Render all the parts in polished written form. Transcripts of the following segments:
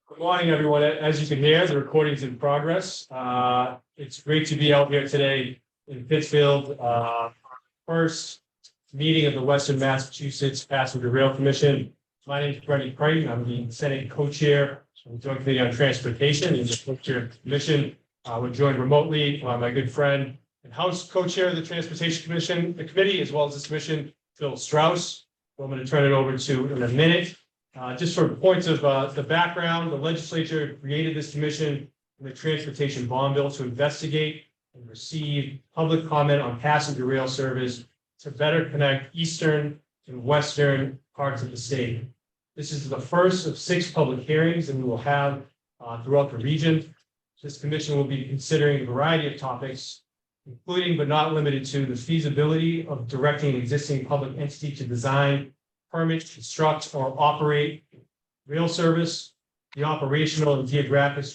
Good morning, everyone. As you can hear, the recording's in progress. It's great to be out here today in Pittsfield. First meeting of the Western Massachusetts Passenger Rail Commission. My name is Brendan Creighton. I'm the Senate co-chair of the Joint Committee on Transportation and the co-chair of the commission. We're joined remotely by my good friend and House co-chair of the Transportation Commission, the committee, as well as this commission, Phil Strauss, who I'm going to turn it over to in a minute. Just for points of the background, the legislature created this commission in the Transportation Bond Bill to investigate and receive public comment on passenger rail service to better connect eastern and western parts of the state. This is the first of 6 public hearings that we will have throughout the region. This commission will be considering a variety of topics, including but not limited to the feasibility of directing an existing public entity to design, permit, construct, or operate rail service, the operational and geographic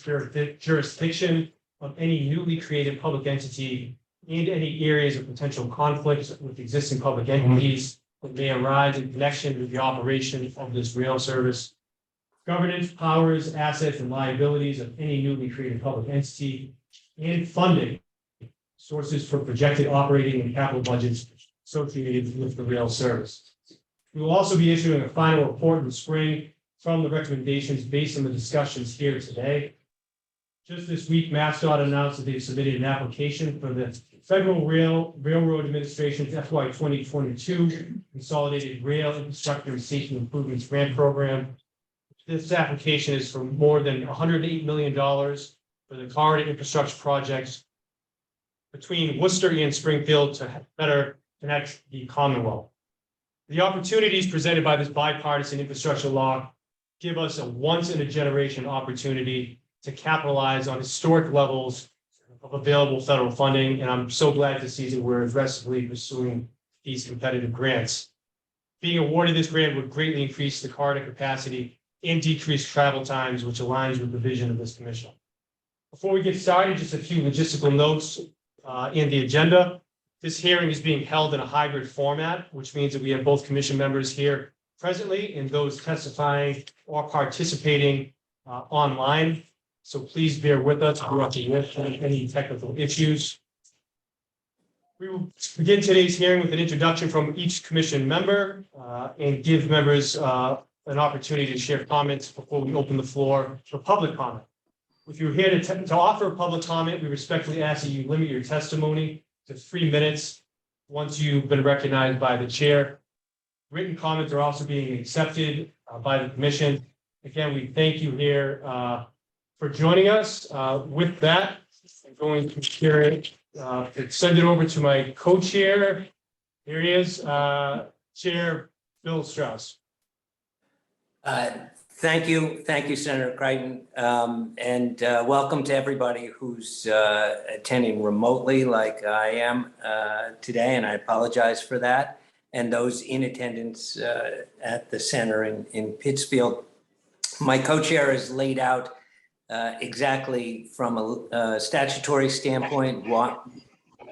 jurisdiction of any newly created public entity, and any areas of potential conflicts with existing public entities that may arise in connection with the operation of this rail service, governance, powers, assets, and liabilities of any newly created public entity, and funding sources for projected operating and capital budgets associated with the rail service. We will also be issuing a final report in the spring from the recommendations based on the discussions here today. Just this week, MassDOT announced that they've submitted an application for the Federal Railroad Administration's FY 2022 Consolidated Rail Infrastructure and Safety Improvements Grant Program. This application is for more than $108 million for the corridor infrastructure projects between Worcester and Springfield to better connect the Commonwealth. The opportunities presented by this bipartisan infrastructure law give us a once-in-a-generation opportunity to capitalize on historic levels of available federal funding, and I'm so glad to see that we're aggressively pursuing these competitive grants. Being awarded this grant would greatly increase the corridor capacity and decrease travel times, which aligns with the vision of this commission. Before we get started, just a few logistical notes in the agenda. This hearing is being held in a hybrid format, which means that we have both commission members here presently and those testifying or participating online. So please bear with us throughout any technical issues. We will begin today's hearing with an introduction from each commission member and give members an opportunity to share comments before we open the floor for public comment. If you're here to offer public comment, we respectfully ask that you limit your testimony to 3 minutes once you've been recognized by the chair. Written comments are also being accepted by the commission. Again, we thank you here for joining us. With that, I'm going to send it over to my co-chair. Here he is, Chair Phil Strauss. Thank you, Senator Creighton, and welcome to everybody who's attending remotely like I am today, and I apologize for that, and those in attendance at the center in Pittsfield. My co-chair has laid out exactly from a statutory standpoint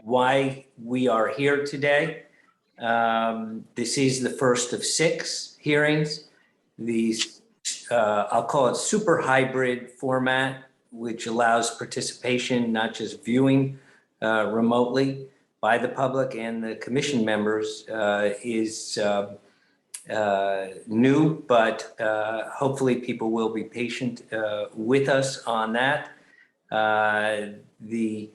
why we are here today. This is the first of 6 hearings. These I'll call it super hybrid format, which allows participation, not just viewing remotely by the public and the commission members, is new, but hopefully people will be patient with us on that. The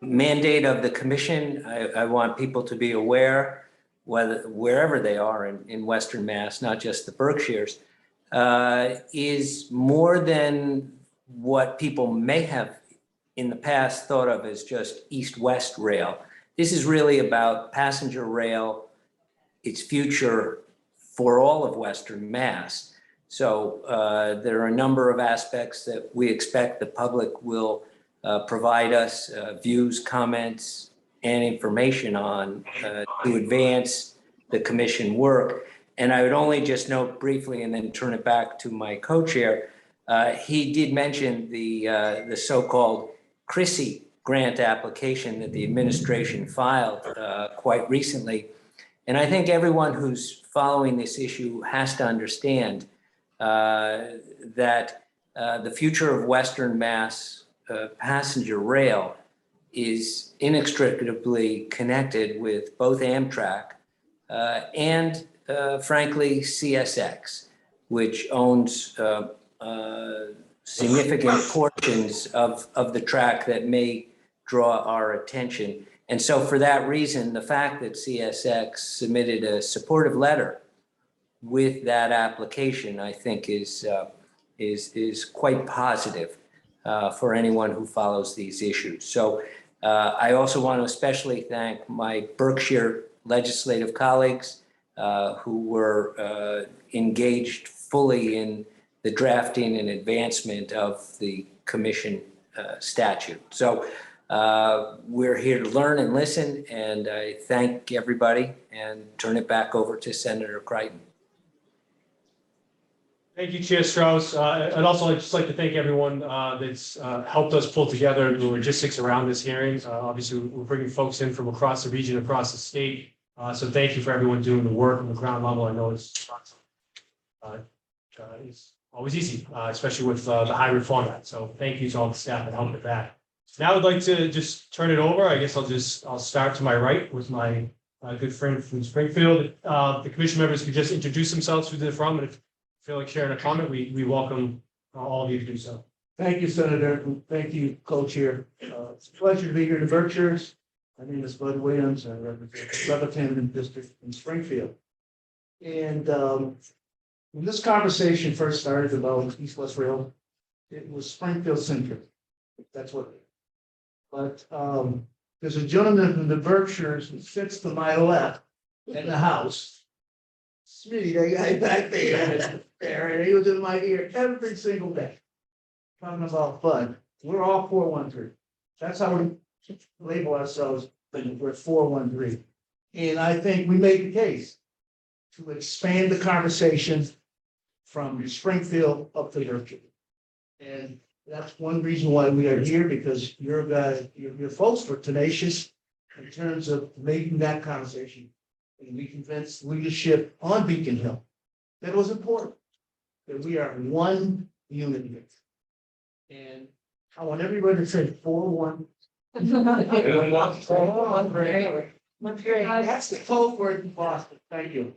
mandate of the commission, I want people to be aware, wherever they are in Western Mass, not just the Berkshires, is more than what people may have in the past thought of as just east-west rail. This is really about passenger rail, its future for all of Western Mass. So there are a number of aspects that we expect the public will provide us views, comments, and information on to advance the commission work. And I would only just note briefly and then turn it back to my co-chair. He did mention the so-called CRISI grant application that the administration filed quite recently. And I think everyone who's following this issue has to understand that the future of Western Mass passenger rail is inextricably connected with both Amtrak and frankly, CSX, which owns significant portions of the track that may draw our attention. And so for that reason, the fact that CSX submitted a supportive letter with that application, I think is quite positive for anyone who follows these issues. So I also want to especially thank my Berkshire legislative colleagues who were engaged fully in the drafting and advancement of the commission statute. So we're here to learn and listen, and I thank everybody and turn it back over to Senator Crichton. Thank you, Chair Strauss. I'd also just like to thank everyone that's helped us pull together the logistics around this hearing. Obviously, we're bringing folks in from across the region, across the state. So thank you for everyone doing the work on the ground level. I know it's always easy, especially with the hybrid format. So thank you to all the staff that helped with that. Now I'd like to just turn it over. I guess I'll start to my right with my good friend from Springfield. The commission members could just introduce themselves who they're from, and if you feel like sharing a comment, we welcome all of you to do so. Thank you, Senator. Thank you, Co-Chair. It's a pleasure to be here in the Berkshires. My name is Bud Williams. I represent the Representative District in Springfield. And when this conversation first started about East-West Rail, it was Springfield centric. That's what. But there's a gentleman from the Berkshires who sits to my left in the House. Smitty, that guy back there, and he was in my ear every single day, talking about Bud. We're all 413. That's how we label ourselves, but we're 413. And I think we made the case to expand the conversation from Springfield up to Berkshire. And that's one reason why we are here, because your folks were tenacious in terms of making that conversation. And we convinced leadership on Beacon Hill that it was important that we are one unit here. And I want everybody to say 4-1. That's the code word in Boston. Thank you.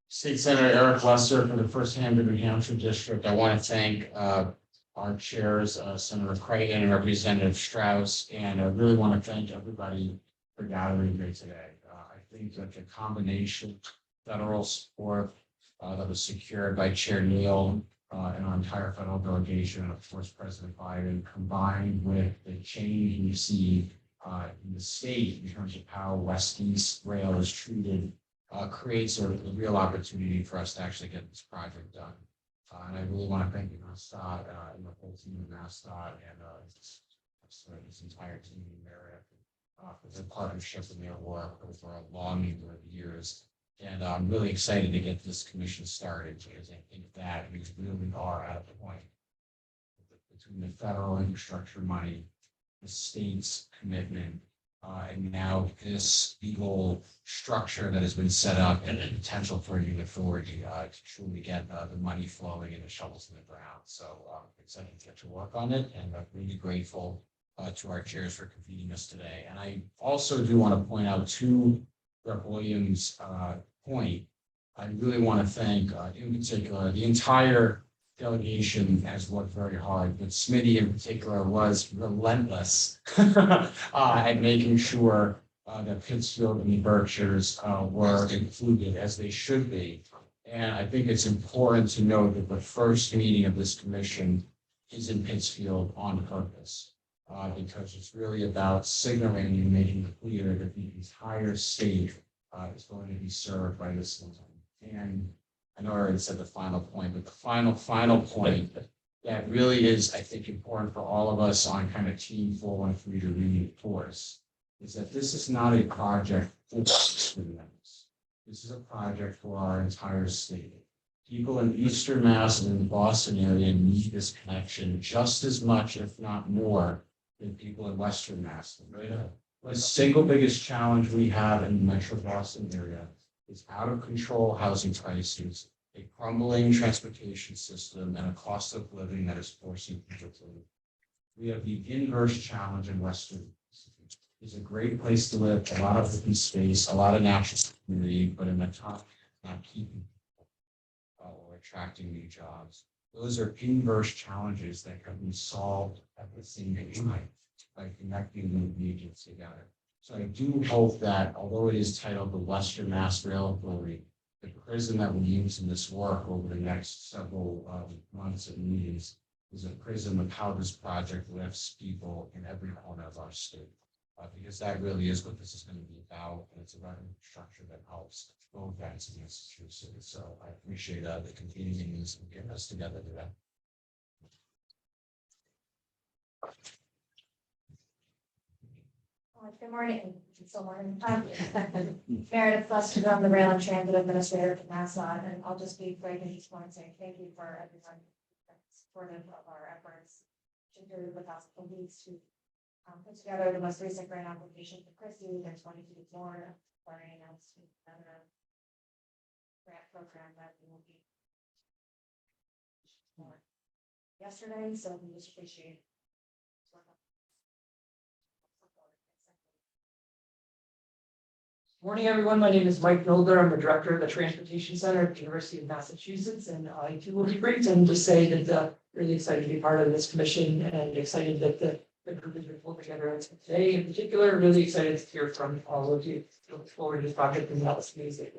State Senator Eric Lesser for the First Hampton, New Hampshire District. I want to thank our chairs, Senator Crichton and Representative Strauss, and I really want to thank everybody for gathering here today. I think that the combination federal support that was secured by Chair Neal and our entire federal delegation, and of course President Biden, combined with the change we see in the state in terms of how West-East rail is treated, creates a real opportunity for us to actually get this project done. And I really want to thank you, MassDOT, and the whole team of MassDOT, and this entire team there for the partnership and their work over a long number of years. And I'm really excited to get this commission started, because I think that we really are at a point between the federal infrastructure money, the state's commitment, and now this legal structure that has been set up, and the potential for the authority to truly get the money flowing and the shovels in the ground. So I'm excited to get to work on it, and I'm really grateful to our chairs for convening us today. And I also do want to point out to Rep. Williams' point. I really want to thank, in particular, the entire delegation has worked very hard, but Smitty in particular was relentless at making sure that Pittsfield and the Berkshires were included, as they should be. And I think it's important to note that the first meeting of this commission is in Pittsfield on purpose, because it's really about signaling and making clear that the entire state is going to be served by this system. And I know I already said the final point, but the final point that really is, I think, important for all of us on kind of Team 413 to reinforce is that this is not a project for students. This is a project for our entire state. People in Eastern Mass and in the Boston area need this connection just as much, if not more, than people in Western Mass. The single biggest challenge we have in the Metro Boston area is out of control housing prices, a crumbling transportation system, and a cost of living that is forcing people to leave. We have the inverse challenge in Western. It's a great place to live, a lot of open space, a lot of natural community, but in the top, not keeping people or attracting new jobs. Those are inverse challenges that can be solved at the same time by connecting the regions together. So I do hope that, although it is titled the Western Mass Rail Authority, the prism that we use in this work over the next several months and meetings is a prism of how this project lifts people in every corner of our state. Because that really is what this is going to be about, and it's about infrastructure that helps both ends of Massachusetts. So I appreciate the continuing meetings and getting us together today. Good morning. Meredith Lester, I'm the Rail and Transit Administrator for MassDOT, and I'll just be brief and just want to say thank you for everyone that's supportive of our efforts, particularly with us police to put together the most recent grant application for Christie. There's 22 more learning announced another grant program that we will be yesterday, so we just appreciate it. Morning, everyone. My name is Mike Milder. I'm the director of the Transportation Center at the University of Massachusetts, and I too will be brief and just say that really excited to be part of this commission and excited that the group has been pulled together today. In particular, really excited to hear from all of you. Look forward to this project and that was amazing.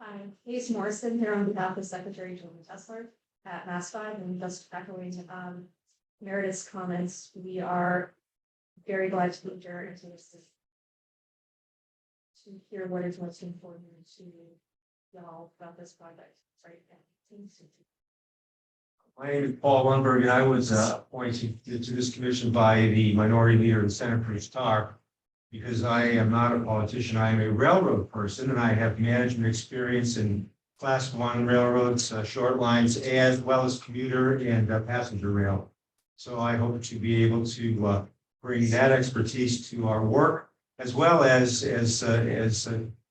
I'm Hayes Morrison here on behalf of Secretary Tony Tesler at MassDOT, and just echoing Meredith's comments, we are very glad to be here and to hear what is most important to y'all about this project right now. My name is Paul Lundberg, and I was appointed to this commission by the minority leader in Senate Bruce Starr. Because I am not a politician, I am a railroad person, and I have management experience in Class 1 railroads, short lines, as well as commuter and passenger rail. So I hope to be able to bring that expertise to our work, as well as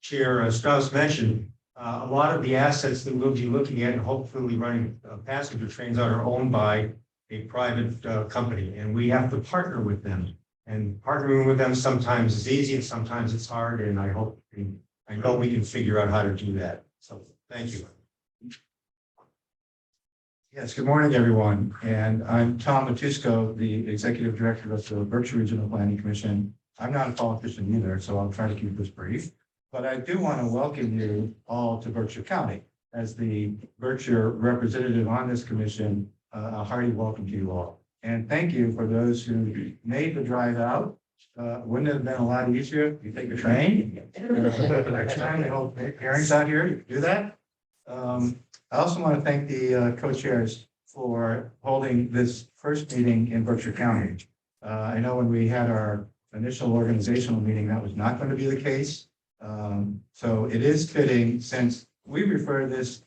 Chair Strauss mentioned, a lot of the assets that we'll be looking at and hopefully running passenger trains on are owned by a private company, and we have to partner with them. And partnering with them sometimes is easy and sometimes it's hard, and I know we can figure out how to do that. So thank you. Yes, good morning, everyone. And I'm Tom Matusko, the Executive Director of the Berkshire Regional Planning Commission. I'm not a politician either, so I'll try to keep this brief. But I do want to welcome you all to Berkshire County. As the Berkshire representative on this commission, a hearty welcome to you all. And thank you for those who made the drive out. Wouldn't it have been a lot easier if you take a train? Next time they hold hearings out here, you can do that. I also want to thank the co-chairs for holding this first meeting in Berkshire County. I know when we had our initial organizational meeting, that was not going to be the case. So it is fitting, since we refer to this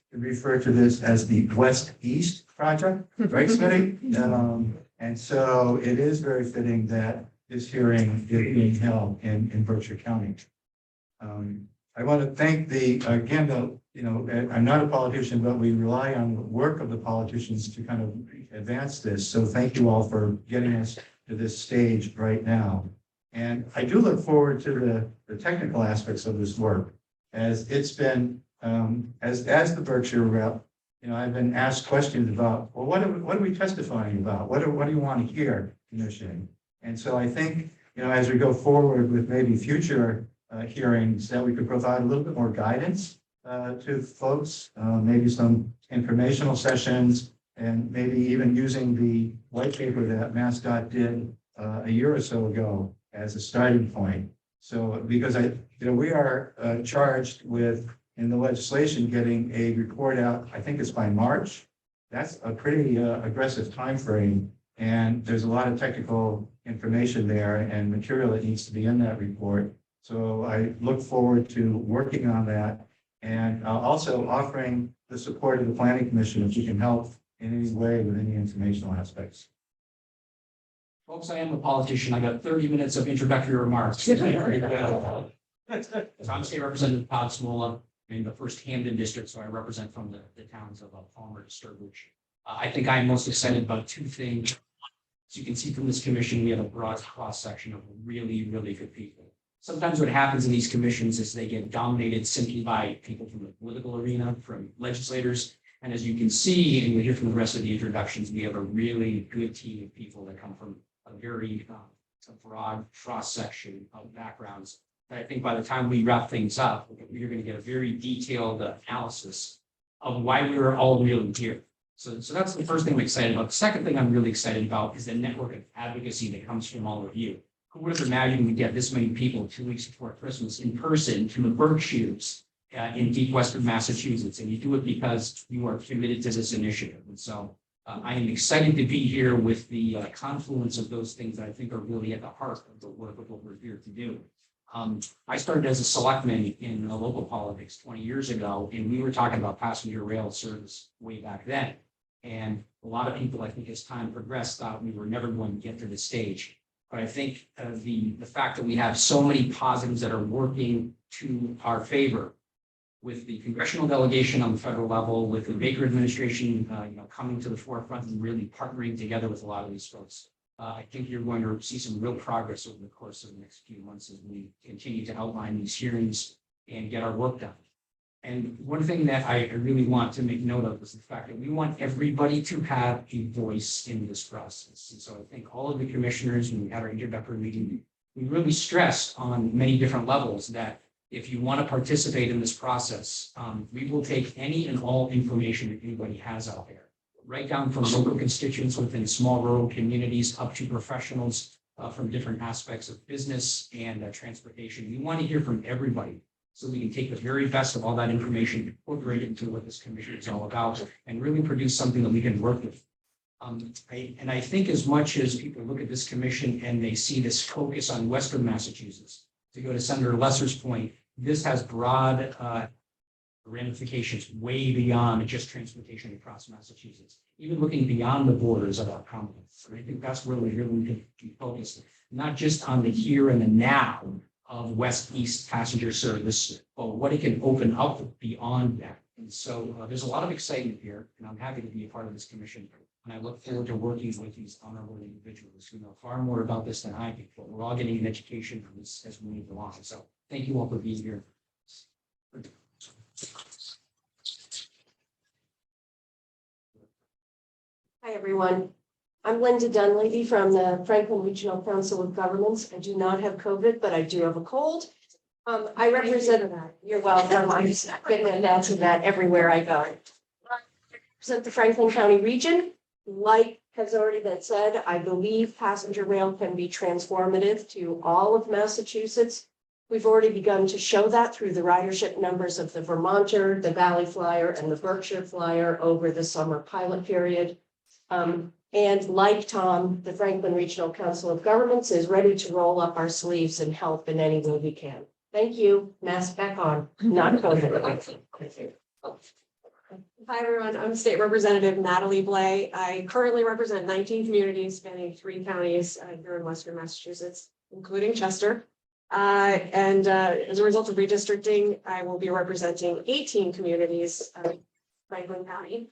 as the West East Project, right, Smitty? And so it is very fitting that this hearing is being held in Berkshire County. I want to thank I'm not a politician, but we rely on the work of the politicians to kind of advance this. So thank you all for getting us to this stage right now. And I do look forward to the technical aspects of this work, as it's been, as the Berkshire rep, I've been asked questions about, well, what are we testifying about? What do you want to hear, Commission? And so I think, as we go forward with maybe future hearings, that we could provide a little bit more guidance to folks, maybe some informational sessions, and maybe even using the white paper that MassDOT did a year or so ago as a starting point. So because we are charged with, in the legislation, getting a report out, I think it's by March. That's a pretty aggressive time frame, and there's a lot of technical information there and material that needs to be in that report. So I look forward to working on that, and also offering the support of the Planning Commission if you can help in any way with any informational aspects. Folks, I am a politician. I got 30 minutes of introductory remarks. So I'm State Representative Todd Smola in the first Hamden district, so I represent from the towns of Palmer to Sturbridge. I think I'm most excited about two things. As you can see from this commission, we have a broad cross-section of really, really good people. Sometimes what happens in these commissions is they get dominated simply by people from the political arena, from legislators. And as you can see, and we hear from the rest of the introductions, we have a really good team of people that come from a very broad cross-section of backgrounds. And I think by the time we wrap things up, you're going to get a very detailed analysis of why we were all really here. So that's the first thing I'm excited about. The second thing I'm really excited about is the network of advocacy that comes from all of you. Who would have imagined we'd get this many people 2 weeks before Christmas in person from the Berkshires in deep Western Massachusetts? And you do it because you are committed to this initiative. And so I am excited to be here with the confluence of those things that I think are really at the heart of the work of what we're here to do. I started as a selectman in local politics 20 years ago, and we were talking about passenger rail service way back then. And a lot of people, I think, as time progressed, thought we were never going to get to this stage. But I think the fact that we have so many positives that are working to our favor with the congressional delegation on the federal level, with the Baker administration, coming to the forefront and really partnering together with a lot of these folks. I think you're going to see some real progress over the course of the next few months as we continue to outline these hearings and get our work done. And one thing that I really want to make note of is the fact that we want everybody to have a voice in this process. And so I think all of the commissioners, when we had our introductory meeting, we really stressed on many different levels that if you want to participate in this process, we will take any and all information that anybody has out there, right down from local constituents within small rural communities up to professionals from different aspects of business and transportation. We want to hear from everybody so we can take the very best of all that information, incorporate it into what this commission is all about, and really produce something that we can work with. I think as much as people look at this commission and they see this focus on Western Massachusetts, to go to Senator Lesser's point, this has broad ramifications way beyond just transportation across Massachusetts, even looking beyond the borders of our complex. And I think that's where we really need to be focused, not just on the here and the now of West-East passenger service, but what it can open up beyond that. And so there's a lot of excitement here, and I'm happy to be a part of this commission. And I look forward to working with these honorable individuals who know far more about this than I do, but we're all getting an education from this as we move along. So thank you all for being here. Hi, everyone. I'm Linda Dunleavy from the Franklin Regional Council of Governments. I do not have COVID, but I do have a cold. I represent that. You're welcome. I've been announcing that everywhere I go. I represent the Franklin County region. Like has already been said, I believe passenger rail can be transformative to all of Massachusetts. We've already begun to show that through the ridership numbers of the Vermonter, the Valley Flyer, and the Berkshire Flyer over the summer pilot period. And like Tom, the Franklin Regional Council of Governments is ready to roll up our sleeves and help in any way we can. Thank you. Mask back on, not COVID. Hi, everyone. I'm State Representative Natalie Blay. I currently represent 19 communities spanning 3 counties here in Western Massachusetts, including Chester. As a result of redistricting, I will be representing 18 communities in Franklin County.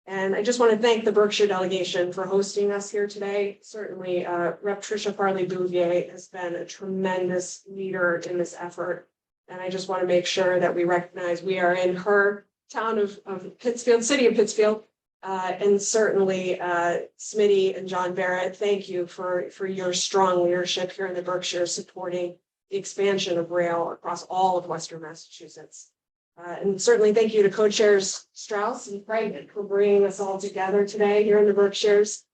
And I just want to thank the Berkshire delegation for hosting us here today. Certainly, Rep. Tricia Farley-Bouvier has been a tremendous leader in this effort. And I just want to make sure that we recognize we are in her town of Pittsfield, city of Pittsfield. And certainly, Smitty and John Barrett, thank you for your strong leadership here in the Berkshire supporting the expansion of rail across all of Western Massachusetts. And certainly thank you to co-chairs Strauss and Frank for bringing us all together today here in the Berkshires.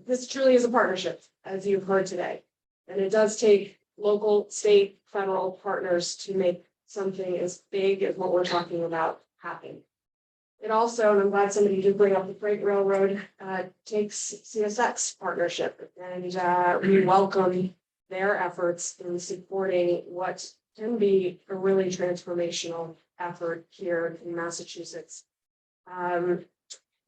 This truly is a partnership, as you've heard today. And it does take local, state, federal partners to make something as big as what we're talking about happen. It also, and I'm glad somebody did bring up the freight railroad, takes CSX partnership. And we welcome their efforts in supporting what can be a really transformational effort here in Massachusetts.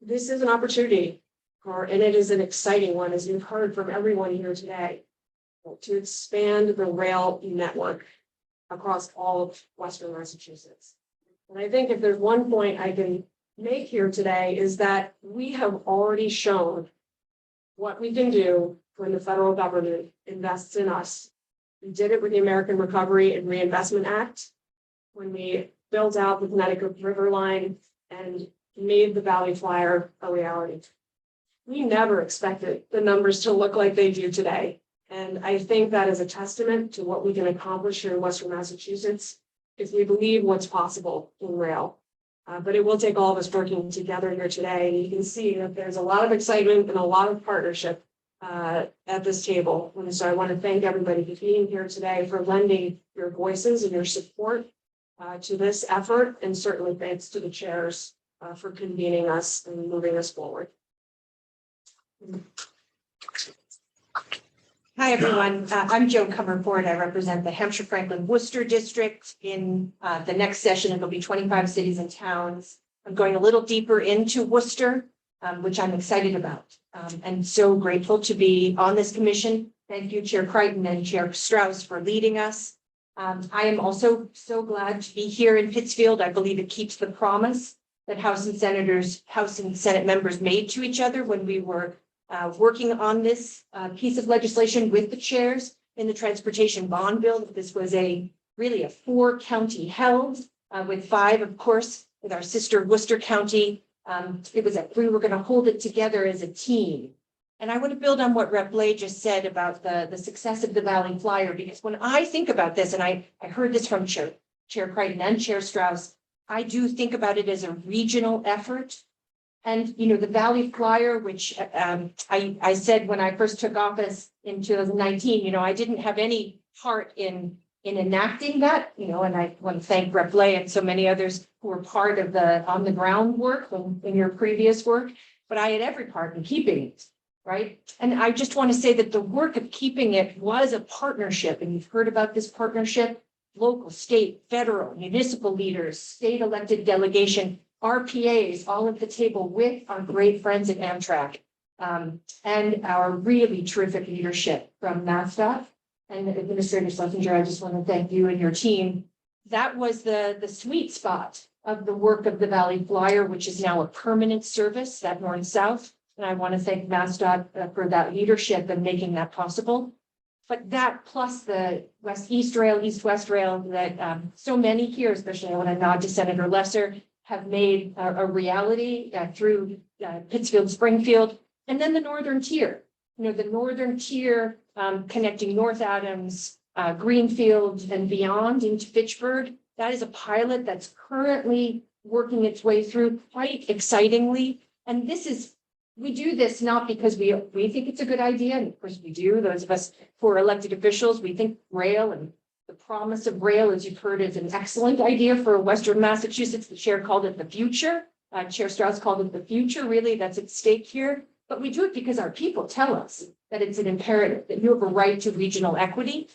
This is an opportunity and it is an exciting one, as you've heard from everyone here today, to expand the rail network across all of Western Massachusetts. And I think if there's one point I can make here today is that we have already shown what we can do when the federal government invests in us. We did it with the American Recovery and Reinvestment Act, when we built out the Connecticut River Line and made the Valley Flyer a reality. We never expected the numbers to look like they do today. And I think that is a testament to what we can accomplish here in Western Massachusetts if we believe what's possible in rail. But it will take all of us working together here today. And you can see that there's a lot of excitement and a lot of partnership at this table. And so I want to thank everybody for being here today, for lending your voices and your support to this effort. And certainly thanks to the chairs for convening us and moving us forward. Hi, everyone. I'm Joan Comerford. I represent the Hampshire Franklin Worcester District. In the next session, it'll be 25 cities and towns. I'm going a little deeper into Worcester, which I'm excited about. And so grateful to be on this commission. Thank you, Chair Crichton and Chair Strauss, for leading us. I am also so glad to be here in Pittsfield. I believe it keeps the promise that House and Senate members made to each other when we were working on this piece of legislation with the chairs in the transportation bond bill. This was really a 4-county held with 5, of course, with our sister Worcester County. We were going to hold it together as a team. And I want to build on what Rep. Blay just said about the success of the Valley Flyer, because when I think about this, and I heard this from Chair Crichton and Chair Strauss, I do think about it as a regional effort. And, the Valley Flyer, which I said when I first took office in 2019, I didn't have any part in enacting that, and I want to thank Rep. Blay and so many others who were part of the on the ground work in your previous work, but I had every part in keeping it, right? And I just want to say that the work of keeping it was a partnership, and you've heard about this partnership, local, state, federal, municipal leaders, state elected delegation, RPAs, all at the table with our great friends at Amtrak, and our really terrific leadership from MassDOT and Administrator Schlesinger. I just want to thank you and your team. That was the sweet spot of the work of the Valley Flyer, which is now a permanent service, that north-south. And I want to thank MassDOT for that leadership and making that possible. But that plus the West-East Rail, East-West Rail that so many here, especially I want to nod to Senator Lesser, have made a reality through Pittsfield, Springfield, and then the Northern Tier. The Northern Tier connecting North Adams, Greenfield, and beyond into Fitchburg. That is a pilot that's currently working its way through quite excitingly. And we do this not because we think it's a good idea, and of course we do. Those of us who are elected officials, we think rail and the promise of rail, as you've heard, is an excellent idea for Western Massachusetts. The chair called it the future. Chair Strauss called it the future. Really, that's at stake here. But we do it because our people tell us that it's an imperative, that you have a right to regional equity.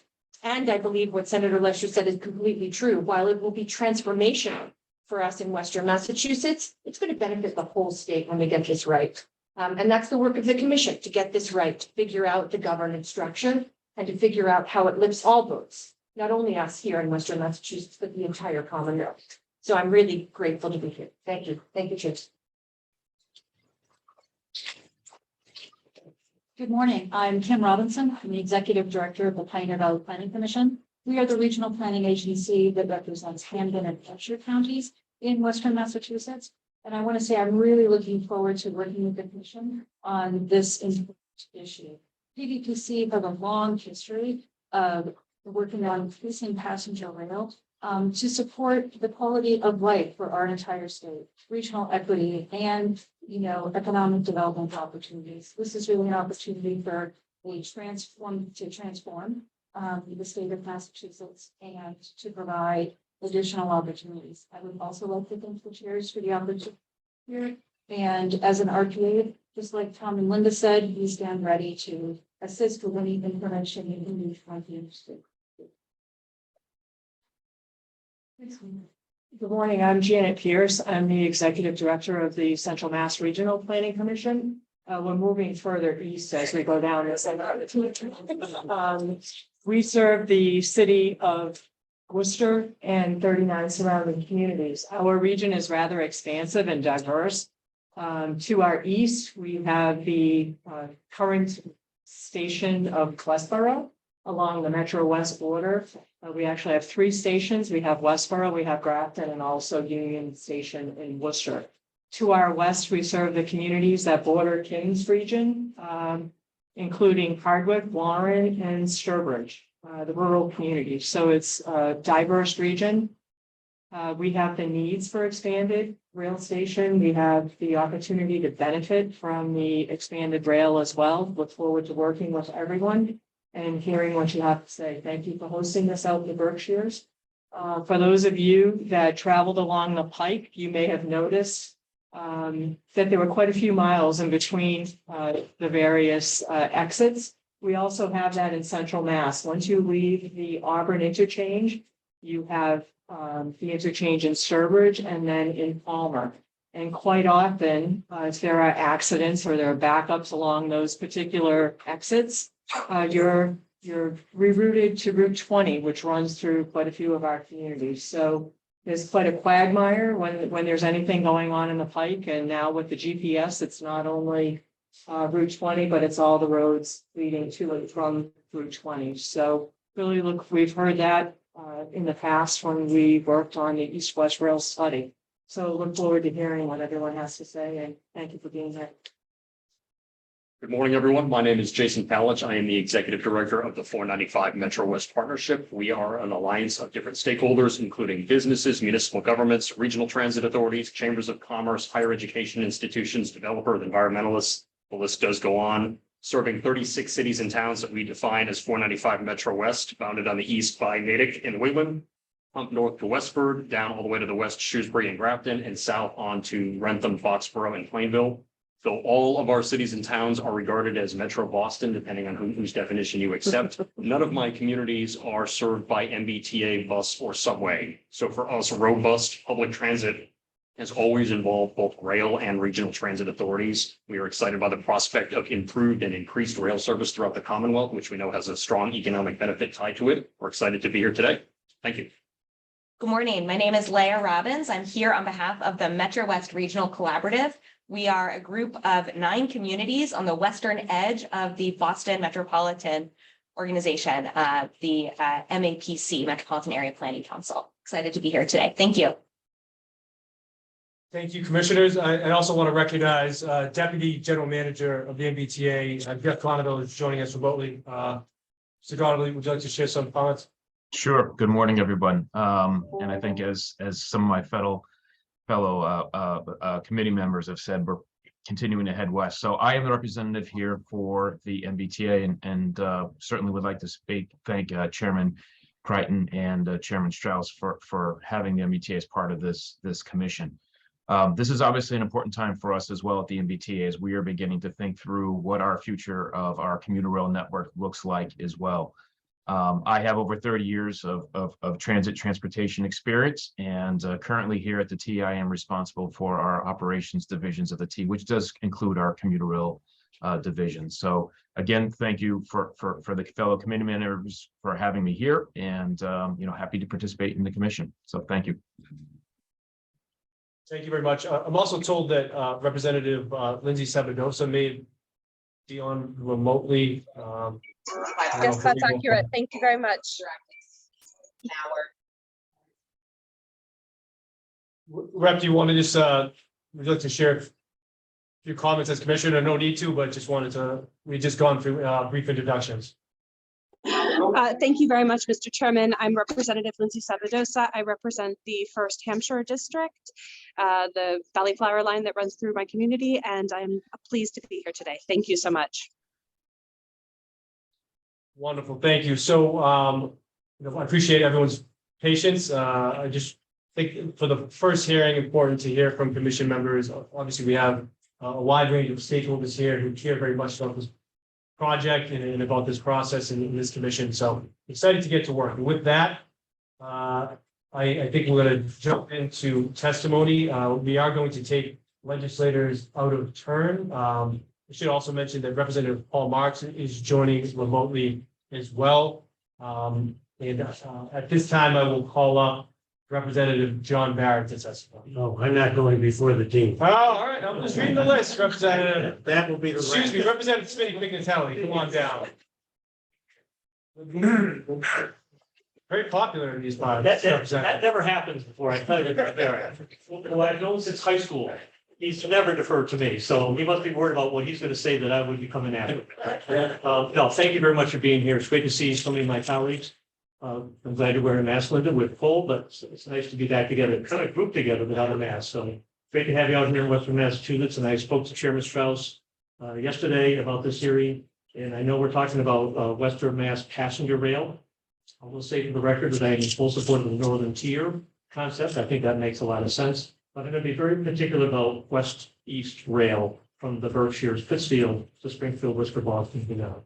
And I believe what Senator Lesher said is completely true. While it will be transformational for us in Western Massachusetts, it's going to benefit the whole state when we get this right. And that's the work of the commission, to get this right, to figure out the governance structure and to figure out how it lifts all boats. Not only us here in Western Massachusetts, but the entire Commonwealth. So I'm really grateful to be here. Thank you. Thank you, Chips. Good morning. I'm Kim Robinson. I'm the Executive Director of the Pioneer Valley Planning Commission. We are the regional planning agency that represents Hampden and Hampshire counties in Western Massachusetts. And I want to say I'm really looking forward to working with the commission on this important issue. PVPC have a long history of working on increasing passenger rail to support the quality of life for our entire state, regional equity, and economic development opportunities. This is really an opportunity for a transform the state of Massachusetts and to provide additional opportunities. I would also like to thank the chairs for the opportunity here. And as an RPA, just like Tom and Linda said, we stand ready to assist with any information you need from the industry. Good morning, I'm Janet Pierce. I'm the Executive Director of the Central Mass Regional Planning Commission. we're moving further east as we go down this. We serve the city of Worcester and 39 surrounding communities. Our region is rather expansive and diverse. To our east, we have the current station of Westboro along the Metro West border. We actually have 3 stations. We have Westboro, we have Grafton, and also Union Station in Worcester. To our west, we serve the communities that border Kings region, including Hardwick, Warren, and Sturbridge, the rural communities. So it's a diverse region. We have the needs for expanded rail station. We have the opportunity to benefit from the expanded rail as well. Look forward to working with everyone and hearing what you have to say. Thank you for hosting this out in the Berkshires. For those of you that traveled along the Pike, you may have noticed that there were quite a few miles in between the various exits. We also have that in Central Mass. Once you leave the Auburn interchange, you have the interchange in Sturbridge and then in Palmer. And quite often, if there are accidents or there are backups along those particular exits, you're rerouted to Route 20, which runs through quite a few of our communities. So there's quite a quagmire when there's anything going on in the Pike. And now with the GPS, it's not only Route 20, but it's all the roads leading to and from Route 20. So really we've heard that in the past when we worked on the East-West Rail study. So look forward to hearing what everyone has to say, and thank you for being here. Good morning, everyone. My name is Jason Palich. I am the Executive Director of the 495 Metro West Partnership. We are an alliance of different stakeholders, including businesses, municipal governments, regional transit authorities, chambers of commerce, higher education institutions, developers, environmentalists. The list does go on. Serving 36 cities and towns that we define as 495 Metro West, bounded on the east by Natick and Wayland, up north to Westford, down all the way to the west, Shrewsbury and Grafton, and south on to Rentham, Foxborough, and Plainville. So all of our cities and towns are regarded as Metro Boston, depending on whose definition you accept. None of my communities are served by MBTA, bus, or subway. So for us, robust public transit has always involved both rail and regional transit authorities. We are excited by the prospect of improved and increased rail service throughout the Commonwealth, which we know has a strong economic benefit tied to it. We're excited to be here today. Thank you. Good morning. My name is Leah Robbins. I'm here on behalf of the Metro West Regional Collaborative. We are a group of 9 communities on the western edge of the Boston Metropolitan Organization, the MAPC, Metropolitan Area Planning Council. Excited to be here today. Thank you. Thank you, commissioners. I also want to recognize Deputy General Manager of the MBTA, Jeff Conneville, is joining us remotely. Mr. Conneville, would you like to share some comments? Sure. Good morning, everyone. And I think as some of my fellow committee members have said, we're continuing to head west. So I am the representative here for the MBTA and certainly would like to thank Chairman Crichton and Chairman Strauss for having the MBTA as part of this commission. This is obviously an important time for us as well at the MBTA as we are beginning to think through what our future of our commuter rail network looks like as well. I have over 30 years of transportation experience, and currently here at the T, I am responsible for our operations divisions of the T, which does include our commuter rail division. So again, thank you for the fellow committee members for having me here, and happy to participate in the commission. So thank you. Thank you very much. I'm also told that Representative Lindsay Sabadosa may be on remotely. Yes, that's accurate. Thank you very much. Rep, do you want to just, would you like to share a few comments as commissioner? No need to, but just wanted to, we just gone through brief introductions. Thank you very much, Mr. Chairman. I'm Representative Lindsay Sabadosa. I represent the 1st Hampshire District, the Valley Flower line that runs through my community, and I'm pleased to be here today. Thank you so much. Wonderful, thank you. So, I appreciate everyone's patience. I just think for the first hearing, important to hear from commission members. Obviously, we have a wide range of stakeholders here who care very much about this project and about this process in this commission. So excited to get to work. And with that, I think we're going to jump into testimony. We are going to take legislators out of turn. I should also mention that Representative Paul Marks is joining remotely as well. And at this time, I will call up Representative John Barrett to testify. No, I'm not going before the team. Oh, all right, I'm just reading the list, Representative. That will be the. Excuse me, Representative Smitty Pignatelli, come on down. Very popular in these parts. That never happens before, I tell you, Barrett. Well, I've known since high school. He's never deferred to me, so he must be worried about what he's gonna say that I would be coming after. No, thank you very much for being here. It's great to see so many of my colleagues. I'm glad you're wearing a mask, Linda, with cold, but it's nice to be back together, kind of grouped together without a mask. So great to have you out here in Western Massachusetts. And I spoke to Chairman Strauss yesterday about this hearing. And I know we're talking about Western Mass passenger rail. I will say for the record that I am in full support of the Northern Tier concept. I think that makes a lot of sense. But I'm going to be very particular about west-east rail from the Berkshires, Pittsfield to Springfield, Worcester, Boston, you know.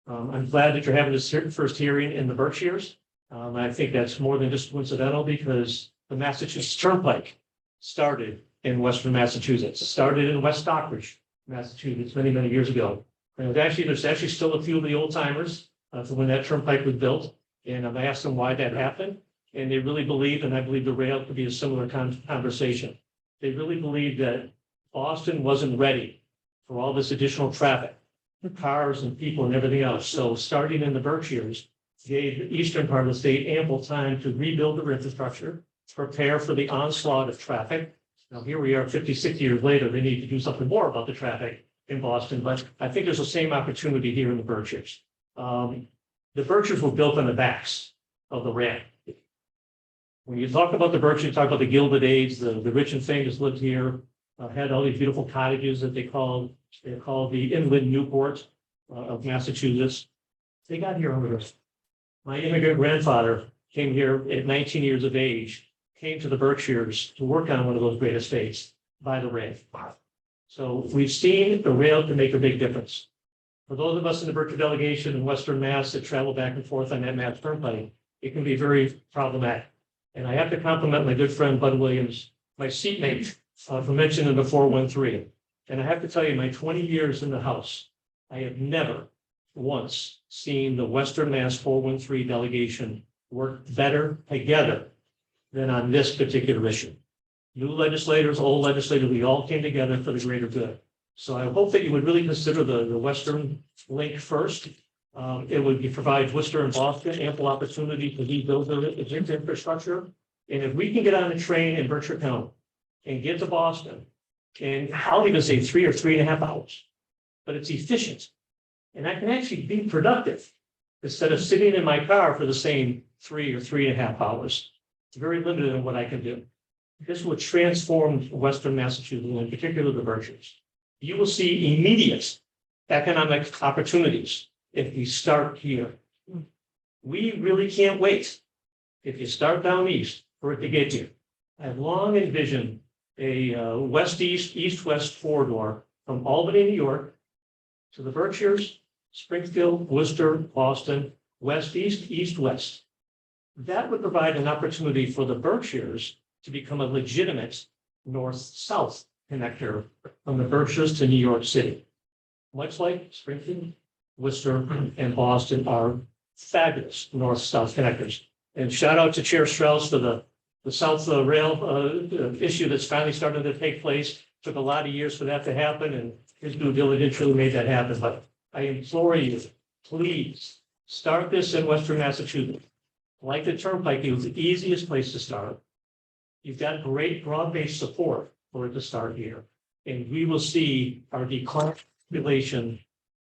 I'm glad that you're having this first hearing in the Berkshires. I think that's more than just coincidental because the Massachusetts Turnpike started in Western Massachusetts, started in West Stockbridge, Massachusetts, many, many years ago. And there's actually still a few of the old timers from when that turnpike was built. And I asked them why that happened. And they really believe, and I believe the rail could be a similar conversation. They really believe that Boston wasn't ready for all this additional traffic, cars and people and everything else. So starting in the Berkshires gave the eastern part of the state ample time to rebuild their infrastructure, prepare for the onslaught of traffic. Now, here we are 56 years later, they need to do something more about the traffic in Boston, but I think there's the same opportunity here in the Berkshires. The Berkshires were built on the backs of the rail. When you talk about the Berkshires, you talk about the Gilded Age, the rich and famous lived here, had all these beautiful cottages that they're called the Inland Newport of Massachusetts. They got here on the river. My immigrant grandfather came here at 19 years of age, came to the Berkshires to work on one of those great estates by the rail. So we've seen the rail can make a big difference. For those of us in the Berkshire delegation in Western Mass that travel back and forth on that Mass Turnpike, it can be very problematic. And I have to compliment my good friend Bud Williams, my seatmate, for mentioning the 413. And I have to tell you, my 20 years in the House, I have never once seen the Western Mass 413 delegation work better together than on this particular issue. New legislators, old legislators, we all came together for the greater good. So I hope that you would really consider the Western link first. It would provide Worcester and Boston ample opportunity to rebuild its infrastructure. And if we can get on a train in Berkshire County and get to Boston, and I'll even say 3 or 3.5 hours, but it's efficient. And I can actually be productive instead of sitting in my car for the same 3 or 3.5 hours. It's very limited in what I can do. This will transform Western Massachusetts, and in particular the Berkshires. You will see immediate economic opportunities if we start here. We really can't wait. If you start down east for it to get here. I've long envisioned a west-east, east-west corridor from Albany, New York to the Berkshires, Springfield, Worcester, Boston, west-east, east-west. That would provide an opportunity for the Berkshires to become a legitimate north-south connector from the Berkshires to New York City. Much like Springfield, Worcester, and Boston are fabulous north-south connectors. And shout out to Chair Strauss for the South Rail issue that's finally starting to take place. Took a lot of years for that to happen, and his due diligence really made that happen. But I implore you, please start this in Western Massachusetts. Like the Turnpike, it was the easiest place to start. You've got great broad-based support for it to start here. And we will see our decline population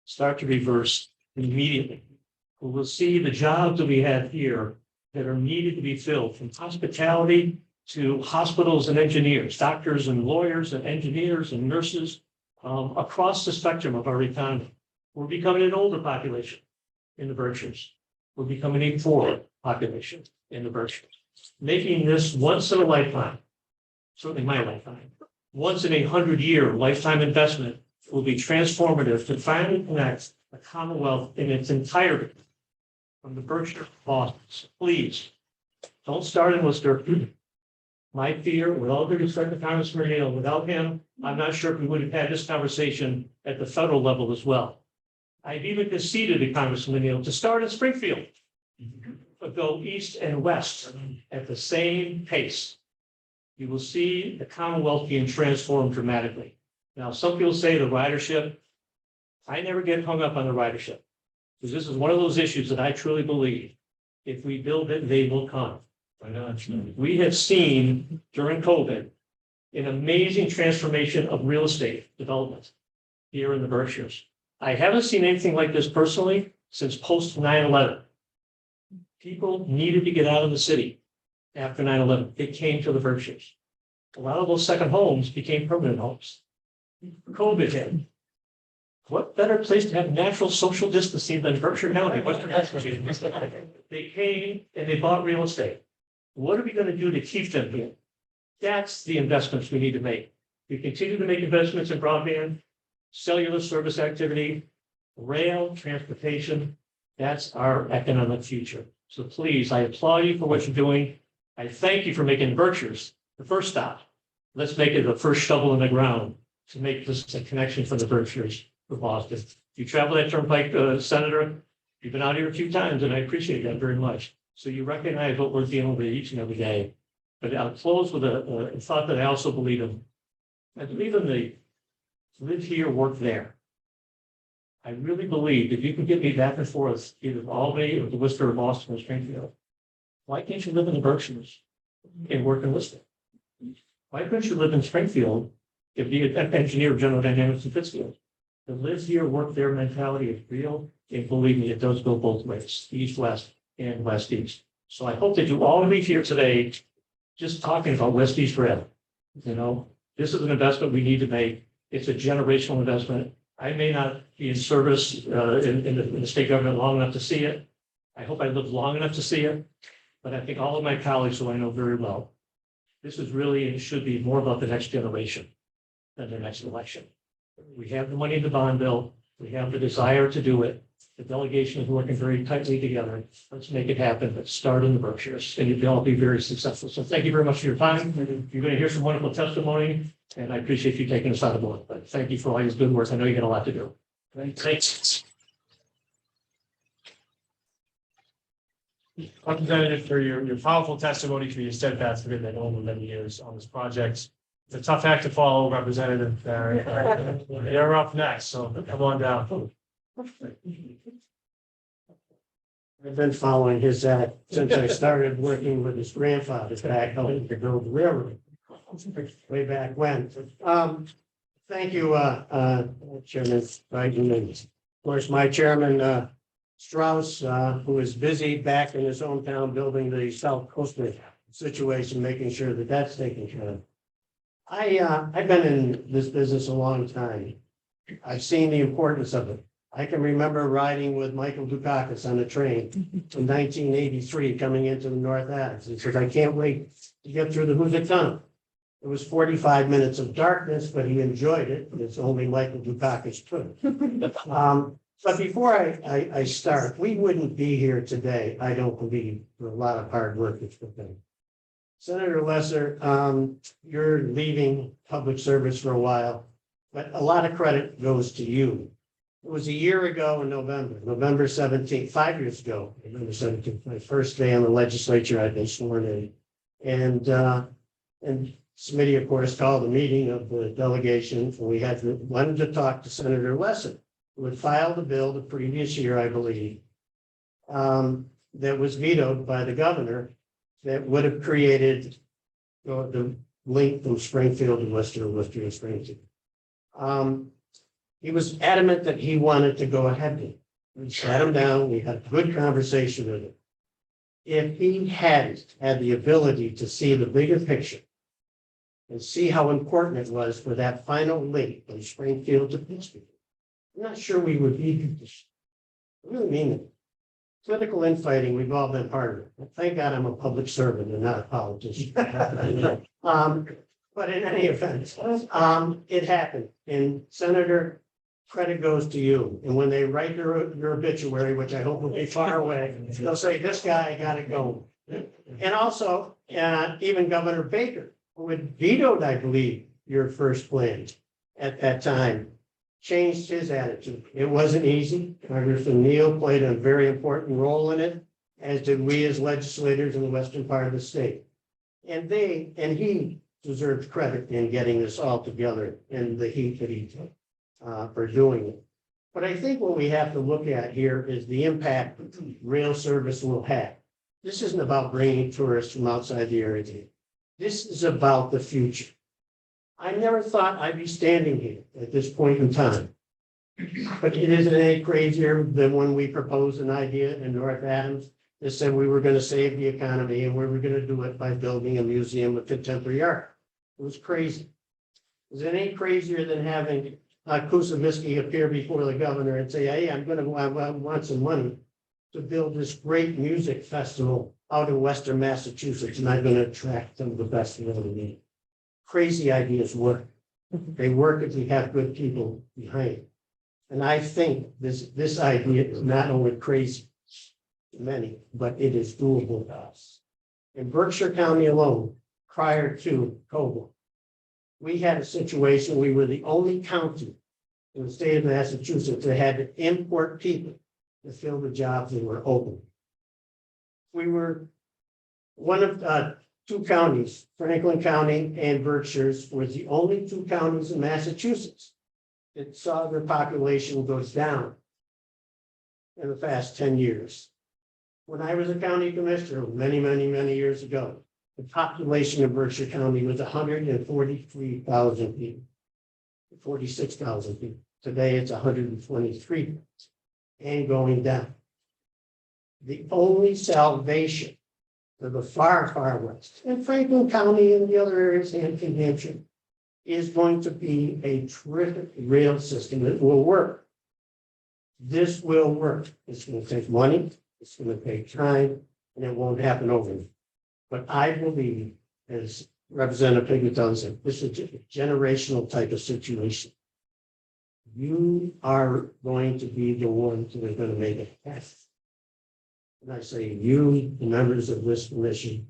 start to reverse immediately. We will see the jobs that we have here that are needed to be filled, from hospitality to hospitals and engineers, doctors and lawyers and engineers and nurses across the spectrum of our economy. We're becoming an older population in the Berkshires. We're becoming a poorer population in the Berkshires. Making this once in a lifetime, certainly my lifetime, once in 100-year lifetime investment will be transformative to finally connect the Commonwealth in its entirety from the Berkshire to Boston. So please, don't start in Worcester. My fear, with all due respect to Congressman Neal, without him, I'm not sure if we would have had this conversation at the federal level as well. I've even conceded to Congressman Neal to start in Springfield, but go east and west at the same pace. You will see the Commonwealth being transformed dramatically. Now, some people say the ridership. I never get hung up on the ridership, because this is one of those issues that I truly believe, if we build it, they will come. We have seen during COVID an amazing transformation of real estate development here in the Berkshires. I haven't seen anything like this personally since post 9/11. People needed to get out of the city after 9/11. They came to the Berkshires. A lot of those second homes became permanent homes. COVID hit. What better place to have natural social distancing than Berkshire County, Western Massachusetts? They came and they bought real estate. What are we going to do to keep them here? That's the investments we need to make. We continue to make investments in broadband, cellular service activity, rail, transportation. That's our economic future. So please, I applaud you for what you're doing. I thank you for making Berkshires the first stop. Let's make it the first shovel in the ground to make this a connection for the Berkshires for Boston. You travel that turnpike, Senator, you've been out here a few times, and I appreciate that very much. So you recognize what we're dealing with each and every day. But I'll close with a thought that I also believe in. I believe in the live here, work there. I really believe if you can get me back and forth, either to Albany or to Worcester or Boston or Springfield, why can't you live in the Berkshires and work in Worcester? Why couldn't you live in Springfield and be an engineer of General Dynamics in Pittsfield? The live here, work there mentality is real, and believe me, it does go both ways, east, west, and west, east. So I hope that you all leave here today just talking about west, east, rail. You know, this is an investment we need to make. It's a generational investment. I may not be in service in the state government long enough to see it. I hope I live long enough to see it. But I think all of my colleagues who I know very well, this is really, and should be more about the next generation than the next election. We have the money in the bond bill. We have the desire to do it. The delegation is working very tightly together. Let's make it happen. Let's start in the Berkshires, and you'll all be very successful. So thank you very much for your time. You're going to hear some wonderful testimony, and I appreciate you taking us on board. But thank you for all your good work. I know you got a lot to do. Thanks. Representative, for your powerful testimony, for your steadfast commitment over many years on this project. It's a tough act to follow, Representative. You're up next, so come on down. I've been following his act since I started working with his grandfather back home to build the railroad. Way back when. Thank you, Chairman Biden, and of course, my chairman, Strauss, who is busy back in his hometown building the South Coastal situation, making sure that that's taken care of. I've been in this business a long time. I've seen the importance of it. I can remember riding with Michael Dukakis on a train in 1983 coming into the North Adams. He says, I can't wait to get through the Hoosick Tunnel. It was 45 minutes of darkness, but he enjoyed it. It's only Michael Dukakis could. But before I start, we wouldn't be here today, I don't believe, for a lot of hard work that's been done. Senator Lesser, you're leaving public service for a while, but a lot of credit goes to you. It was a year ago in November 17th, 5 years ago, November 17th, my first day on the legislature, I'd been sworn in. And Smitty, of course, called a meeting of the delegation, and we wanted to talk to Senator Lesser, who had filed a bill the previous year, I believe, that was vetoed by the governor, that would have created the link from Springfield to Worcester, Worcester to Springfield. He was adamant that he wanted to go ahead with it. We sat him down, we had a good conversation with him. If he hadn't had the ability to see the bigger picture and see how important it was for that final link from Springfield to Pittsfield, I'm not sure we would be conditioned. I really mean it. Political infighting, we've all been part of it. Thank God I'm a public servant and not a politician. But in any event, it happened. And Senator, credit goes to you. And when they write your obituary, which I hope will be far away, they'll say, this guy got it going. And also, even Governor Baker, who had vetoed, I believe, your first plan at that time, changed his attitude. It wasn't easy. Congressman Neal played a very important role in it, as did we as legislators in the western part of the state. And he deserves credit in getting this all together in the heat that he took for doing it. But I think what we have to look at here is the impact rail service will have. This isn't about bringing tourists from outside the area. This is about the future. I never thought I'd be standing here at this point in time. But it isn't any crazier than when we proposed an idea in North Adams that said we were going to save the economy and we were going to do it by building a museum of contemporary art. It was crazy. Is it any crazier than having Kusavisky appear before the governor and say, hey, I want some money to build this great music festival out in Western Massachusetts, and I'm going to attract some of the best in the world. Crazy ideas work. They work if you have good people behind it. And I think this idea is not only crazy to many, but it is doable to us. In Berkshire County alone, prior to COVID, we had a situation, we were the only county in the state of Massachusetts that had to import people to fill the jobs that were open. We were one of two counties, Franklin County and Berkshire's, was the only two counties in Massachusetts that saw their population goes down in the past 10 years. When I was a county commissioner many years ago, the population of Berkshire County was 143,000 people, 46,000 people. Today it's 123 and going down. The only salvation to the far west, and Franklin County and the other areas, Hampton, Hampshire, is going to be a terrific rail system that will work. This will work. It's going to take money, it's going to take time, and it won't happen overnight. But I believe, as Representative Pignatelli said, this is a generational type of situation. You are going to be the ones that are going to make it happen. And I say you, the members of this commission,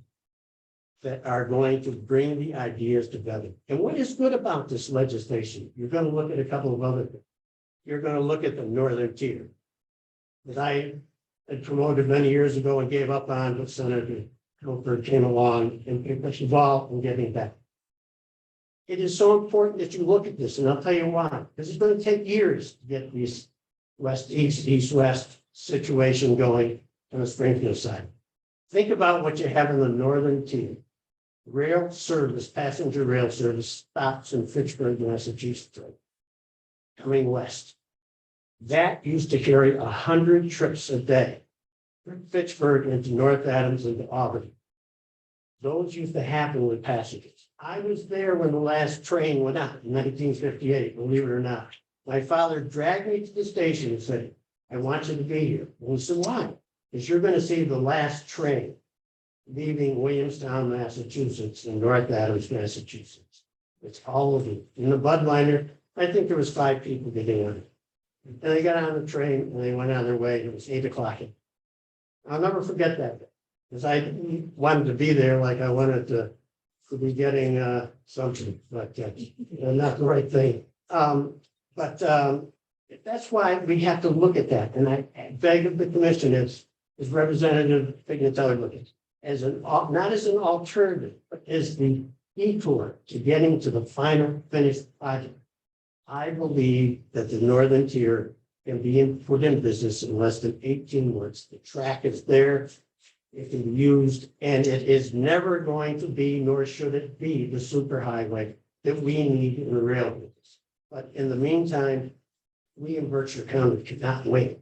that are going to bring the ideas together. And what is good about this legislation? You're going to look at a couple of other things. You're going to look at the northern tier that I had promoted many years ago and gave up on, but Senator Milford came along and picked us involved in getting back. It is so important that you look at this, and I'll tell you why. Because it's going to take years to get this west-east, east-west situation going on the Springfield side. Think about what you have in the northern tier. Rail service, passenger rail service stops in Fitchburg, Massachusetts, coming west. That used to carry 100 trips a day from Fitchburg into North Adams into Albany. Those used to happen with passengers. I was there when the last train went out in 1958, believe it or not. My father dragged me to the station and said, I want you to be here. And we said, why? Because you're going to see the last train leaving Williamstown, Massachusetts, and North Adams, Massachusetts. It's all of it. In the Budliner, I think there was 5 people getting on it. And they got on the train and they went on their way. It was 8 o'clock. I'll never forget that, because I wanted to be there like I wanted to be getting something, but not the right thing. That's why we have to look at that. And I beg of the commission, as Representative Pignatelli look at, not as an alternative, but as the detour to getting to the final finished project. I believe that the northern tier can be put in business in less than 18 months. The track is there, it can be used, and it is never going to be, nor should it be, the superhighway that we need in the rail business. But in the meantime, we in Berkshire County cannot wait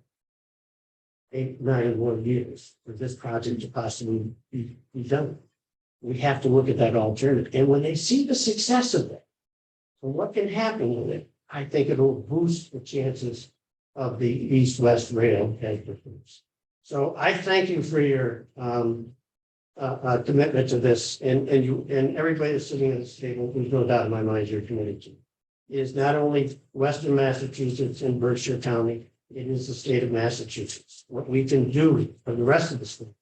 8, 9 more years for this project to possibly be done. We have to look at that alternative. And when they see the success of it, and what can happen with it, I think it'll boost the chances of the east-west rail as proposed. So I thank you for your commitment to this, and everybody that's sitting at this table, there's no doubt in my mind you're committed to. It is not only Western Massachusetts and Berkshire County, it is the state of Massachusetts. What we can do for the rest of the state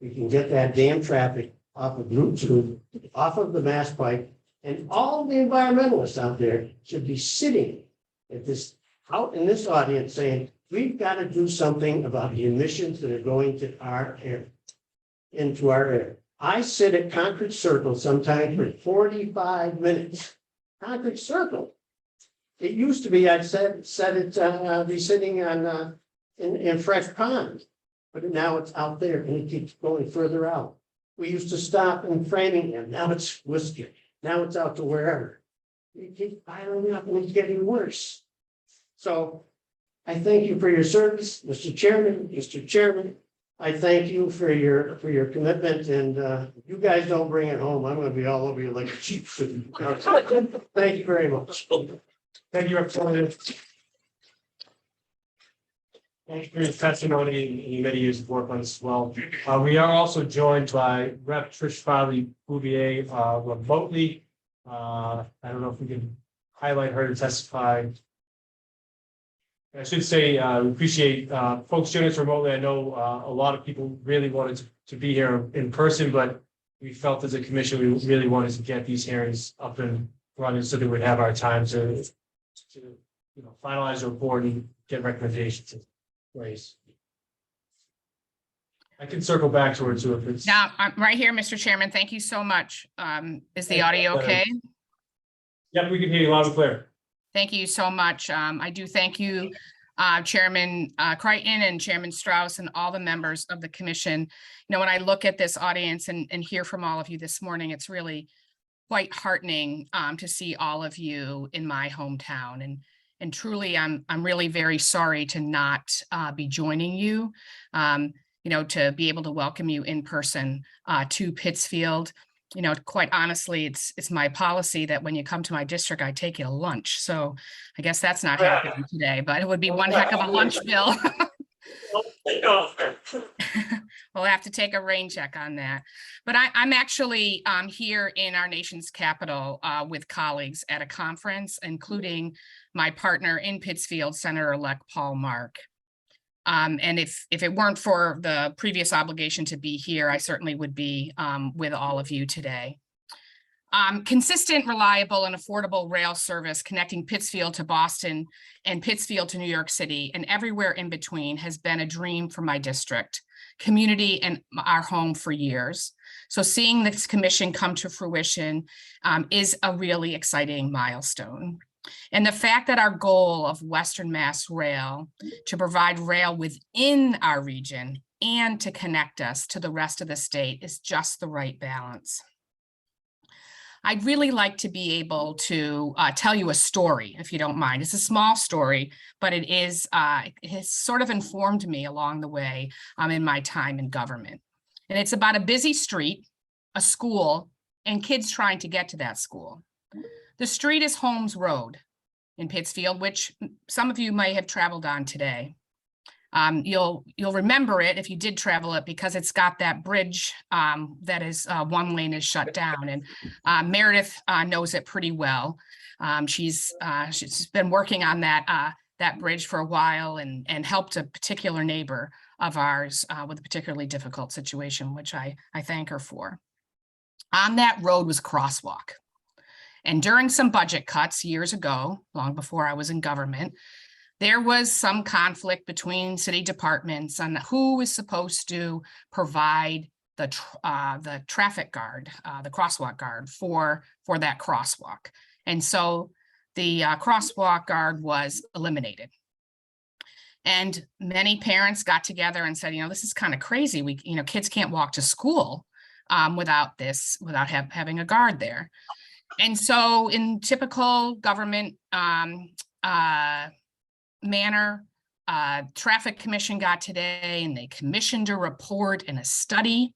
we can get that damn traffic off of Route 2, off of the Mass Pike, and all the environmentalists out there should be sitting at this, out in this audience saying, we've got to do something about the emissions that are going to our air, into our air. I sit at Concord Circle sometimes for 45 minutes. Concord Circle. It used to be, I'd said it, be sitting on, in Fresh Pond, but now it's out there and it keeps going further out. We used to stop in Framingham, now it's Worcester, now it's out to wherever. It keeps piling up and it's getting worse. So I thank you for your service, Mr. Chairman, Mr. Chairman. I thank you for your commitment, and if you guys don't bring it home, I'm gonna be all over you like a cheap suit. Thank you very much. Thank you, Representative. Thanks for your testimony and your many years of work on this as well. We are also joined by Rep. Trish Farley Bouvier remotely. I don't know if we can highlight her to testify. I should say, we appreciate folks joining us remotely. I know a lot of people really wanted to be here in person, but we felt as a commission, we really wanted to get these hearings up and running so that we'd have our time to finalize the report and get recommendations in place. I can circle back to her too if it's. Now, I'm right here, Mr. Chairman. Thank you so much. Is the audio okay? Yep, we can hear you loud and clear. Thank you so much. I do thank you, Chairman Crichton and Chairman Strauss and all the members of the commission. You know, when I look at this audience and hear from all of you this morning, it's really quite heartening to see all of you in my hometown. And truly, I'm really very sorry to not be joining you, to be able to welcome you in person to Pittsfield. You know, quite honestly, it's my policy that when you come to my district, I take you to lunch. So I guess that's not happening today, but it would be one heck of a lunch bill. We'll have to take a rain check on that. But I'm actually here in our nation's capital with colleagues at a conference, including my partner in Pittsfield, Senator-elect Paul Mark. And if it weren't for the previous obligation to be here, I certainly would be with all of you today. Consistent, reliable, and affordable rail service connecting Pittsfield to Boston and Pittsfield to New York City and everywhere in between has been a dream for my district, community, and our home for years. So seeing this commission come to fruition is a really exciting milestone. And the fact that our goal of Western Mass Rail to provide rail within our region and to connect us to the rest of the state is just the right balance. I'd really like to be able to tell you a story, if you don't mind. It's a small story, but it has sort of informed me along the way in my time in government. And it's about a busy street, a school, and kids trying to get to that school. The street is Holmes Road in Pittsfield, which some of you may have traveled on today. You'll remember it if you did travel it because it's got that bridge that is one lane is shut down, and Meredith knows it pretty well. She's been working on that bridge for a while and helped a particular neighbor of ours with a particularly difficult situation, which I thank her for. On that road was crosswalk. And during some budget cuts years ago, long before I was in government, there was some conflict between city departments on who is supposed to provide the traffic guard, the crosswalk guard for that crosswalk. And so the crosswalk guard was eliminated. And many parents got together and said, this is kind of crazy. Kids can't walk to school without having a guard there. And so in typical government manner, Traffic Commission got today and they commissioned a report and a study.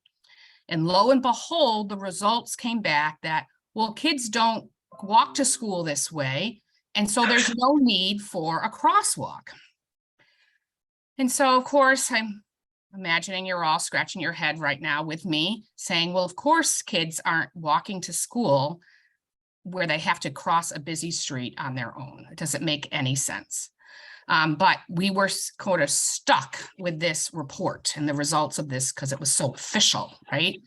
And lo and behold, the results came back that, well, kids don't walk to school this way. And so there's no need for a crosswalk. And so, of course, I'm imagining you're all scratching your head right now with me saying, well, of course, kids aren't walking to school where they have to cross a busy street on their own. It doesn't make any sense. But we were kind of stuck with this report and the results of this because it was so official, right?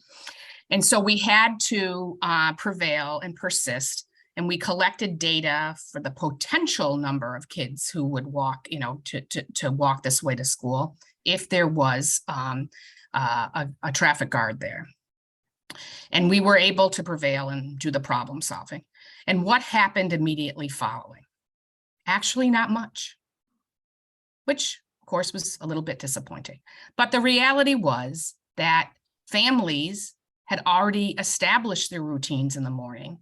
And so we had to prevail and persist. And we collected data for the potential number of kids who would walk, to walk this way to school if there was a traffic guard there. And we were able to prevail and do the problem solving. And what happened immediately following? Actually, not much, which of course was a little bit disappointing. But the reality was that families had already established their routines in the morning.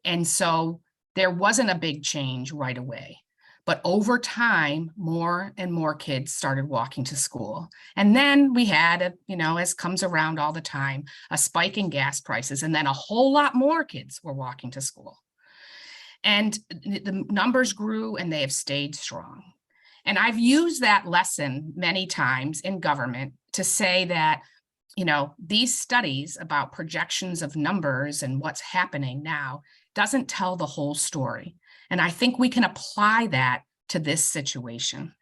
And so there wasn't a big change right away. But over time, more and more kids started walking to school. And then we had, as comes around all the time, a spike in gas prices, and then a whole lot more kids were walking to school. And the numbers grew and they have stayed strong. And I've used that lesson many times in government to say that these studies about projections of numbers and what's happening now doesn't tell the whole story. And I think we can apply that to this situation.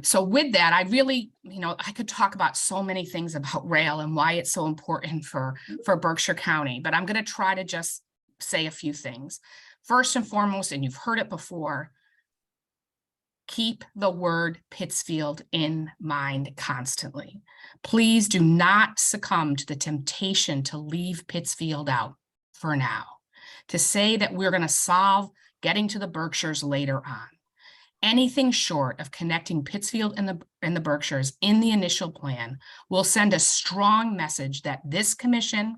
So with that, I really, I could talk about so many things about rail and why it's so important for Berkshire County, but I'm going to try to just say a few things. First and foremost, and you've heard it before, keep the word Pittsfield in mind constantly. Please do not succumb to the temptation to leave Pittsfield out for now, to say that we're going to solve getting to the Berkshires later on. Anything short of connecting Pittsfield and the Berkshires in the initial plan will send a strong message that this commission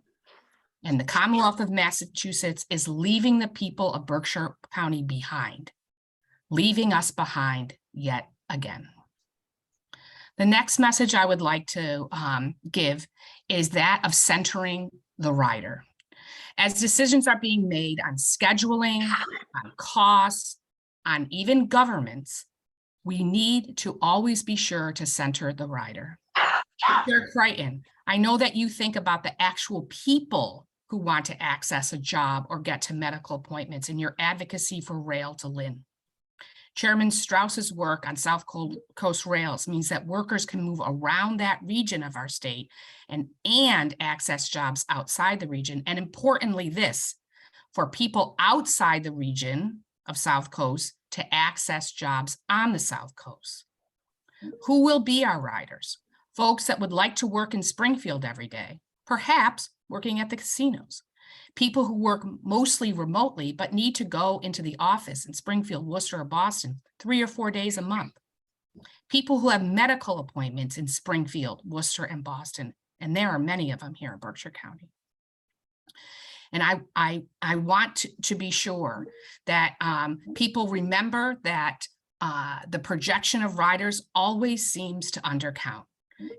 and the Commonwealth of Massachusetts is leaving the people of Berkshire County behind, leaving us behind yet again. The next message I would like to give is that of centering the rider. As decisions are being made on scheduling, on costs, on even governments, we need to always be sure to center the rider. Chair Crichton, I know that you think about the actual people who want to access a job or get to medical appointments in your advocacy for rail to Lynn. Chairman Strauss's work on South Coast Rails means that workers can move around that region of our state and access jobs outside the region. And importantly, this, for people outside the region of South Coast to access jobs on the South Coast. Who will be our riders? Folks that would like to work in Springfield every day, perhaps working at the casinos. People who work mostly remotely, but need to go into the office in Springfield, Worcester, or Boston 3 or 4 days a month. People who have medical appointments in Springfield, Worcester, and Boston, and there are many of them here in Berkshire County. And I want to be sure that people remember that the projection of riders always seems to undercount.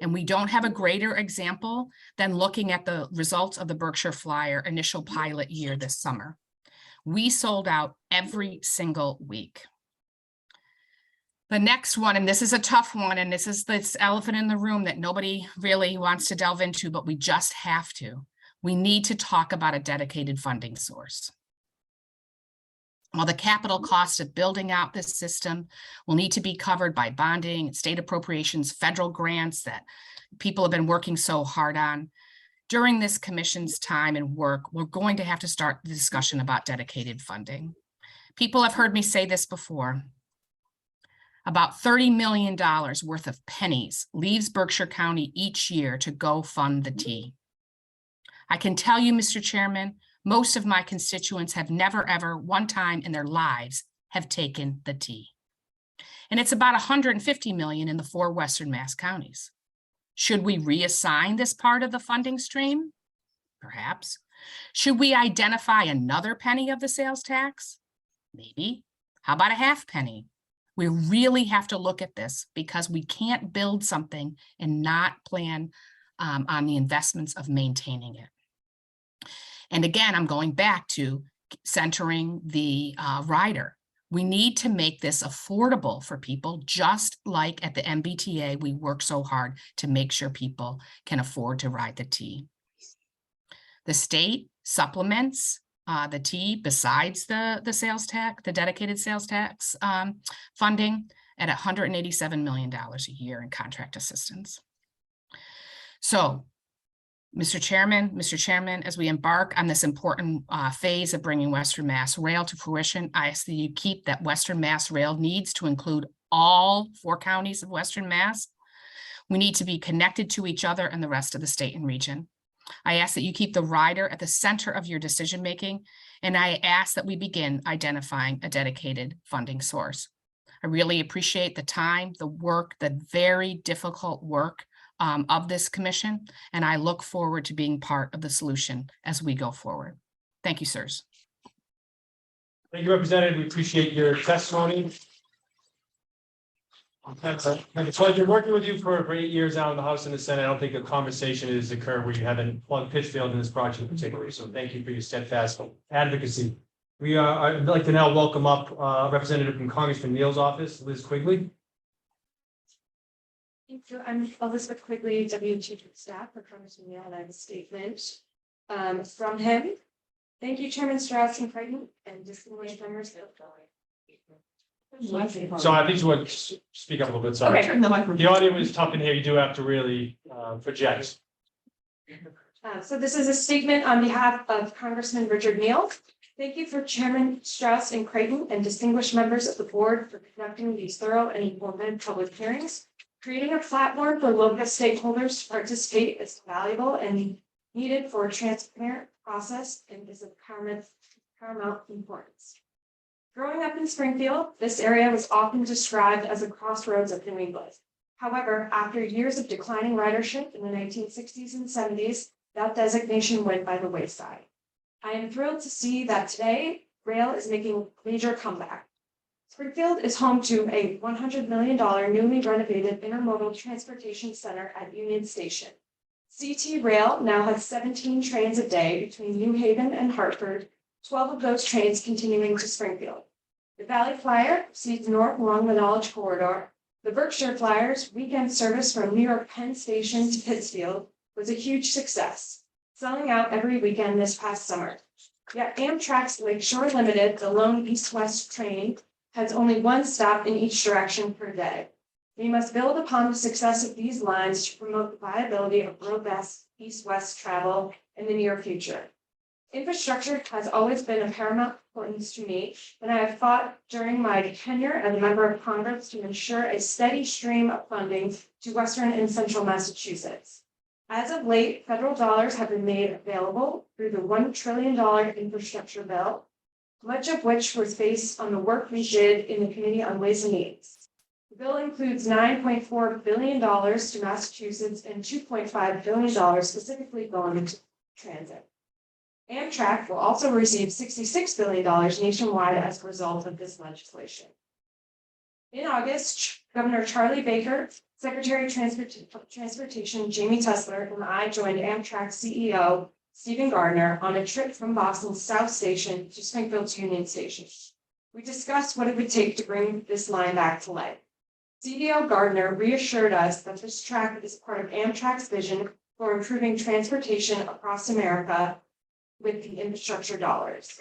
And we don't have a greater example than looking at the results of the Berkshire Flyer initial pilot year this summer. We sold out every single week. The next one, and this is a tough one, and this is this elephant in the room that nobody really wants to delve into, but we just have to. We need to talk about a dedicated funding source. While the capital cost of building out this system will need to be covered by bonding, state appropriations, federal grants that people have been working so hard on, during this commission's time and work, we're going to have to start the discussion about dedicated funding. People have heard me say this before. About $30 million worth of pennies leaves Berkshire County each year to go fund the T. I can tell you, Mr. Chairman, most of my constituents have never, ever, one time in their lives, have taken the T. And it's about $150 million in the 4 Western Mass counties. Should we reassign this part of the funding stream? Perhaps. Should we identify another penny of the sales tax? Maybe. How about a half penny? We really have to look at this because we can't build something and not plan on the investments of maintaining it. And again, I'm going back to centering the rider. We need to make this affordable for people, just like at the MBTA, we work so hard to make sure people can afford to ride the T. The state supplements the T besides the sales tax, the dedicated sales tax funding at $187 million a year in contract assistance. So, Mr. Chairman, as we embark on this important phase of bringing Western Mass Rail to fruition, I ask that you keep that Western Mass Rail needs to include all 4 counties of Western Mass. We need to be connected to each other and the rest of the state and region. I ask that you keep the rider at the center of your decision-making, and I ask that we begin identifying a dedicated funding source. I really appreciate the time, the work, the very difficult work of this commission, and I look forward to being part of the solution as we go forward. Thank you, sirs. Thank you, Representative. We appreciate your testimony. It's a pleasure working with you for 8 years now in the House and the Senate. I don't think a conversation has occurred where you haven't plugged Pittsfield in this project in particular. So thank you for your steadfast advocacy. I'd like to now welcome up Representative from Congressman Neal's office, Liz Quigley. Thank you. I'm Elizabeth Quigley, WU Chief of Staff for Congressman Neal, and I have a statement from him. Thank you, Chairman Strauss and Creighton, and distinguished members. So I think you want to speak up a little bit. Sorry. Okay, turn the microphone. The audio is tough in here. You do have to really project. So this is a statement on behalf of Congressman Richard Neal. Thank you for Chairman Strauss and Creighton and distinguished members of the board for conducting these thorough and informative public hearings. Creating a platform for local stakeholders to participate is valuable and needed for a transparent process and is of paramount importance. Growing up in Springfield, this area was often described as a crossroads of New England. However, after years of declining ridership in the 1960s and 70s, that designation went by the wayside. I am thrilled to see that today, rail is making a major comeback. Springfield is home to a $100 million newly renovated intermodal transportation center at Union Station. CT Rail now has 17 trains a day between New Haven and Hartford, 12 of those trains continuing to Springfield. The Valley Flyer proceeds north along the Knowledge Corridor. The Berkshire Flyer's weekend service from New York Penn Station to Pittsfield was a huge success, selling out every weekend this past summer. Yet Amtrak's Lakeshore Limited, the lone east-west train, has only one stop in each direction per day. We must build upon the success of these lines to promote the viability of robust east-west travel in the near future. Infrastructure has always been of paramount importance to me, and I have fought during my tenure as a member of Congress to ensure a steady stream of funding to Western and Central Massachusetts. As of late, federal dollars have been made available through the $1 trillion infrastructure bill, much of which was based on the work we did in the Committee on Ways and Means. The bill includes $9.4 billion to Massachusetts and $2.5 billion specifically going to transit. Amtrak will also receive $66 billion nationwide as a result of this legislation. In August, Governor Charlie Baker, Secretary of Transportation Jamie Tesler, and I joined Amtrak CEO Stephen Gardner on a trip from Boston's South Station to Springfield's Union Station. We discussed what it would take to bring this line back to life. CDO Gardner reassured us that this track is part of Amtrak's vision for improving transportation across America with the infrastructure dollars.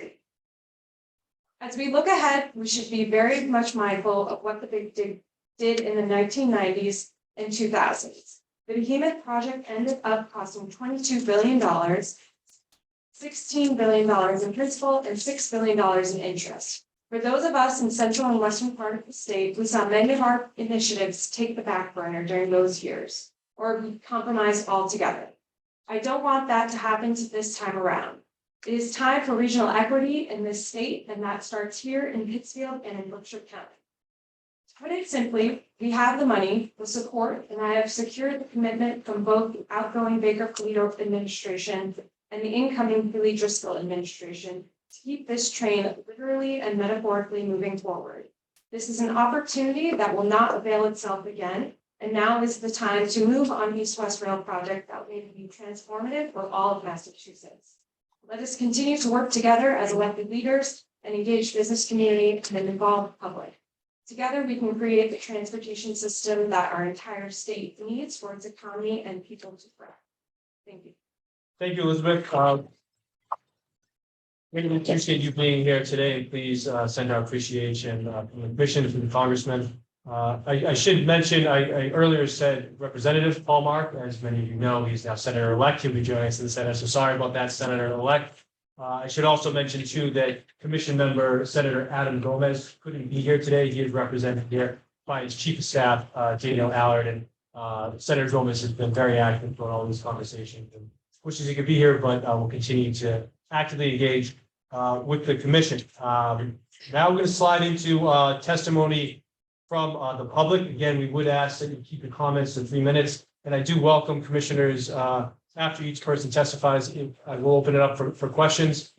As we look ahead, we should be very much mindful of what the Big Dig did in the 1990s and 2000s. The Behemoth project ended up costing $22 billion, $16 billion in principal, and $6 billion in interest. For those of us in central and western part of the state, we saw many of our initiatives take the back burner during those years, or be compromised altogether. I don't want that to happen this time around. It is time for regional equity in this state, and that starts here in Pittsfield and in Berkshire County. To put it simply, we have the money, the support, and I have secured the commitment from both the outgoing Baker-Polito administration and the incoming Billy Driscoll administration to keep this train literally and metaphorically moving forward. This is an opportunity that will not avail itself again, and now is the time to move on East-West Rail project that will be transformative for all of Massachusetts. Let us continue to work together as elected leaders and engage business community and involve the public. Together, we can create the transportation system that our entire state needs for its economy and people to thrive. Thank you. Thank you, Elizabeth. We appreciate you being here today. Please send our appreciation from the commission, from the congressman. I should mention, I earlier said Representative Paul Mark, as many of you know, he's now Senator-elect. He'll be joining us in the Senate, so sorry about that, Senator-elect. I should also mention too that Commission Member Senator Adam Gomez couldn't be here today. He is represented here by his Chief of Staff, Daniel Allard, and Senator Gomez has been very active throughout all these conversations and wishes he could be here, but will continue to actively engage with the commission. Now we're going to slide into testimony from the public. Again, we would ask that you keep your comments to 3 minutes, and I do welcome commissioners after each person testifies. I will open it up for questions,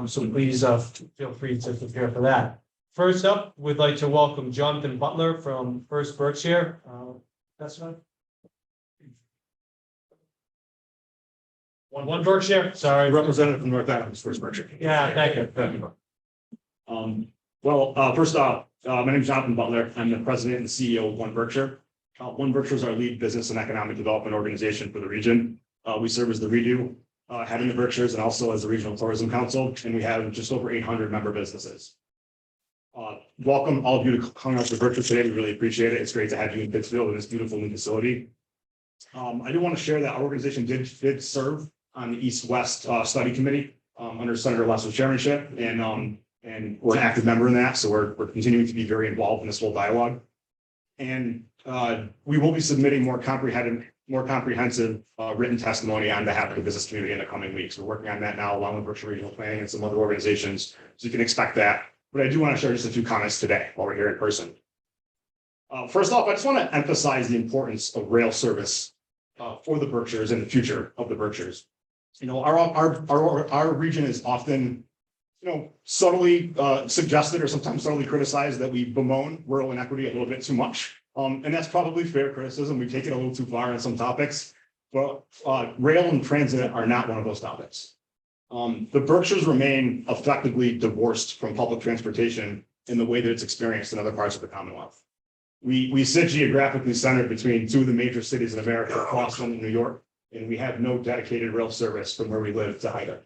so please feel free to prepare for that. First up, we'd like to welcome Jonathan Butler from First Berkshire. Testify. One Berkshire, sorry. Representative from North Adams, First Berkshire. Yeah, thank you. First off, my name is Jonathan Butler. I'm the president and CEO of One Berkshire. One Berkshire is our lead business and economic development organization for the region. We serve as the redo head in the Berkshires and also as the Regional Tourism Council, and we have just over 800 member businesses. Welcome all of you to come out to Berkshire today. We really appreciate it. It's great to have you in Pittsfield in this beautiful new facility. I do want to share that our organization did serve on the East-West Study Committee under Senator Lesser's chairmanship, and we're an active member in that. So we're continuing to be very involved in this whole dialogue. And we will be submitting more comprehensive written testimony on behalf of the business community in the coming weeks. We're working on that now, along with Berkshire Regional Planning and some other organizations. So you can expect that. But I do want to share just a few comments today while we're here in person. First off, I just want to emphasize the importance of rail service for the Berkshires and the future of the Berkshires. You know, our region is often, you know, subtly suggested or sometimes subtly criticized that we bemoan rural inequity a little bit too much. And that's probably fair criticism. We take it a little too far on some topics, but rail and transit are not one of those topics. The Berkshires remain effectively divorced from public transportation in the way that it's experienced in other parts of the Commonwealth. We sit geographically centered between two of the major cities in America, Boston and New York, and we have no dedicated rail service from where we live to either.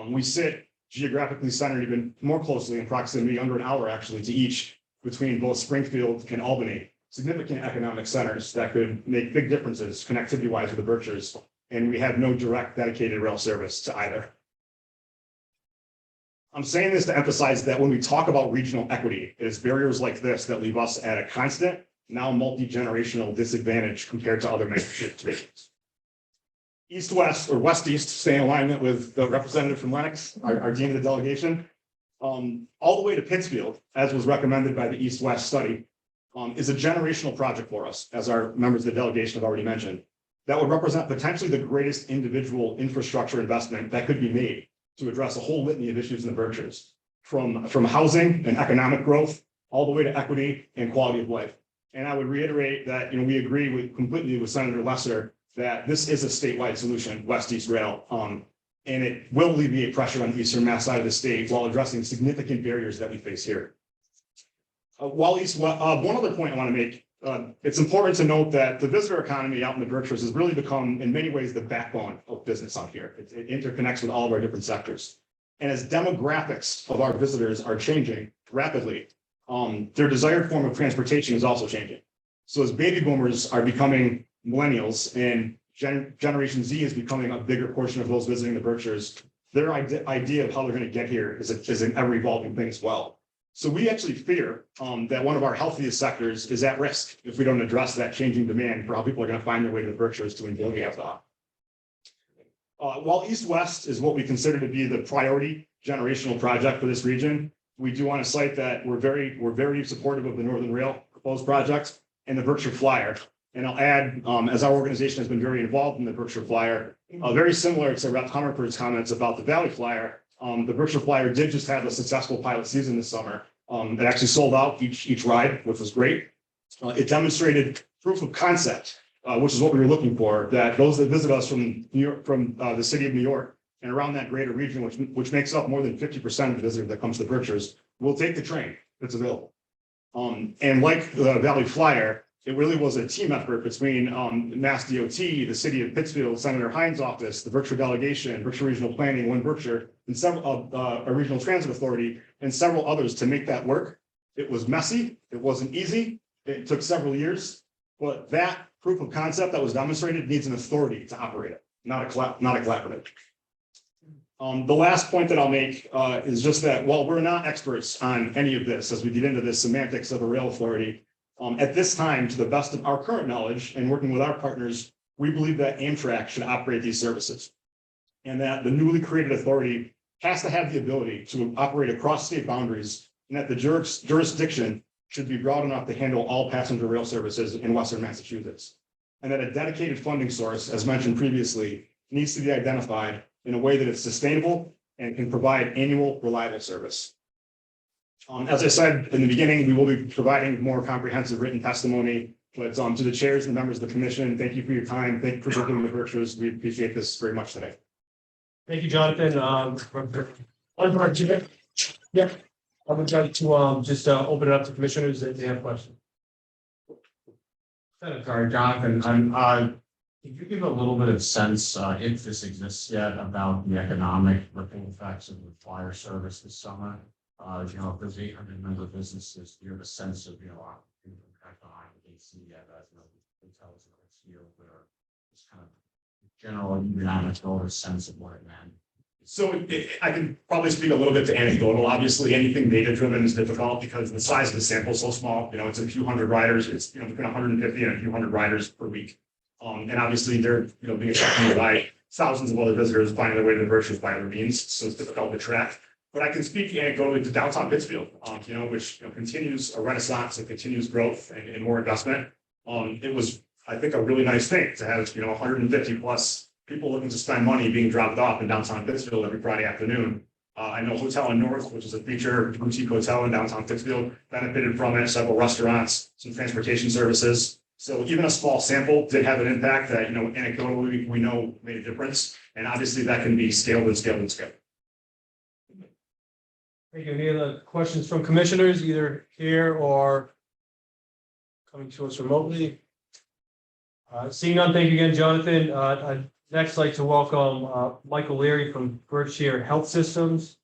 We sit geographically centered even more closely in proximity, under an hour actually, to each between both Springfield and Albany, significant economic centers that could make big differences connectivity-wise with the Berkshires, and we have no direct dedicated rail service to either. I'm saying this to emphasize that when we talk about regional equity, it is barriers like this that leave us at a constant, now multi-generational disadvantage compared to other major jurisdictions. East-West or West-East, stay in alignment with the representative from Lennox, our dean of the delegation, all the way to Pittsfield, as was recommended by the East-West study, is a generational project for us, as our members of the delegation have already mentioned, that would represent potentially the greatest individual infrastructure investment that could be made to address a whole litany of issues in the Berkshires, from housing and economic growth, all the way to equity and quality of life. And I would reiterate that, you know, we agree completely with Senator Lesser that this is a statewide solution, West-East Rail, and it will alleviate pressure on the eastern Mass side of the state while addressing significant barriers that we face here. One other point I want to make, it's important to note that the visitor economy out in the Berkshires has really become, in many ways, the backbone of business out here. It interconnects with all of our different sectors. And as demographics of our visitors are changing rapidly, their desired form of transportation is also changing. So as baby boomers are becoming millennials and Generation Z is becoming a bigger portion of those visiting the Berkshires, their idea of how they're going to get here is an ever-evolving thing as well. So we actually fear that one of our healthiest sectors is at risk if we don't address that changing demand for how people are going to find their way to the Berkshires to enjoy the afterlife. While East-West is what we consider to be the priority generational project for this region, we do want to cite that we're very supportive of the Northern Rail proposed project and the Berkshire Flyer. And I'll add, as our organization has been very involved in the Berkshire Flyer, very similar to Rep. Hummerford's comments about the Valley Flyer, the Berkshire Flyer did just have a successful pilot season this summer. It actually sold out each ride, which was great. It demonstrated proof of concept, which is what we were looking for, that those that visit us from New York, from the city of New York and around that greater region, which makes up more than 50% of the visitors that comes to the Berkshires, will take the train that's available. And like the Valley Flyer, it really was a team effort between Mass DOT, the city of Pittsfield, Senator Hines' office, the Berkshire delegation, Berkshire Regional Planning, One Berkshire, and several a regional transit authority, and several others to make that work. It was messy. It wasn't easy. It took several years, but that proof of concept that was demonstrated needs an authority to operate it, not a collaborative. The last point that I'll make is just that while we're not experts on any of this, as we get into the semantics of a rail authority, at this time, to the best of our current knowledge and working with our partners, we believe that Amtrak should operate these services. And that the newly created authority has to have the ability to operate across state boundaries, and that the jurisdiction should be broad enough to handle all passenger rail services in Western Massachusetts. And that a dedicated funding source, as mentioned previously, needs to be identified in a way that is sustainable and can provide annual reliable service. As I said in the beginning, we will be providing more comprehensive written testimony, but to the chairs and the members of the commission, thank you for your time. Thank you for working with the Berkshires. We appreciate this very much today. Thank you, Jonathan. Yeah, I would like to just open it up to commissioners if they have questions. Sorry, Jonathan, could you give a little bit of sense, if this exists yet, about the economic ripple effects of the flyer service this summer? If there's 800 member businesses, do you have a sense of, impact on AC yet, as hotels and here, where it's kind of general anecdotal sense of what it meant? So I can probably speak a little bit to anecdotal. Obviously, anything data driven is difficult because the size of the sample is so small. It's a few hundred riders. It's between 150 and a few hundred riders per week. And obviously they're being accompanied by thousands of other visitors finding their way to the Berkshires by other means. So it's difficult to track. But I can speak anecdotally to downtown Pittsfield, which continues a renaissance and continues growth and more investment. It was, I think, a really nice thing to have 150 plus people looking to spend money being dropped off in downtown Pittsfield every Friday afternoon. I know Hotel in North, which is a feature boutique hotel in downtown Pittsfield, benefited from it. Several restaurants, some transportation services. So even a small sample did have an impact that anecdotally we know made a difference, and obviously that can be scaled and scaled and scaled. Thank you. Any other questions from commissioners, either here or coming to us remotely? Seeing none, thank you again, Jonathan. I'd next like to welcome Michael Leary from Berkshire Health Systems.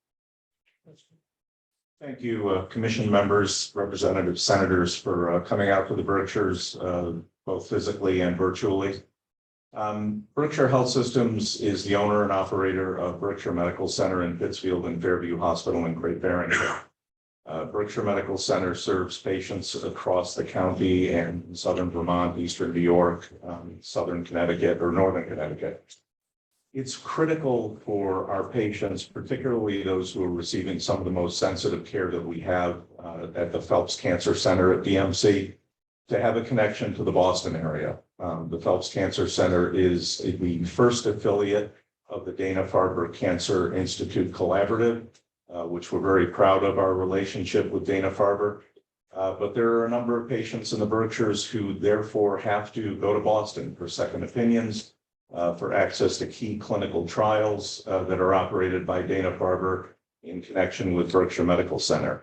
Thank you, commission members, representatives, senators for coming out to the Berkshires, both physically and virtually. Berkshire Health Systems is the owner and operator of Berkshire Medical Center in Pittsfield and Fairview Hospital in Great Barrington. Berkshire Medical Center serves patients across the county and southern Vermont, eastern New York, southern Connecticut, or northern Connecticut. It's critical for our patients, particularly those who are receiving some of the most sensitive care that we have at the Phelps Cancer Center at BMC, to have a connection to the Boston area. The Phelps Cancer Center is the first affiliate of the Dana-Farber Cancer Institute Collaborative, which we're very proud of our relationship with Dana-Farber. But there are a number of patients in the Berkshires who therefore have to go to Boston for second opinions, for access to key clinical trials that are operated by Dana-Farber in connection with Berkshire Medical Center.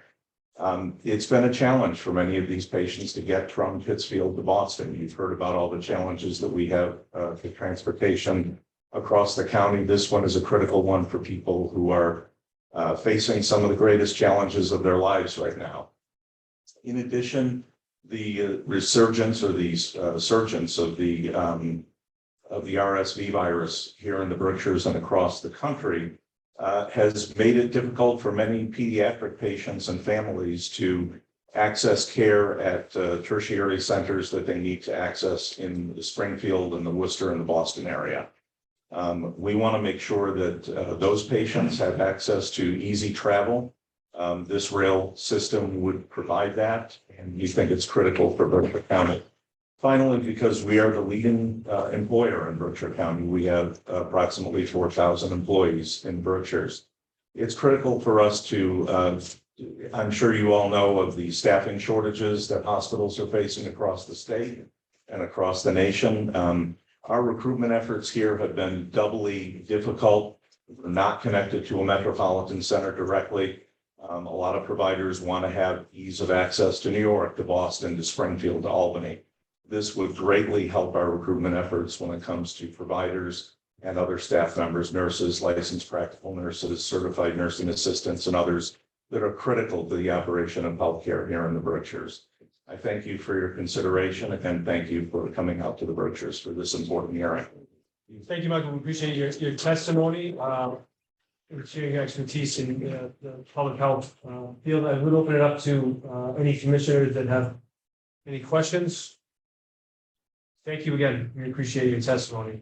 It's been a challenge for many of these patients to get from Pittsfield to Boston. You've heard about all the challenges that we have for transportation across the county. This one is a critical one for people who are facing some of the greatest challenges of their lives right now. In addition, the resurgence or the surgence of the RSV virus here in the Berkshires and across the country has made it difficult for many pediatric patients and families to access care at tertiary centers that they need to access in the Springfield and the Worcester and the Boston area. We want to make sure that those patients have access to easy travel. This rail system would provide that, and we think it's critical for Berkshire County. Finally, because we are the leading employer in Berkshire County, we have approximately 4,000 employees in Berkshires. It's critical for us to, I'm sure you all know of the staffing shortages that hospitals are facing across the state and across the nation. Our recruitment efforts here have been doubly difficult. We're not connected to a metropolitan center directly. A lot of providers want to have ease of access to New York, to Boston, to Springfield, to Albany. This would greatly help our recruitment efforts when it comes to providers and other staff members, nurses, licensed practical nurses, certified nursing assistants, and others that are critical to the operation of healthcare here in the Berkshires. I thank you for your consideration and thank you for coming out to the Berkshires for this important hearing. Thank you, Michael. We appreciate your testimony, and sharing your expertise in the public health field. I would open it up to any commissioners that have any questions. Thank you again. We appreciate your testimony.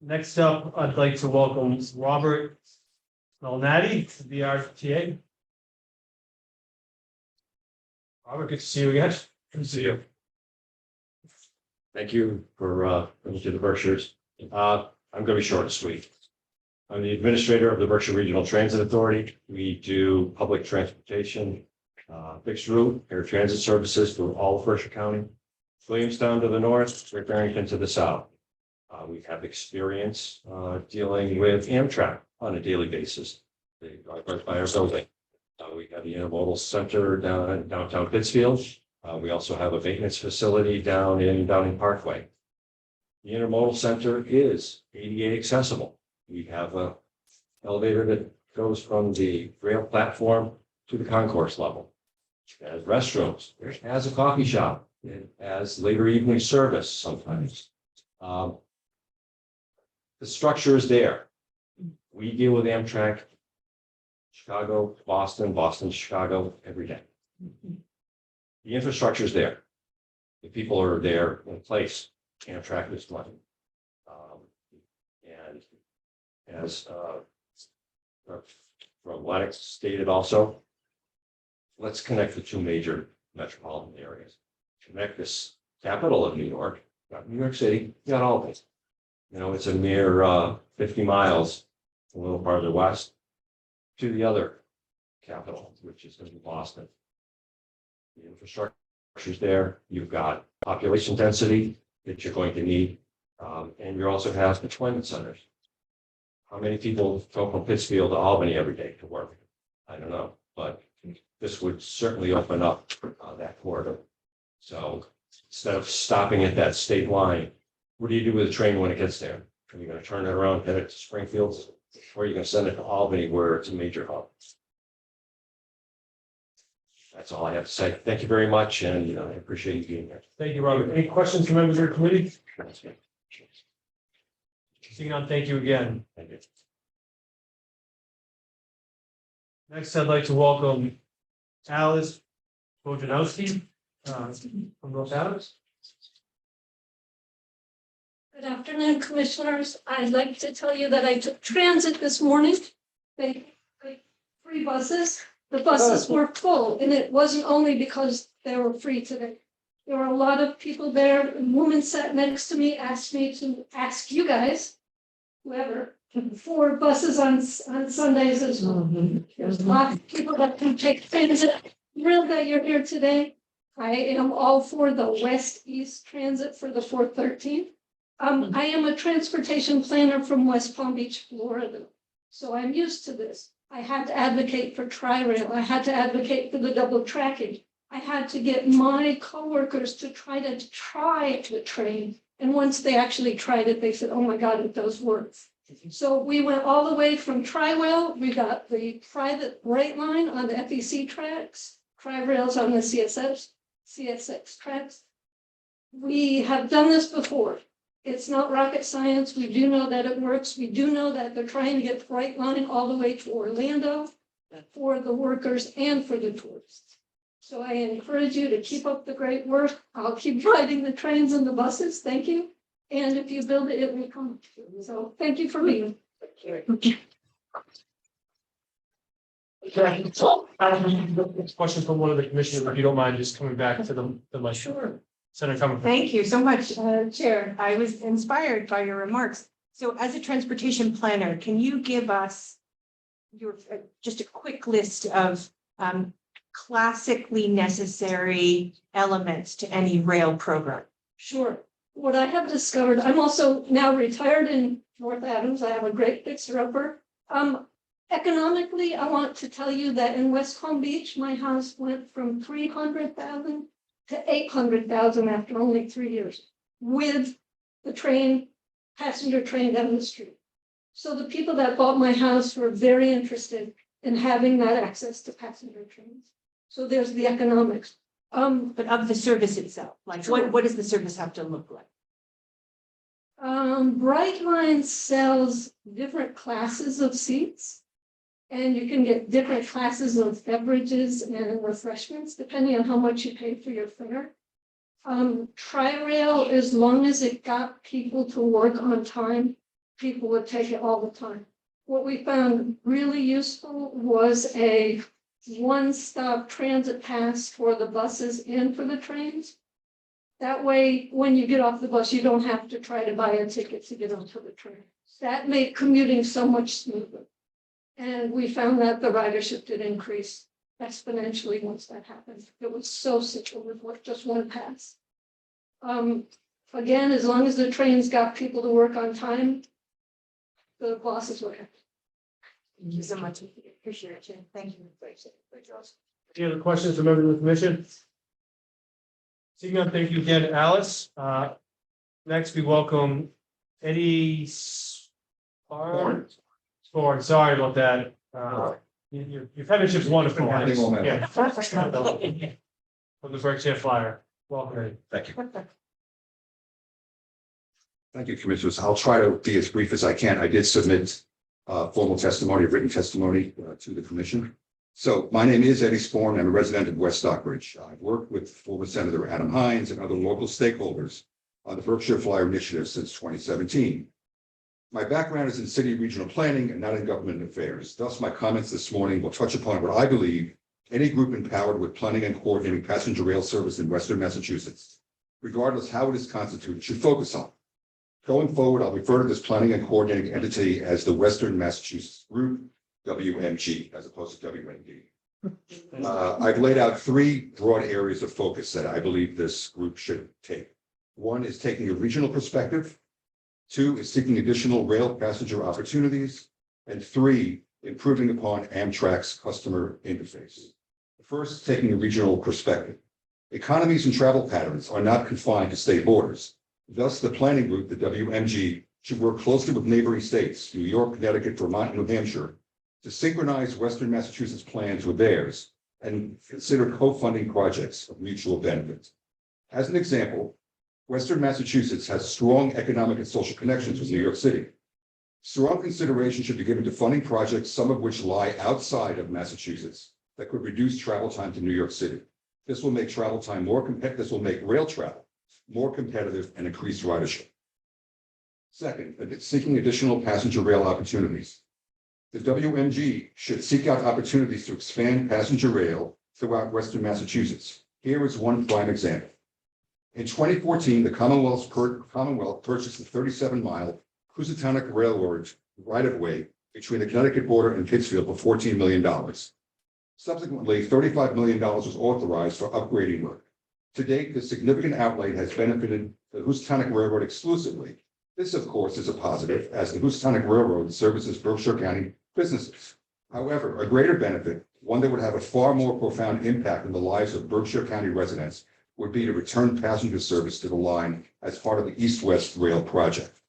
Next up, I'd like to welcome Robert Malnati to the RTA. Robert, good to see you again. Good to see you. Thank you for coming to the Berkshires. I'm going to be short and sweet. I'm the administrator of the Berkshire Regional Transit Authority. We do public transportation, fixed route, air transit services for all of Berkshire County. Williamstown to the north, Great Barrington to the south. We have experience dealing with Amtrak on a daily basis. They drive right by our building. We have the intermodal center down in downtown Pittsfield. We also have a maintenance facility down in Downing Parkway. The intermodal center is ADA accessible. We have an elevator that goes from the rail platform to the concourse level. It has restrooms. It has a coffee shop. It has later evening service sometimes. The structure is there. We deal with Amtrak, Chicago, Boston, Boston, Chicago every day. The infrastructure is there. The people are there in place. Amtrak is money. And as from Lennox stated also, let's connect the two major metropolitan areas. Connect this capital of New York, got New York City, got Albany. You know, it's a mere 50 miles, a little farther west, to the other capital, which is going to be Boston. The infrastructure is there. You've got population density that you're going to need, and you also have deployment centers. How many people go from Pittsfield to Albany every day to work? I don't know, but this would certainly open up that corridor. So instead of stopping at that state line, what do you do with the train when it gets there? Are you going to turn it around, head it to Springfield, or are you going to send it to Albany where it's a major hub? That's all I have to say. Thank you very much, and I appreciate you being here. Thank you, Robert. Any questions from members of your committee? Seeing none, thank you again. Thank you. Next, I'd like to welcome Alice Bojanowski from North Adams. Good afternoon, commissioners. I'd like to tell you that I took transit this morning. They 3 buses. The buses were full, and it wasn't only because they were free today. There were a lot of people there. A woman sat next to me, asked me to ask you guys, whoever, for buses on Sundays as well. There's a lot of people that can take transit. Thrilled that you're here today. I am all for the West-East transit for the 413. I am a transportation planner from West Palm Beach, Florida. So I'm used to this. I had to advocate for Tri-Rail. I had to advocate for the double tracking. I had to get my coworkers to try the train. And once they actually tried it, they said, oh my God, it does work. So we went all the way from Tri-Rail. We got the private right line on the FEC tracks, Tri-Rails on the CSX tracks. We have done this before. It's not rocket science. We do know that it works. We do know that they're trying to get Bright Line all the way to Orlando for the workers and for the tourists. So I encourage you to keep up the great work. I'll keep riding the trains and the buses. Thank you. And if you build it, it will come. So thank you for being here. Question from one of the commissioners, if you don't mind, just coming back to the mic. Sure. Senator Cummings. Thank you so much, Chair. I was inspired by your remarks. So as a transportation planner, can you give us your just a quick list of classically necessary elements to any rail program? Sure. What I have discovered, I'm also now retired in North Adams. I have a great fixer-upper. Economically, I want to tell you that in West Palm Beach, my house went from $300,000 to 800,000 after only 3 years with the train, passenger train down the street. So the people that bought my house were very interested in having that access to passenger trains. So there's the economics. But of the service itself, like what does the service have to look like? Brightline sells different classes of seats. And you can get different classes of beverages and refreshments depending on how much you pay for your fare. Tri-Rail, as long as it got people to work on time, people would take it all the time. What we found really useful was a one-stop transit pass for the buses and for the trains. That way, when you get off the bus, you don't have to try to buy a ticket to get onto the train. That made commuting so much smoother. And we found that the ridership did increase exponentially once that happened. It was so simple with just one pass. Again, as long as the trains got people to work on time, the bosses were happy. Thank you so much. Appreciate it, Jim. Thank you. Any other questions from members of the commission? Seeing none, thank you again, Alice. Next, we welcome Eddie Spahn. Sorry about that. Your penmanship's wonderful. Yeah. From the Berkshire Flyer. Welcome, Eddie. Thank you. Thank you, Commissioners. I'll try to be as brief as I can. I did submit formal testimony, written testimony to the commission. So my name is Eddie Sporn. I'm a resident of West Stockbridge. I've worked with former Senator Adam Hines and other local stakeholders on the Berkshire Flyer Initiative since 2017. My background is in city regional planning and not in government affairs. Thus, my comments this morning will touch upon what I believe any group empowered with planning and coordinating passenger rail service in Western Massachusetts, regardless how it is constituted, should focus on. Going forward, I'll refer to this planning and coordinating entity as the Western Massachusetts Group, WMG, as opposed to WMD. I've laid out three broad areas of focus that I believe this group should take. One is taking a regional perspective. Two is seeking additional rail passenger opportunities. And three, improving upon Amtrak's customer interface. First, taking a regional perspective. Economies and travel patterns are not confined to state borders. Thus, the planning group, the WMG, should work closely with neighboring states, New York, Connecticut, Vermont, and New Hampshire, to synchronize Western Massachusetts plans with theirs and consider co-funding projects of mutual benefit. As an example, Western Massachusetts has strong economic and social connections with New York City. Strong consideration should be given to funding projects, some of which lie outside of Massachusetts, that could reduce travel time to New York City. This will make travel time more competitive. This will make rail travel more competitive and increase ridership. Second, seeking additional passenger rail opportunities. The WMG should seek out opportunities to expand passenger rail throughout Western Massachusetts. Here is one prime example. In 2014, the Commonwealth purchased the 37-mile Housatonic Railroad right-of-way between the Connecticut border and Pittsfield for $14 million. Subsequently, $35 million was authorized for upgrading work. To date, this significant outlay has benefited the Housatonic Railroad exclusively. This, of course, is a positive, as the Housatonic Railroad services Berkshire County businesses. However, a greater benefit, one that would have a far more profound impact on the lives of Berkshire County residents, would be to return passenger service to the line as part of the East-West Rail project.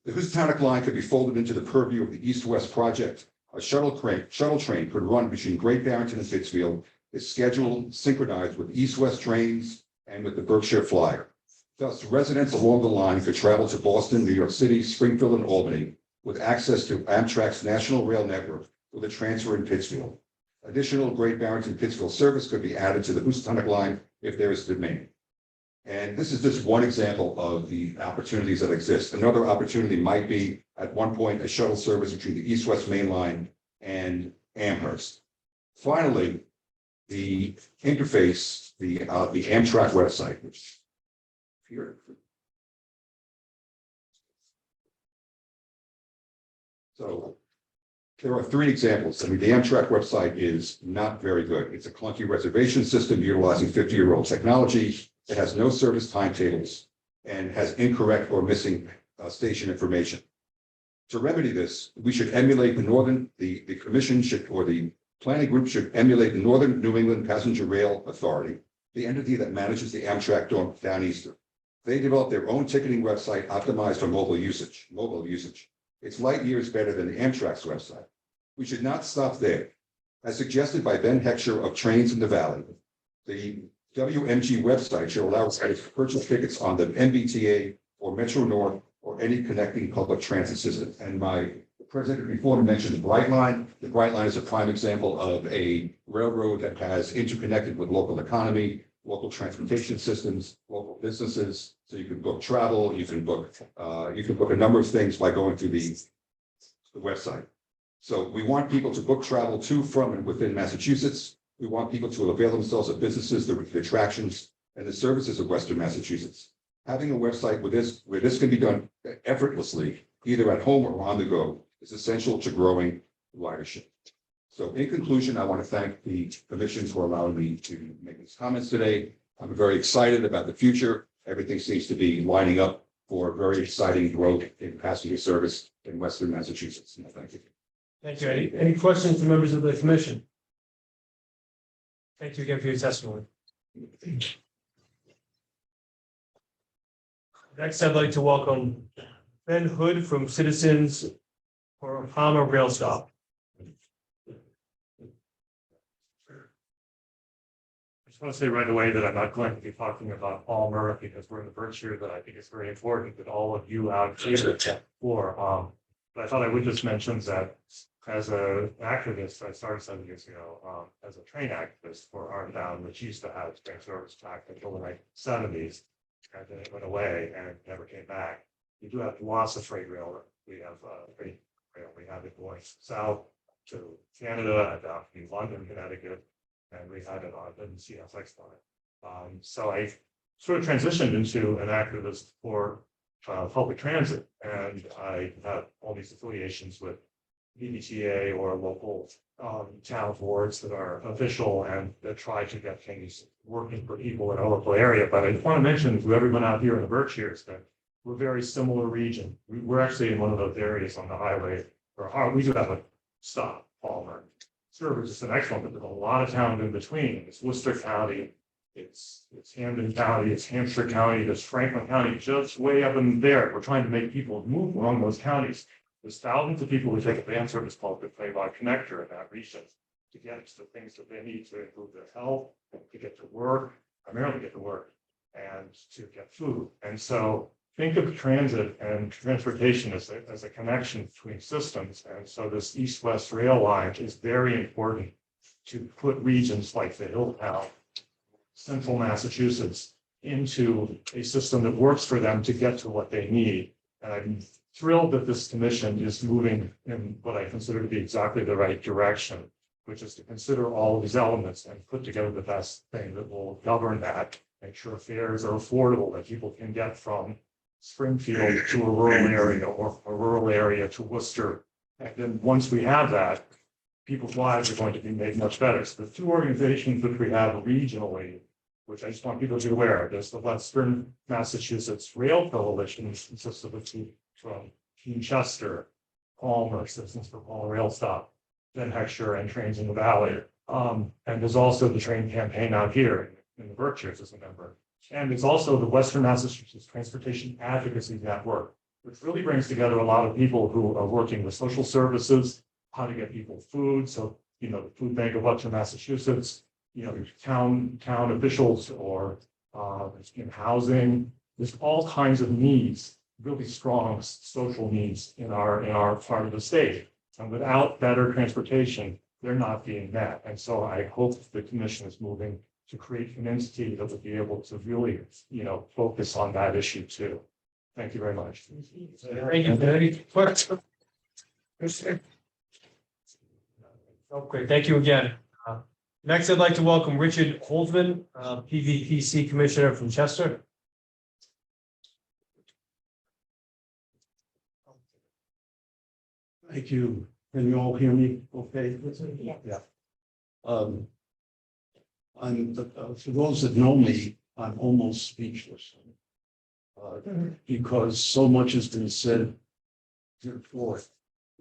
The Housatonic line could be folded into the purview of the East-West project. A shuttle train could run between Great Barrington and Pittsfield, is scheduled synchronized with East-West trains and with the Berkshire Flyer. Thus, residents along the line could travel to Boston, New York City, Springfield, and Albany with access to Amtrak's national rail network with a transfer in Pittsfield. Additional Great Barrington Pittsfield service could be added to the Housatonic line if there is demand. And this is just one example of the opportunities that exist. Another opportunity might be, at one point, a shuttle service between the East-West Main Line and Amherst. Finally, the interface, the Amtrak website, which here. So there are three examples. I mean, the Amtrak website is not very good. It's a clunky reservation system utilizing 50-year-old technology. It has no service timetables and has incorrect or missing station information. To remedy this, we should emulate the commission should, or the planning group should emulate the Northern New England Passenger Rail Authority the entity that manages the Amtrak Downeaster. They developed their own ticketing website optimized for mobile usage. It's light years better than the Amtrak's website. We should not stop there. As suggested by Ben Heckscher of Trains in the Valley, the WMG website should allow us to purchase tickets on the MBTA or Metro North or any connecting public transit system. And my president before mentioned the Brightline. The Brightline is a prime example of a railroad that has interconnected with local economy, local transportation systems, local businesses. So you can book travel, you can book a number of things by going to the website. So we want people to book travel to, from, and within Massachusetts. We want people to avail themselves of businesses, the attractions, and the services of Western Massachusetts. Having a website where this can be done effortlessly, either at home or on the go, is essential to growing ridership. So in conclusion, I want to thank the commission for allowing me to make these comments today. I'm very excited about the future. Everything seems to be lining up for very exciting growth in passenger service in Western Massachusetts. Thank you. Thank you. Any questions from members of the commission? Thank you again for your testimony. Next, I'd like to welcome Ben Hood from Citizens for Palmer Rail Stop. I just want to say right away that I'm not going to be talking about Palmer because we're in the Berkshire, that I think it's very important that all of you out here for. But I thought I would just mention that as an activist, I started 7 years ago as a train activist for Arndown, which used to have train service back until the 1970s. And then it went away and it never came back. We do have lots of freight rail. We have freight rail. We have it going south to Canada and down to London, Connecticut, and we had it on the CSX line. So I sort of transitioned into an activist for public transit, and I have all these affiliations with BBTA or local town boards that are official and that try to get things working for people in a local area. But I just want to mention to everyone out here in the Berkshires that we're a very similar region. We're actually in one of those areas on the highway where we do have a stop, Palmer. Service is an excellent, but there's a lot of towns in between. It's Worcester County, it's Camden County, it's Hampshire County, there's Franklin County, just way up in there. We're trying to make people move along those counties. There's thousands of people who take a van service called the Playboy Connector in that region to get to the things that they need to improve their health, to get to work, primarily get to work, and to get food. And so think of transit and transportation as a connection between systems. And so this east-west rail line is very important to put regions like the Hilltown, central Massachusetts, into a system that works for them to get to what they need. And I'm thrilled that this commission is moving in what I consider to be exactly the right direction, which is to consider all of these elements and put together the best thing that will govern that, make sure fares are affordable, that people can get from Springfield to a rural area or a rural area to Worcester. And then once we have that, people's lives are going to be made much better. So the two organizations which we have regionally, which I just want people to be aware of, there's the Western Massachusetts Rail Coalition, which consists of a team from Team Chester, Palmer, Citizens for Palmer Rail Stop, Ben Heckscher, and Trains in the Valley. And there's also the train campaign out here in the Berkshires as a member. And it's also the Western Massachusetts Transportation Advocacy Network, which really brings together a lot of people who are working with social services, how to get people food. So, the Food Bank of Western Massachusetts, town officials or in housing. There's all kinds of needs, really strong social needs in our part of the state. And without better transportation, they're not being met. And so I hope the commission is moving to create an entity that would be able to really, focus on that issue too. Thank you very much. Thank you. Any questions? Okay, thank you again. Next, I'd like to welcome Richard Holzman, PVPC Commissioner from Chester. Thank you. Can you all hear me? Okay. Yeah. For those that know me, I'm almost speechless. Because so much has been said before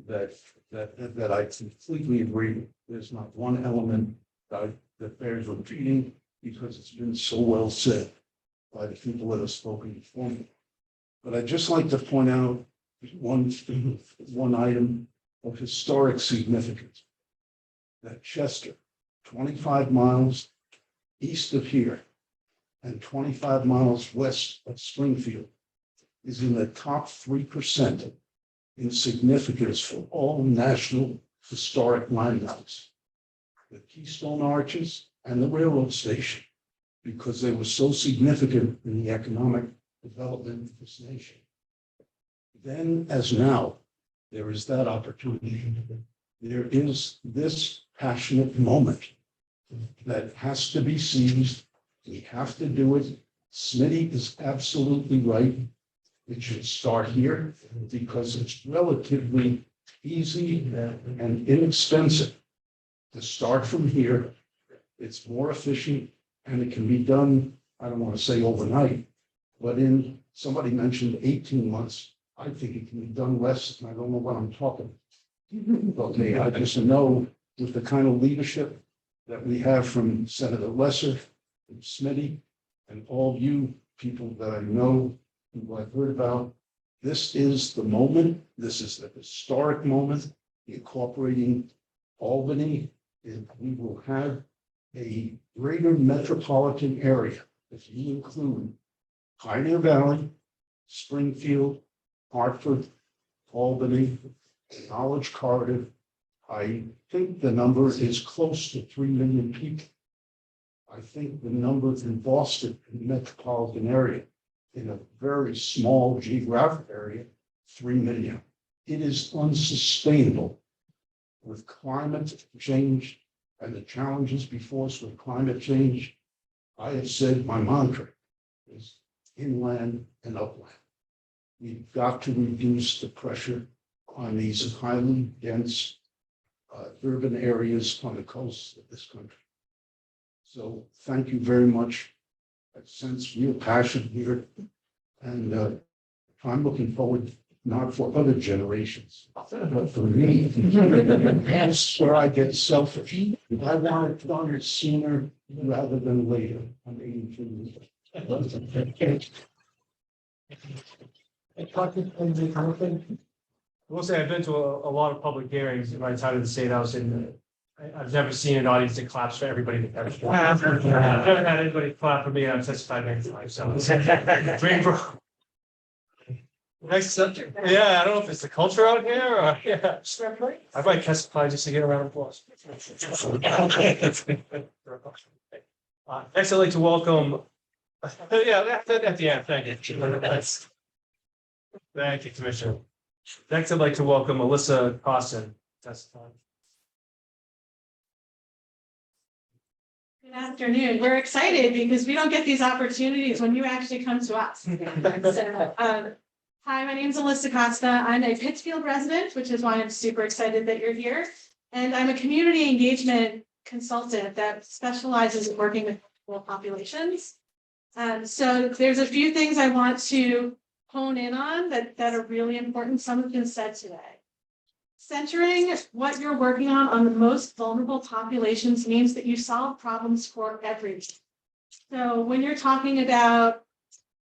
that I completely agree. There's not one element that bears repeating. because it's been so well said by the people that have spoken before me. But I'd just like to point out one item of historic significance. That Chester, 25 miles east of here and 25 miles west of Springfield, is in the top 3% in significance for all national historic landmarks. The Keystone Arches and the railroad station, because they were so significant in the economic development of this nation. Then, as now, there is that opportunity. There is this passionate moment that has to be seized. We have to do it. Smitty is absolutely right. It should start here because it's relatively easy and inexpensive to start from here. It's more efficient and it can be done, I don't want to say overnight, but in, somebody mentioned 18 months. I think it can be done less, and I don't know what I'm talking. Okay, I just know with the kind of leadership that we have from Senator Lesser, from Smitty, and all you people that I know, who I've heard about, this is the moment. This is the historic moment, incorporating Albany. And we will have a greater metropolitan area if you include Pioneer Valley, Springfield, Hartford, Albany, Knowledge Corridor. I think the number is close to 3 million people. I think the number in Boston, in the metropolitan area, in a very small geographic area, 3 million. It is unsustainable with climate change and the challenges before us with climate change. I have said my mantra is inland and upland. We've got to reduce the pressure on these highly dense urban areas on the coast of this country. So thank you very much. I sense real passion here. And I'm looking forward, not for other generations, but for me. That's where I get selfish. I want it done sooner rather than later. I'm 82. I will say I've been to a lot of public hearings in my time in the state house, and I've never seen an audience that claps for everybody that comes. I've never had anybody clap for me, and I've testified many times, so. Dream for. Next subject. Yeah, I don't know if it's the culture out here or, yeah. I might testify just to get a round of applause. Next, I'd like to welcome. Yeah, at the end, thank you. Thank you, Commissioner. Next, I'd like to welcome Melissa Costin. Testify. Good afternoon. We're excited because we don't get these opportunities when you actually come to us. So, hi, my name is Alyssa Costa. I'm a Pittsfield resident, which is why I'm super excited that you're here. And I'm a community engagement consultant that specializes in working with vulnerable populations. So there's a few things I want to hone in on that are really important. Some have been said today. Centering what you're working on the most vulnerable populations means that you solve problems for everyone. So when you're talking about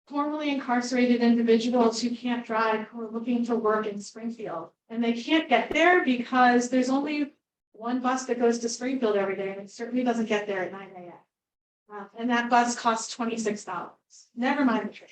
formerly incarcerated individuals who can't drive, who are looking for work in Springfield, and they can't get there because there's only one bus that goes to Springfield every day, and it certainly doesn't get there at 9 a.m. And that bus costs $26. Never mind the train.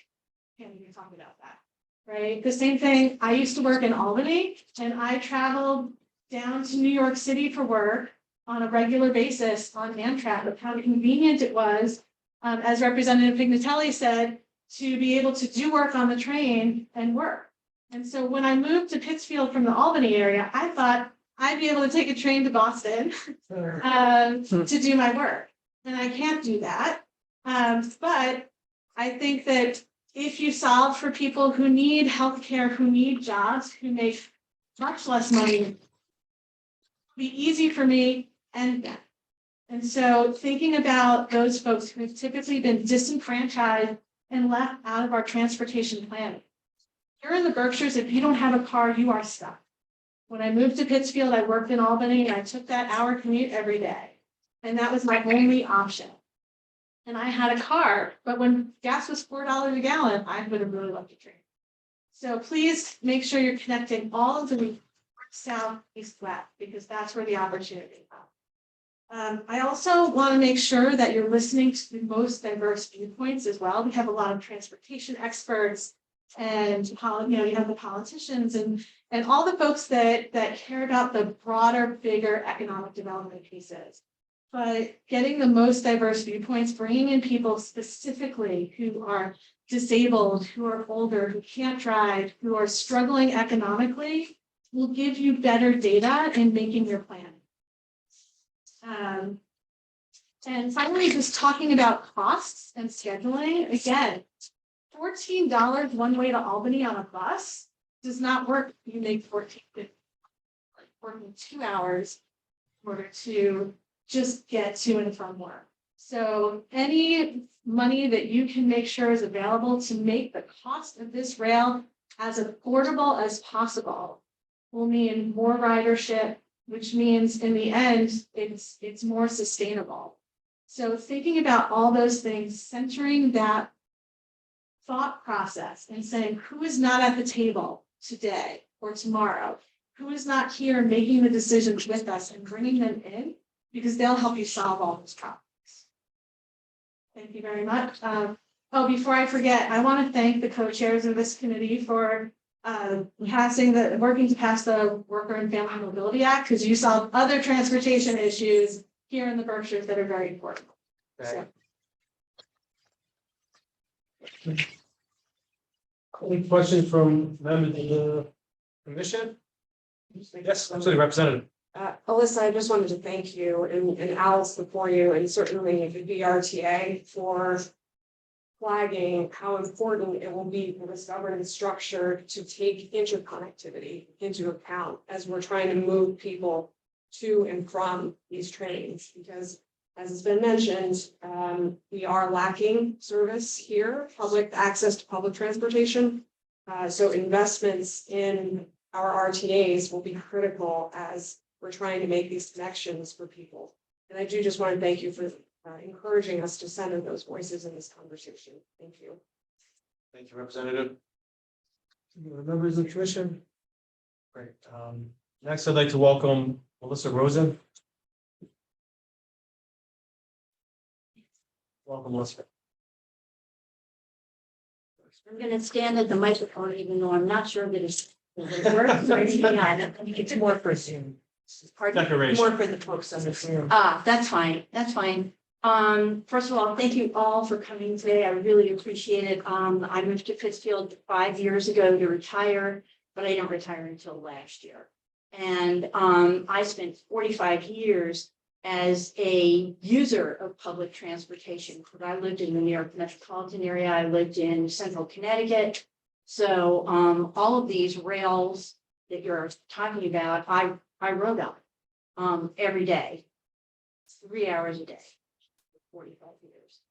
Can't even talk about that, right? The same thing, I used to work in Albany, and I traveled down to New York City for work on a regular basis on Amtrak, of how convenient it was, as Representative Pignatelli said, to be able to do work on the train and work. And so when I moved to Pittsfield from the Albany area, I thought I'd be able to take a train to Boston to do my work. And I can't do that. But I think that if you solve for people who need healthcare, who need jobs, who make much less money, it'll be easy for me and them. And so thinking about those folks who have typically been disenfranchised and left out of our transportation planning. Here in the Berkshires, if you don't have a car, you are stuck. When I moved to Pittsfield, I worked in Albany, and I took that hour commute every day. And that was my only option. and I had a car, but when gas was $4 a gallon, I would have really loved to train. So please make sure you're connecting all of the north, south, east, west, because that's where the opportunity is. I also want to make sure that you're listening to the most diverse viewpoints as well. We have a lot of transportation experts and you have the politicians and all the folks that care about the broader, bigger economic development pieces. But getting the most diverse viewpoints, bringing in people specifically who are disabled, who are older, who can't drive, who are struggling economically, will give you better data in making your plan. And finally, just talking about costs and scheduling, again, $14 one way to Albany on a bus does not work. You make $14, working 2 hours in order to just get to and from work. So any money that you can make sure is available to make the cost of this rail as affordable as possible will mean more ridership, which means in the end, it's more sustainable. So thinking about all those things, centering that thought process and saying, who is not at the table today or tomorrow? Who is not here making the decisions with us and bringing them in? Because they'll help you solve all those problems. Thank you very much. Before I forget, I want to thank the co-chairs of this committee for working to pass the Worker and Family Mobility Act, because you solve other transportation issues here in the Berkshires that are very important. So. Any questions from members of the commission? Yes, absolutely, Representative. Alyssa, I just wanted to thank you and Alice before you, and certainly the BRTA for flagging how important it will be for this governance structure to take interconnectivity into account as we're trying to move people to and from these trains. Because as has been mentioned, we are lacking service here, public access to public transportation. So investments in our RTAs will be critical as we're trying to make these connections for people. And I do just want to thank you for encouraging us to center those voices in this conversation. Thank you. Thank you, Representative. Members of the commission. Great. Next, I'd like to welcome Melissa Rosen. Welcome, Melissa. I'm going to stand at the microphone, even though I'm not sure that it's works or anything. I think it's more for Zoom. Pardon? More for the folks on the Zoom. That's fine. That's fine. First of all, thank you all for coming today. I really appreciate it. I moved to Pittsfield 5 years ago to retire, but I didn't retire until last year. And I spent 45 years as a user of public transportation. I lived in the New York metropolitan area. I lived in central Connecticut. So all of these rails that you're talking about, I rode on every day, 3 hours a day, 45 years.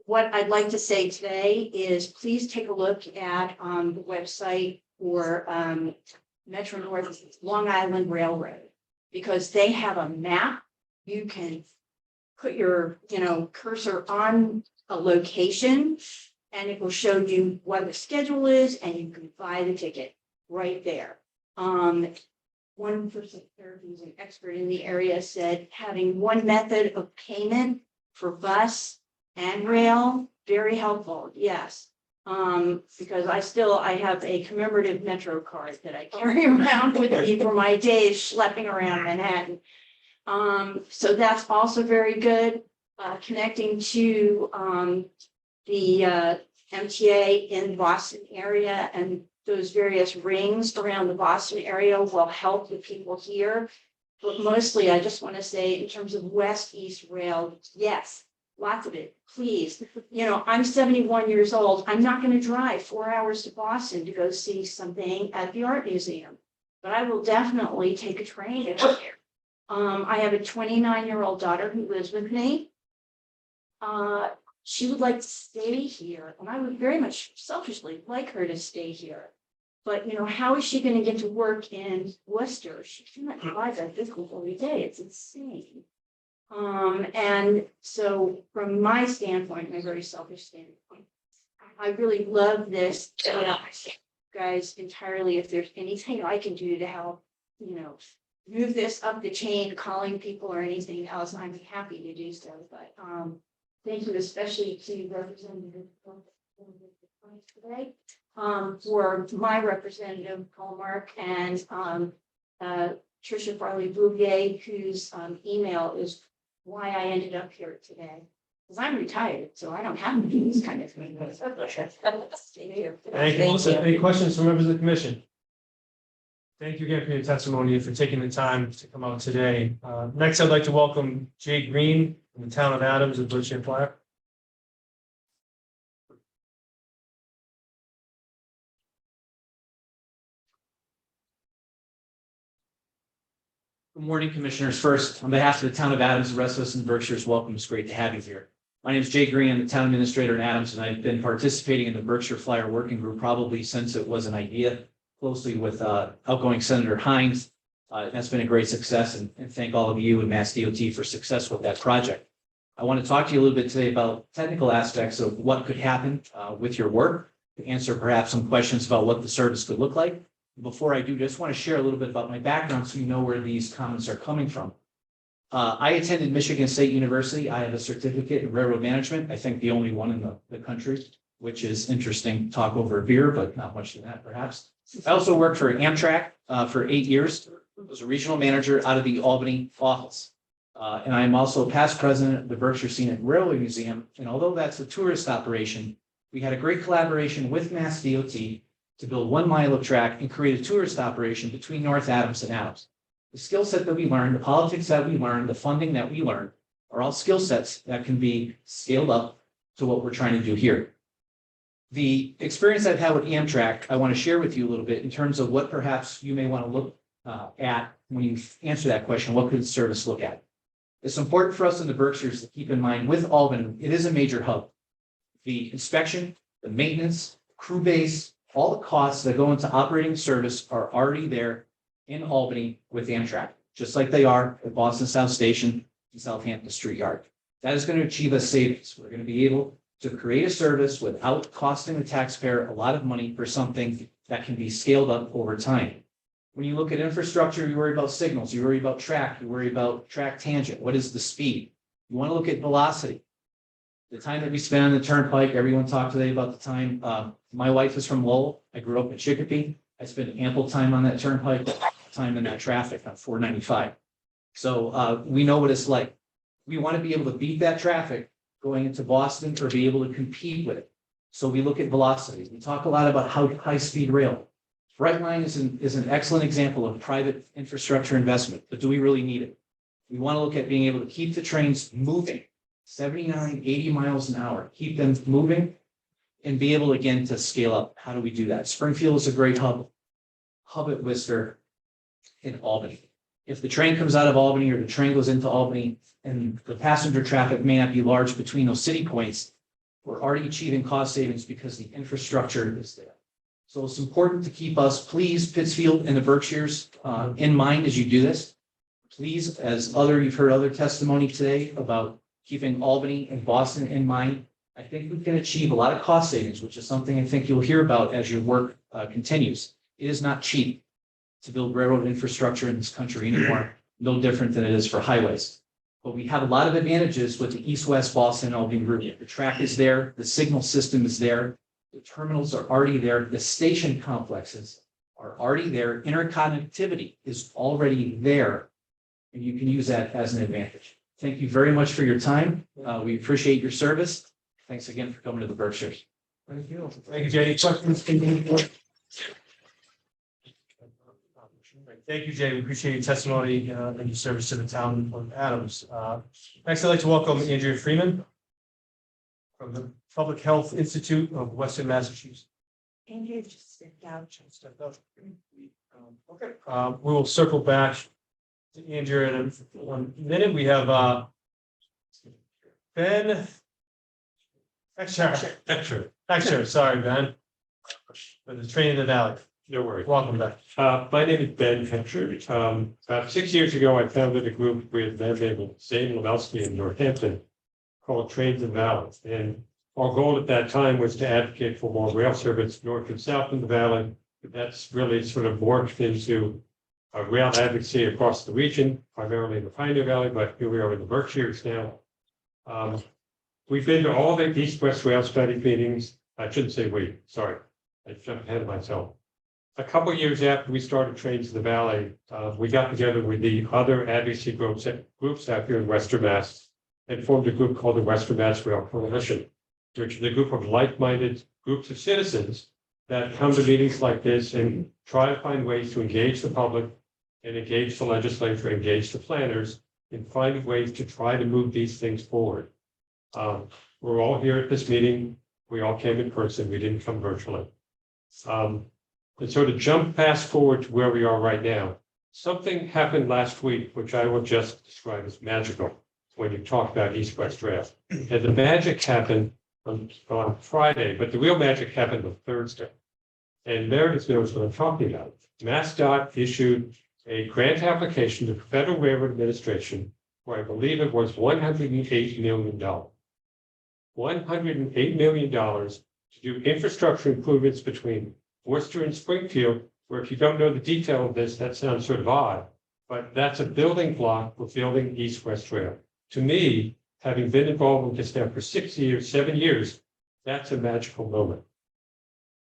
What I'd like to say today is please take a look at the website for Metro North Long Island Railroad, because they have a map. You can put your cursor on a location and it will show you what the schedule is, and you can buy the ticket right there. One person there who's an expert in the area said having one method of payment for bus and rail, very helpful. Yes. Because I have a commemorative Metro card that I carry around with me for my days schlepping around Manhattan. So that's also very good. Connecting to the MTA in the Boston area and those various rings around the Boston area will help the people here. But mostly, I just want to say in terms of west-east rail, yes, lots of it, please. I'm 71 years old. I'm not going to drive 4 hours to Boston to go see something at the art museum, but I will definitely take a train to get there. I have a 29-year-old daughter who lives with me. She would like to stay here, and I would very much selfishly like her to stay here. But, how is she going to get to work in Worcester? She cannot drive that distance every day. It's insane. And so from my standpoint, my very selfish standpoint, I really love this. Guys, entirely, if there's anything I can do to help, move this up the chain, calling people or anything else, I'm happy to do so. But thank you especially to Representative today, for my representative, Colmark, and Tricia Farley Bouvier, whose email is why I ended up here today. Because I'm retired, so I don't have to do this kind of thing. Thank you. Thank you, Melissa. Any questions from members of the commission? Thank you again for your testimony and for taking the time to come out today. Next, I'd like to welcome Jay Green from the town of Adams of Berkshire Flyer. Good morning, Commissioners. First, on behalf of the town of Adams, the rest of us in Berkshire, welcome. It's great to have you here. My name is Jay Green. I'm the town administrator in Adams, and I've been participating in the Berkshire Flyer Working Group probably since it was an idea, closely with outgoing Senator Hines. That's been a great success, and thank all of you and Mass DOT for success with that project. I want to talk to you a little bit today about technical aspects of what could happen with your work, to answer perhaps some questions about what the service could look like. Before I do, just want to share a little bit about my background so you know where these comments are coming from. I attended Michigan State University. I have a certificate in railroad management. I think the only one in the country, which is interesting. Talk over a beer, but not much to that perhaps. I also worked for Amtrak for 8 years. I was a regional manager out of the Albany office. And I am also past president of the Berkshire Scenic Railway Museum. And although that's a tourist operation, we had a great collaboration with Mass DOT to build 1 mile of track and create a tourist operation between North Adams and Adams. The skill set that we learned, the politics that we learned, the funding that we learned are all skill sets that can be scaled up to what we're trying to do here. The experience I've had with Amtrak, I want to share with you a little bit in terms of what perhaps you may want to look at when you answer that question. What could the service look at? It's important for us in the Berkshires to keep in mind with Albany, it is a major hub. The inspection, the maintenance, crew base, all the costs that go into operating service are already there in Albany with Amtrak, just like they are at Boston South Station and Southampton Street Yard. That is going to achieve us savings. We're going to be able to create a service without costing the taxpayer a lot of money for something that can be scaled up over time. When you look at infrastructure, you worry about signals, you worry about track, you worry about track tangent. What is the speed? You want to look at velocity. The time that we spend on the turnpike, everyone talked today about the time. My wife is from Lowell. I grew up in Chicopee. I spent ample time on that turnpike, time in that traffic on 495. So we know what it's like. We want to be able to beat that traffic going into Boston or be able to compete with it. So we look at velocity. We talk a lot about how high-speed rail. Brightline is an excellent example of private infrastructure investment, but do we really need it? We want to look at being able to keep the trains moving 79, 80 miles an hour, keep them moving and be able again to scale up. How do we do that? Springfield is a great hub at Worcester in Albany. If the train comes out of Albany or the train goes into Albany and the passenger traffic may not be large between those city points, we're already achieving cost savings because the infrastructure is there. So it's important to keep us, please, Pittsfield and the Berkshires in mind as you do this. Please, you've heard other testimony today about keeping Albany and Boston in mind. I think we can achieve a lot of cost savings, which is something I think you'll hear about as your work continues. It is not cheap to build railroad infrastructure in this country anymore, no different than it is for highways. But we have a lot of advantages with the East-West Boston Albany route. The track is there, the signal system is there, the terminals are already there, the station complexes are already there, interconnectivity is already there, and you can use that as an advantage. Thank you very much for your time. We appreciate your service. Thanks again for coming to the Berkshires. Thank you. Thank you, Jay. Questions? Thank you, Jay. We appreciate your testimony and your service to the town of Adams. Next, I'd like to welcome Andrea Freeman from the Public Health Institute of Western Massachusetts. Andrea just stepped out. Okay. We will circle back to Andrea in 1 minute. We have Ben. Extra. Sorry, Ben. For the train in the valley. No worries. Welcome back. My name is Ben Hatcher. About 6 years ago, I founded a group with men named Zane Lebowski in Northampton called Trains and Valleys. And our goal at that time was to advocate for more rail service north and south in the valley. That's really sort of morphed into a rail advocacy across the region, primarily in the Pioneer Valley, but here we are in the Berkshires now. We've been to all the East-West Rail Study meetings. I shouldn't say we, sorry. I jumped ahead of myself. A couple of years after we started Trains in the Valley, we got together with the other advocacy groups out here in Western Mass and formed a group called the Western Mass Rail Coalition, which is a group of like-minded groups of citizens that come to meetings like this and try to find ways to engage the public and engage the legislature, engage the planners in finding ways to try to move these things forward. We're all here at this meeting. We all came in person. We didn't come virtually. And so to jump fast forward to where we are right now, something happened last week, which I will just describe as magical when you talk about East-West Rail. And the magic happened on Friday, but the real magic happened on Thursday. And Meredith knows what I'm talking about. MassDOT issued a grant application to the Federal Railroad Administration, where I believe it was $108 million. $108 million to do infrastructure improvements between Worcester and Springfield, where if you don't know the detail of this, that sounds sort of odd, but that's a building block for building East-West Rail. To me, having been involved with this now for 7 years, that's a magical moment.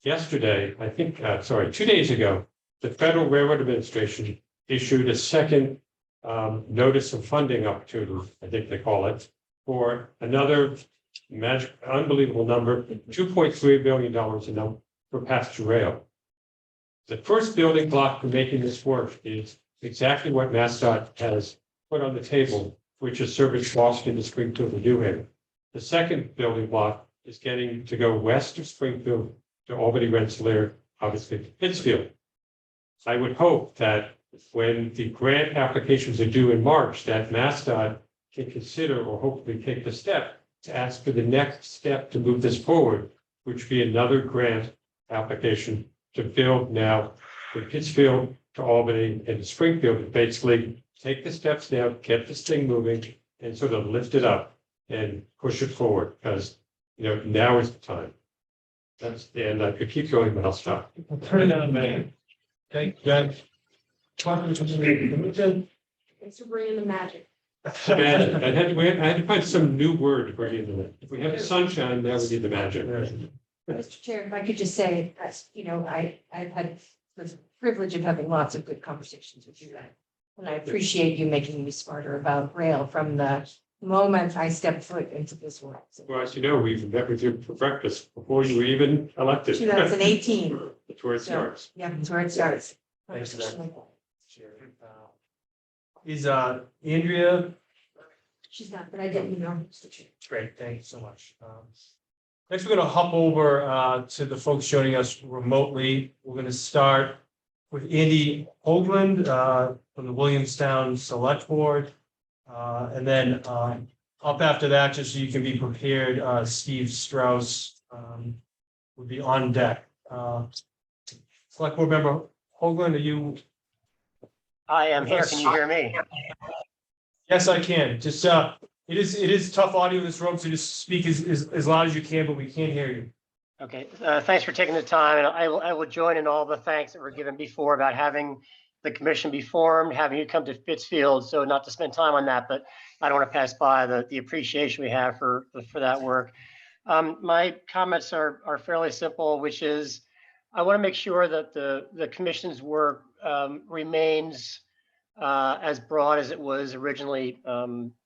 Yesterday, 2 days ago, the Federal Railroad Administration issued a second notice of funding opportunity, I think they call it, for another unbelievable number, $2.3 billion for passenger rail. The first building block for making this work is exactly what MassDOT has put on the table, which is service Boston to Springfield and New Haven. The second building block is getting to go west of Springfield to Albany, Rensselaer, obviously to Pittsfield. I would hope that when the grant applications are due in March, that MassDOT can consider or hopefully take the step to ask for the next step to move this forward, which would be another grant application to build now from Pittsfield to Albany and to Springfield, basically take the steps now, get this thing moving and sort of lift it up and push it forward because, now is the time. That's the end. I could keep going, but I'll stop. Turn it on, man. Thank you, Ben. Thanks for bringing the magic. Magic. I had to find some new word to bring into it. If we have the sunshine, now we need the magic. Mr. Chair, if I could just say, I've had the privilege of having lots of good conversations with you. And I appreciate you making me smarter about rail from the moment I stepped foot into this world. Well, as you know, we've met with you for breakfast before you were even elected. 2018. That's where it starts. Yeah, that's where it starts. Thanks for that. Is Andrea? She's not, but I didn't know. Mr. Chair. Great, thank you so much. Next, we're going to hop over to the folks joining us remotely. We're going to start with Andy Hoagland from the Williamstown Select Board. And then up after that, just so you can be prepared, Steve Strauss would be on deck. Select Board Member Hoagland, are you? I am here. Can you hear me? Yes, I can. Just it is tough audio in this room, so just speak as loud as you can, but we can't hear you. Okay. Thanks for taking the time, and I will join in all the thanks that were given before about having the commission be formed, having you come to Pittsfield. So not to spend time on that, but I don't want to pass by the appreciation we have for that work. My comments are fairly simple, which is I want to make sure that the commission's work remains as broad as it was originally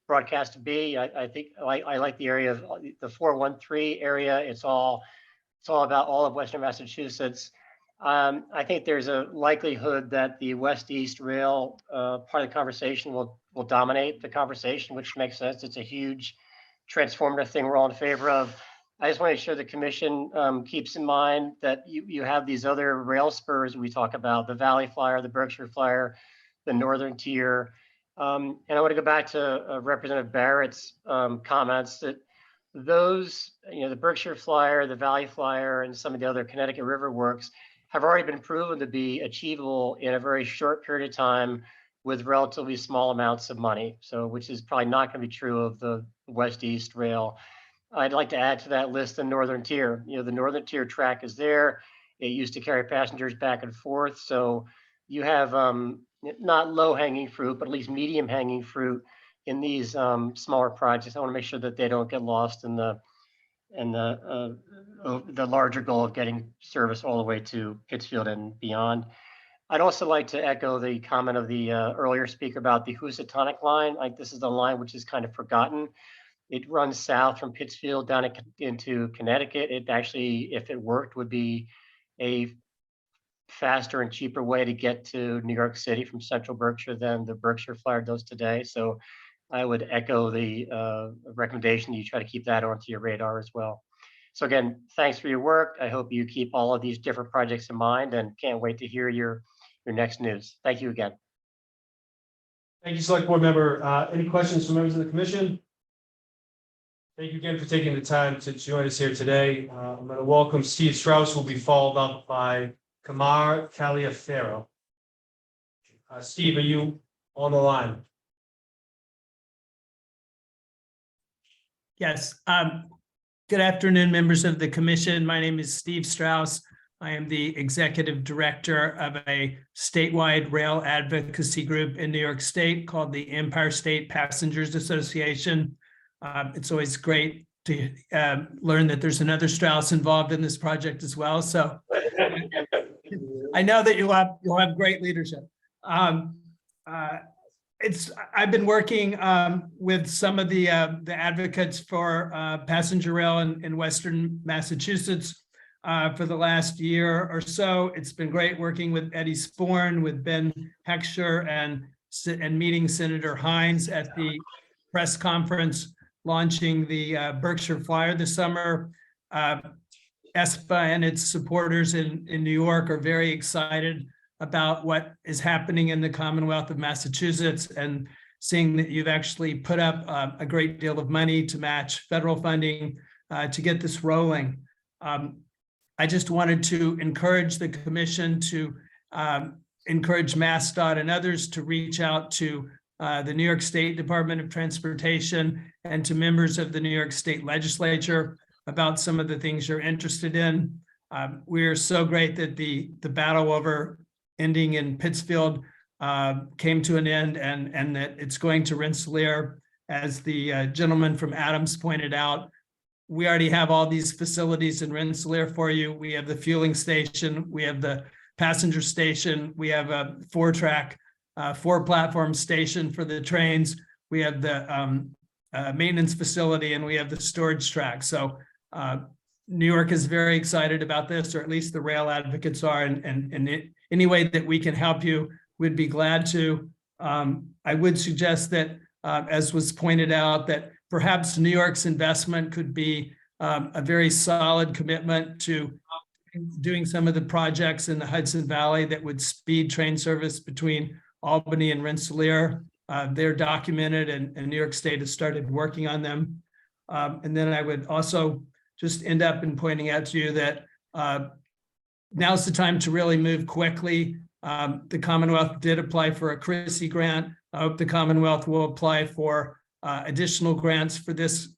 broadcast to be. I think I like the area of the 413 area. It's all about all of Western Massachusetts. I think there's a likelihood that the West-East Rail part of the conversation will dominate the conversation, which makes sense. It's a huge transformative thing we're all in favor of. I just want to make sure the commission keeps in mind that you have these other rail spurs we talk about, the Valley Flyer, the Berkshire Flyer, the Northern Tier. And I want to go back to Representative Barrett's comments that those, the Berkshire Flyer, the Valley Flyer, and some of the other Connecticut River works have already been proven to be achievable in a very short period of time with relatively small amounts of money. So, which is probably not going to be true of the West-East Rail. I'd like to add to that list the Northern Tier. You know, the Northern Tier track is there. It used to carry passengers back and forth. So you have not low-hanging fruit, but at least medium-hanging fruit in these smaller projects. I want to make sure that they don't get lost in the larger goal of getting service all the way to Pittsfield and beyond. I'd also like to echo the comment of the earlier speaker about the Housatonic line. Like, this is a line which is kind of forgotten. It runs south from Pittsfield down into Connecticut. It actually, if it worked, would be a faster and cheaper way to get to New York City from Central Berkshire than the Berkshire Flyer does today. So I would echo the recommendation that you try to keep that onto your radar as well. So again, thanks for your work. I hope you keep all of these different projects in mind and can't wait to hear your next news. Thank you again. Thank you, Select Board Member. Any questions from members of the commission? Thank you again for taking the time to join us here today. I'm going to welcome Steve Strauss, who will be followed up by Kamar Taliaferro. Steve, are you on the line? Yes. Good afternoon, members of the commission. My name is Steve Strauss. I am the executive director of a statewide rail advocacy group in New York State called the Empire State Passengers Association. It's always great to learn that there's another Strauss involved in this project as well. So I know that you'll have great leadership. I've been working with some of the advocates for passenger rail in Western Massachusetts for the last year or so. It's been great working with Eddie Sporn, with Ben Heckscher, and meeting Senator Hines at the press conference launching the Berkshire Flyer this summer. ESPA and its supporters in New York are very excited about what is happening in the Commonwealth of Massachusetts, and seeing that you've actually put up a great deal of money to match federal funding to get this rolling. I just wanted to encourage the commission to encourage MassDOT and others to reach out to the New York State Department of Transportation and to members of the New York State Legislature about some of the things you're interested in. We're so great that the battle over ending in Pittsfield came to an end, and that it's going to Rensselaer. As the gentleman from Adams pointed out, we already have all these facilities in Rensselaer for you. We have the fueling station, we have the passenger station, we have a 4-platform station for the trains, we have the maintenance facility, and we have the storage track. So New York is very excited about this, or at least the rail advocates are, and any way that we can help you, we'd be glad to. I would suggest that, as was pointed out, that perhaps New York's investment could be a very solid commitment to doing some of the projects in the Hudson Valley that would speed train service between Albany and Rensselaer. They're documented, and New York State has started working on them. And then I would also just end up in pointing out to you that now's the time to really move quickly. The Commonwealth did apply for a CRISI grant. I hope the Commonwealth will apply for additional grants for this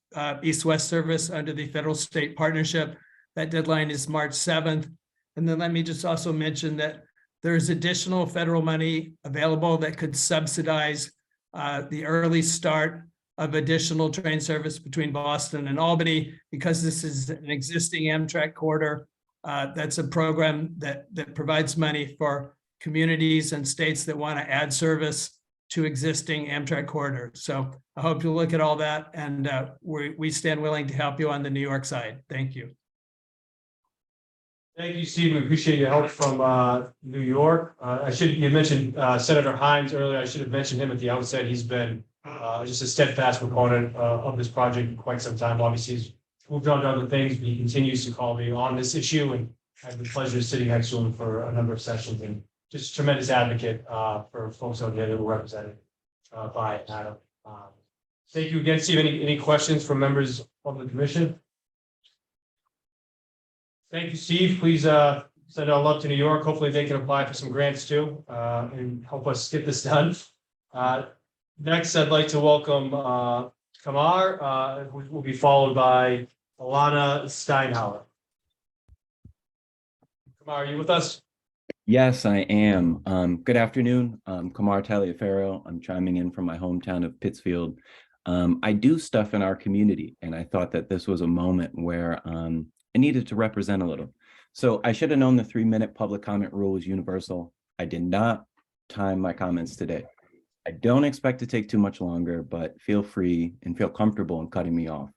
east-west service under the federal state partnership. That deadline is March 7th. And then let me just also mention that there's additional federal money available that could subsidize the early start of additional train service between Boston and Albany, because this is an existing Amtrak corridor. That's a program that provides money for communities and states that want to add service to existing Amtrak corridors. So I hope you'll look at all that, and we stand willing to help you on the New York side. Thank you. Thank you, Steve. We appreciate your help from New York. You mentioned Senator Hines earlier. I should have mentioned him at the outset. He's been just a steadfast proponent of this project for quite some time. Obviously, he's moved on to other things, but he continues to call me on this issue, and I have the pleasure of sitting next to him for a number of sessions, and just a tremendous advocate for folks out there that were represented by Adam. Thank you again, Steve. Any questions from members of the commission? Thank you, Steve. Please send our love to New York. Hopefully they can apply for some grants too, and help us get this done. Next, I'd like to welcome, Kamar, who will be followed by Alana Steinhauer. Kamar, are you with us? Yes, I am. Good afternoon. Kamar Taliaferro. I'm chiming in from my hometown of Pittsfield. I do stuff in our community, and I thought that this was a moment where I needed to represent a little. So I should have known the 3-minute public comment rule is universal. I did not time my comments today. I don't expect to take too much longer, but feel free and feel comfortable in cutting me off.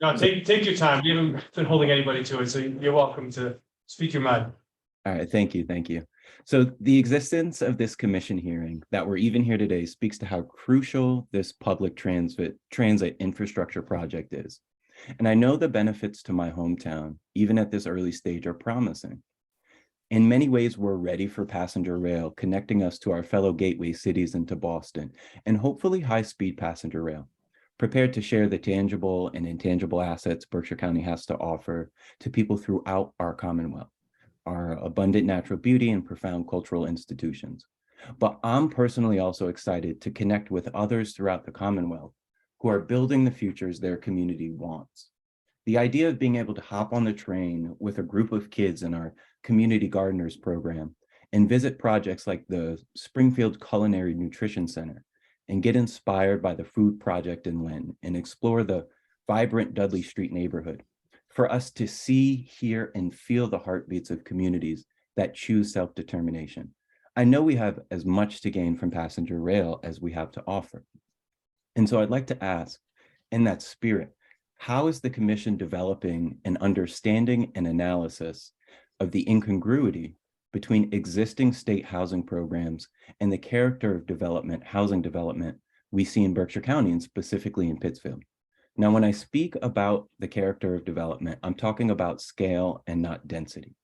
No, take your time. We haven't been holding anybody to it, so you're welcome to speak your mind. All right, thank you, thank you. So the existence of this commission hearing that we're even here today speaks to how crucial this public transit infrastructure project is. And I know the benefits to my hometown, even at this early stage, are promising. In many ways, we're ready for passenger rail, connecting us to our fellow gateway cities and to Boston, and hopefully high-speed passenger rail, prepared to share the tangible and intangible assets Berkshire County has to offer to people throughout our Commonwealth, our abundant natural beauty and profound cultural institutions. But I'm personally also excited to connect with others throughout the Commonwealth who are building the futures their community wants. The idea of being able to hop on the train with a group of kids in our Community Gardeners program and visit projects like the Springfield Culinary Nutrition Center and get inspired by the Food Project in Lynn and explore the vibrant Dudley Street neighborhood, for us to see, hear, and feel the heartbeats of communities that choose self-determination. I know we have as much to gain from passenger rail as we have to offer. And so I'd like to ask, in that spirit, how is the commission developing an understanding and analysis of the incongruity between existing state housing programs and the character of development, housing development we see in Berkshire County and specifically in Pittsfield? Now, when I speak about the character of development, I'm talking about scale and not density.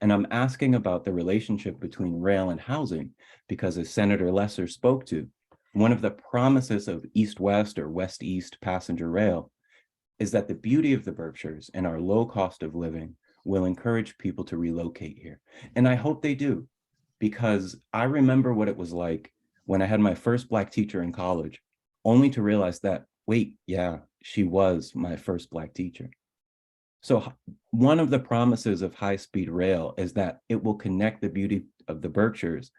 And I'm asking about the relationship between rail and housing, because as Senator Lesser spoke to, one of the promises of east-west or west-east passenger rail is that the beauty of the Berkshires and our low cost of living will encourage people to relocate here. And I hope they do, because I remember what it was like when I had my first Black teacher in college, only to realize that, wait, yeah, she was my first Black teacher. So one of the promises of high-speed rail is that it will connect the beauty of the Berkshires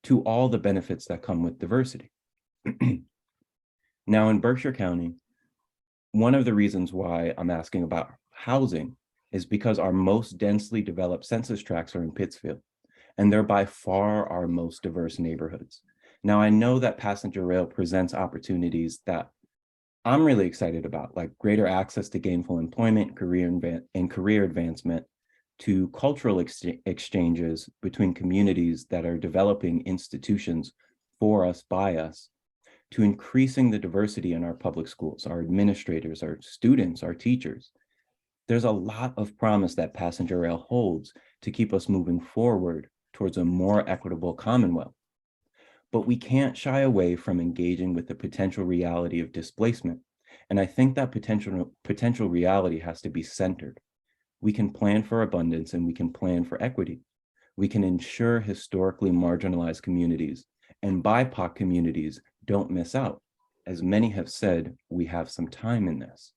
to all the benefits that come with diversity. Now, in Berkshire County, one of the reasons why I'm asking about housing is because our most densely developed census tracts are in Pittsfield, and they're by far our most diverse neighborhoods. Now, I know that passenger rail presents opportunities that I'm really excited about, like greater access to gainful employment, career advancement, to cultural exchanges between communities that are developing institutions for us, by us, to increasing the diversity in our public schools, our administrators, our students, our teachers. There's a lot of promise that passenger rail holds to keep us moving forward towards a more equitable Commonwealth. But we can't shy away from engaging with the potential reality of displacement. And I think that potential reality has to be centered. We can plan for abundance and we can plan for equity. We can ensure historically marginalized communities and BIPOC communities don't miss out. As many have said, we have some time in this.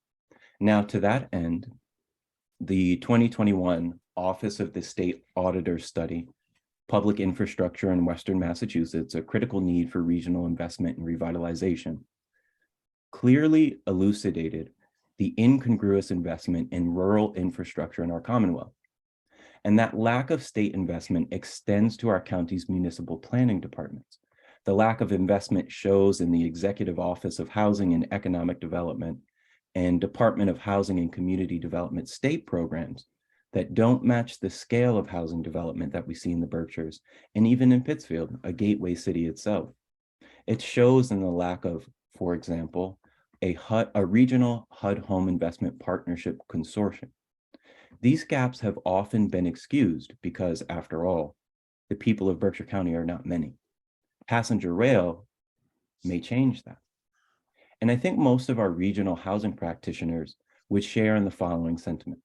Now, to that end, the 2021 Office of the State Auditor Study, Public Infrastructure in Western Massachusetts, a critical need for regional investment and revitalization, clearly elucidated the incongruous investment in rural infrastructure in our Commonwealth. And that lack of state investment extends to our county's municipal planning departments. The lack of investment shows in the Executive Office of Housing and Economic Development and Department of Housing and Community Development state programs that don't match the scale of housing development that we see in the Berkshires and even in Pittsfield, a gateway city itself. It shows in the lack of, for example, a regional HUD Home Investment Partnership Consortium. These gaps have often been excused because, after all, the people of Berkshire County are not many. Passenger rail may change that. And I think most of our regional housing practitioners would share in the following sentiment.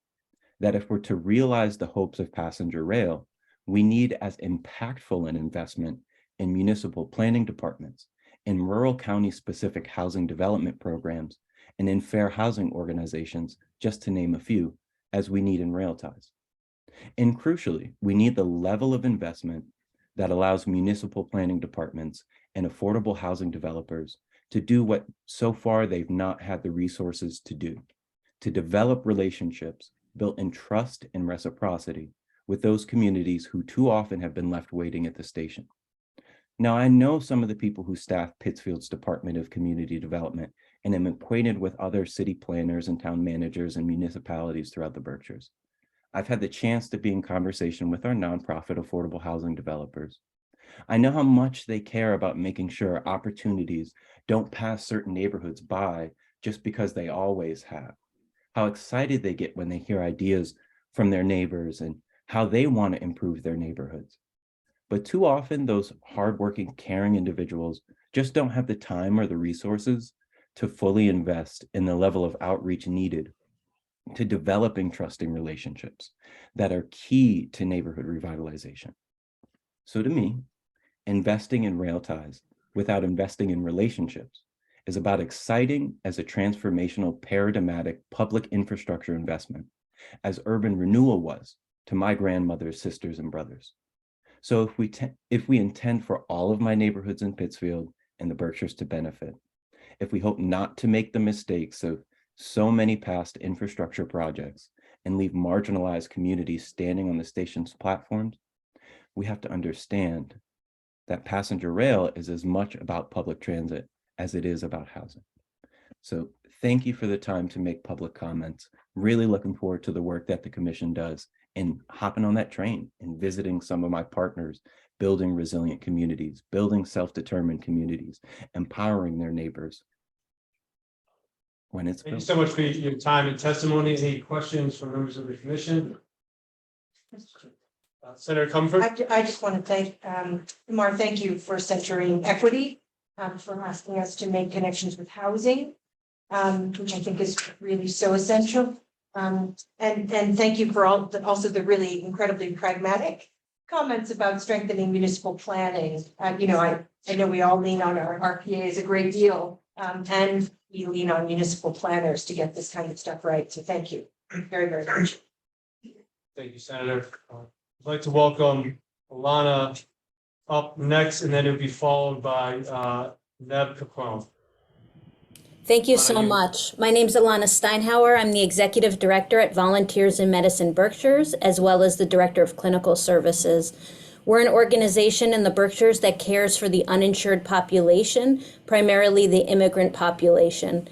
that if we're to realize the hopes of passenger rail, we need as impactful an investment in municipal planning departments, in rural county-specific housing development programs, and in fair housing organizations, just to name a few, as we need in rail ties. And crucially, we need the level of investment that allows municipal planning departments and affordable housing developers to do what so far they've not had the resources to do, to develop relationships built in trust and reciprocity with those communities who too often have been left waiting at the station. Now, I know some of the people who staff Pittsfield's Department of Community Development and am acquainted with other city planners and town managers and municipalities throughout the Berkshires. I've had the chance to be in conversation with our nonprofit affordable housing developers. I know how much they care about making sure opportunities don't pass certain neighborhoods by just because they always have. How excited they get when they hear ideas from their neighbors and how they want to improve their neighborhoods. But too often, those hardworking, caring individuals just don't have the time or the resources to fully invest in the level of outreach needed to developing trusting relationships that are key to neighborhood revitalization. So to me, investing in rail ties without investing in relationships is about exciting as a transformational, paradigmatic public infrastructure investment, as urban renewal was to my grandmother's sisters and brothers. So if we intend for all of my neighborhoods in Pittsfield and the Berkshires to benefit, if we hope not to make the mistakes of so many past infrastructure projects and leave marginalized communities standing on the station's platforms, we have to understand that passenger rail is as much about public transit as it is about housing. So thank you for the time to make public comments. Really looking forward to the work that the commission does in hopping on that train and visiting some of my partners, building resilient communities, building self-determined communities, empowering their neighbors. When it's Thank you built. so much for your time and testimony. Any questions from members of the commission? Senator Comfort? I just want to thank, Amar, thank you for centering equity, for asking us to make connections with housing, which I think is really so essential. And thank you for also the really incredibly pragmatic comments about strengthening municipal planning. I know we all lean on our RPAs a great deal, and we lean on municipal planners to get this kind of stuff right. So thank you very, very much. Thank you, Senator. I'd like to welcome Alana up next, and then it'll be followed by Neb Capone. Thank you so much. My name is Alana Steinhauer. I'm the Executive Director at Volunteers in Medicine Berkshires, as well as the Director of Clinical Services. We're an organization in the Berkshires that cares for the uninsured population, primarily the immigrant population.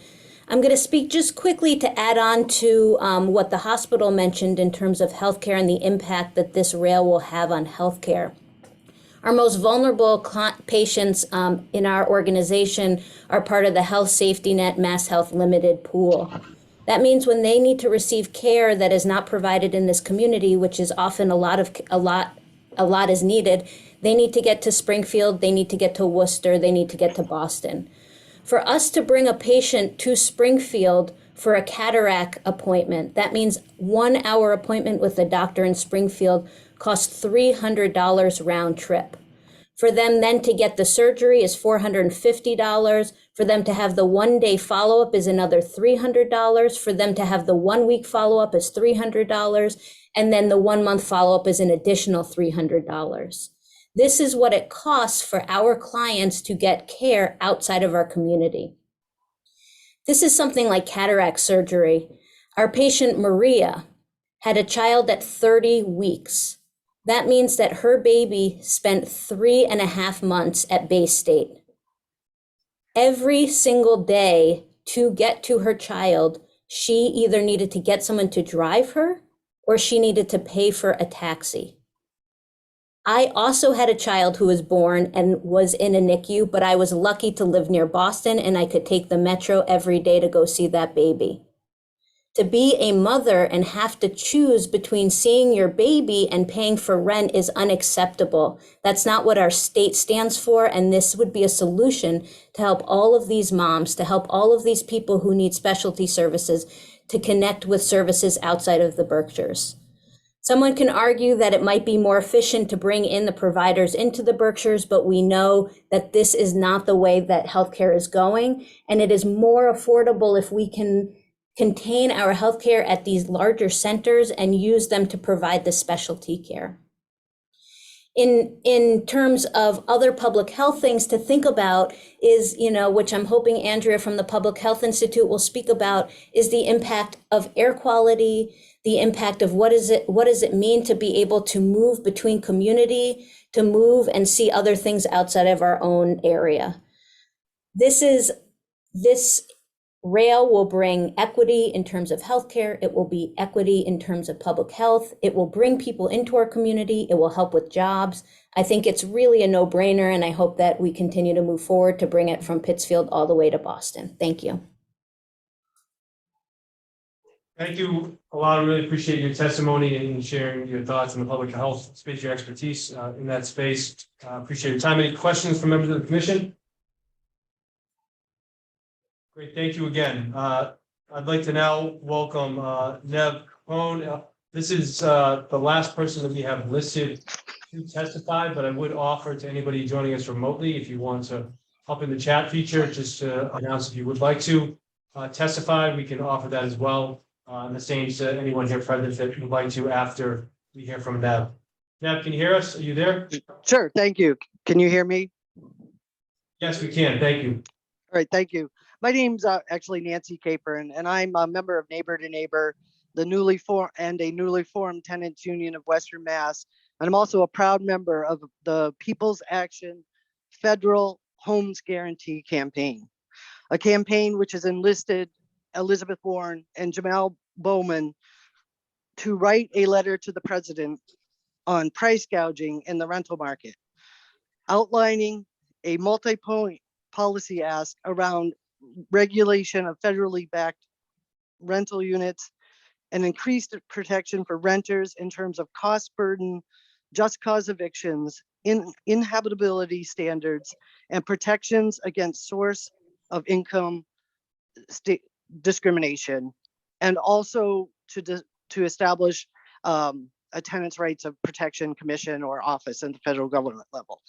I'm going to speak just quickly to add on to what the hospital mentioned in terms of healthcare and the impact that this rail will have on healthcare. Our most vulnerable patients in our organization are part of the Health Safety Net Mass Health Limited pool. That means when they need to receive care that is not provided in this community, which is often a lot is needed, they need to get to Springfield, they need to get to Worcester, they need to get to Boston. For us to bring a patient to Springfield for a cataract appointment, that means 1 hour appointment with a doctor in Springfield costs $300 round trip. For them then to get the surgery is $450. For them to have the 1 day follow-up is another $300. For them to have the 1 week follow-up is $300. And then the 1 month follow-up is an additional $300. This is what it costs for our clients to get care outside of our community. This is something like cataract surgery. Our patient Maria had a child at 30 weeks. That means that her baby spent 3.5 months at Bay State. Every single day to get to her child, she either needed to get someone to drive her or she needed to pay for a taxi. I also had a child who was born and was in a NICU, but I was lucky to live near Boston and I could take the metro every day to go see that baby. To be a mother and have to choose between seeing your baby and paying for rent is unacceptable. That's not what our state stands for, and this would be a solution to help all of these moms, to help all of these people who need specialty services, to connect with services outside of the Berkshires. Someone can argue that it might be more efficient to bring in the providers into the Berkshires, but we know that this is not the way that healthcare is going, and it is more affordable if we can contain our healthcare at these larger centers and use them to provide the specialty care. In terms of other public health things to think about is, which I'm hoping Andrea from the Public Health Institute will speak about, is the impact of air quality, the impact of what does it mean to be able to move between community, to move and see other things outside of our own area. This rail will bring equity in terms of healthcare. It will be equity in terms of public health. It will bring people into our community. It will help with jobs. I think it's really a no-brainer, and I hope that we continue to move forward to bring it from Pittsfield all the way to Boston. Thank you. Thank you a lot. I really appreciate your testimony and sharing your thoughts on the public health space, your expertise in that space. Appreciate your time. Any questions from members of the commission? Great, thank you again. I'd like to now welcome Neb Capone. This is the last person that we have listed to testify, but I would offer to anybody joining us remotely, if you want to hop in the chat feature, just to announce if you would like to testify, we can offer that as well. And the same to anyone here present that would like to after we hear from Neb. Neb, can you hear us? Are you there? Sure, thank you. Can you hear me? Yes, we can. Thank you. All right, thank you. My name's actually Nancy Capron, and I'm a member of Neighbor to Neighbor, a newly formed tenants union of Western Mass. And I'm also a proud member of the People's Action Federal Homes Guarantee Campaign, a campaign which has enlisted Elizabeth Warren and Jamal Bowman to write a letter to the president on price gouging in the rental market, outlining a multi-point policy ask around regulation of federally backed rental units and increased protection for renters in terms of cost burden, just cause evictions, inhabitability standards, and protections against source of income discrimination, and also to establish a tenants' rights of protection commission or office in the federal government level.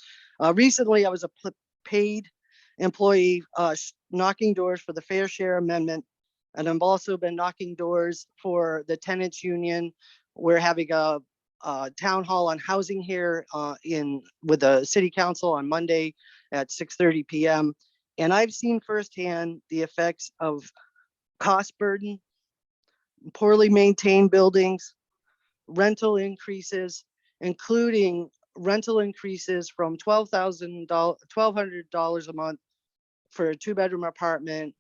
Recently, I was a paid employee knocking doors for the Fair Share Amendment, and I've also been knocking doors for the tenants union. We're having a town hall on housing here with the city council on Monday at 6:30 p.m. And I've seen firsthand the effects of cost burden, poorly maintained buildings, rental increases, including rental increases from $1,200 a month for a two-bedroom apartment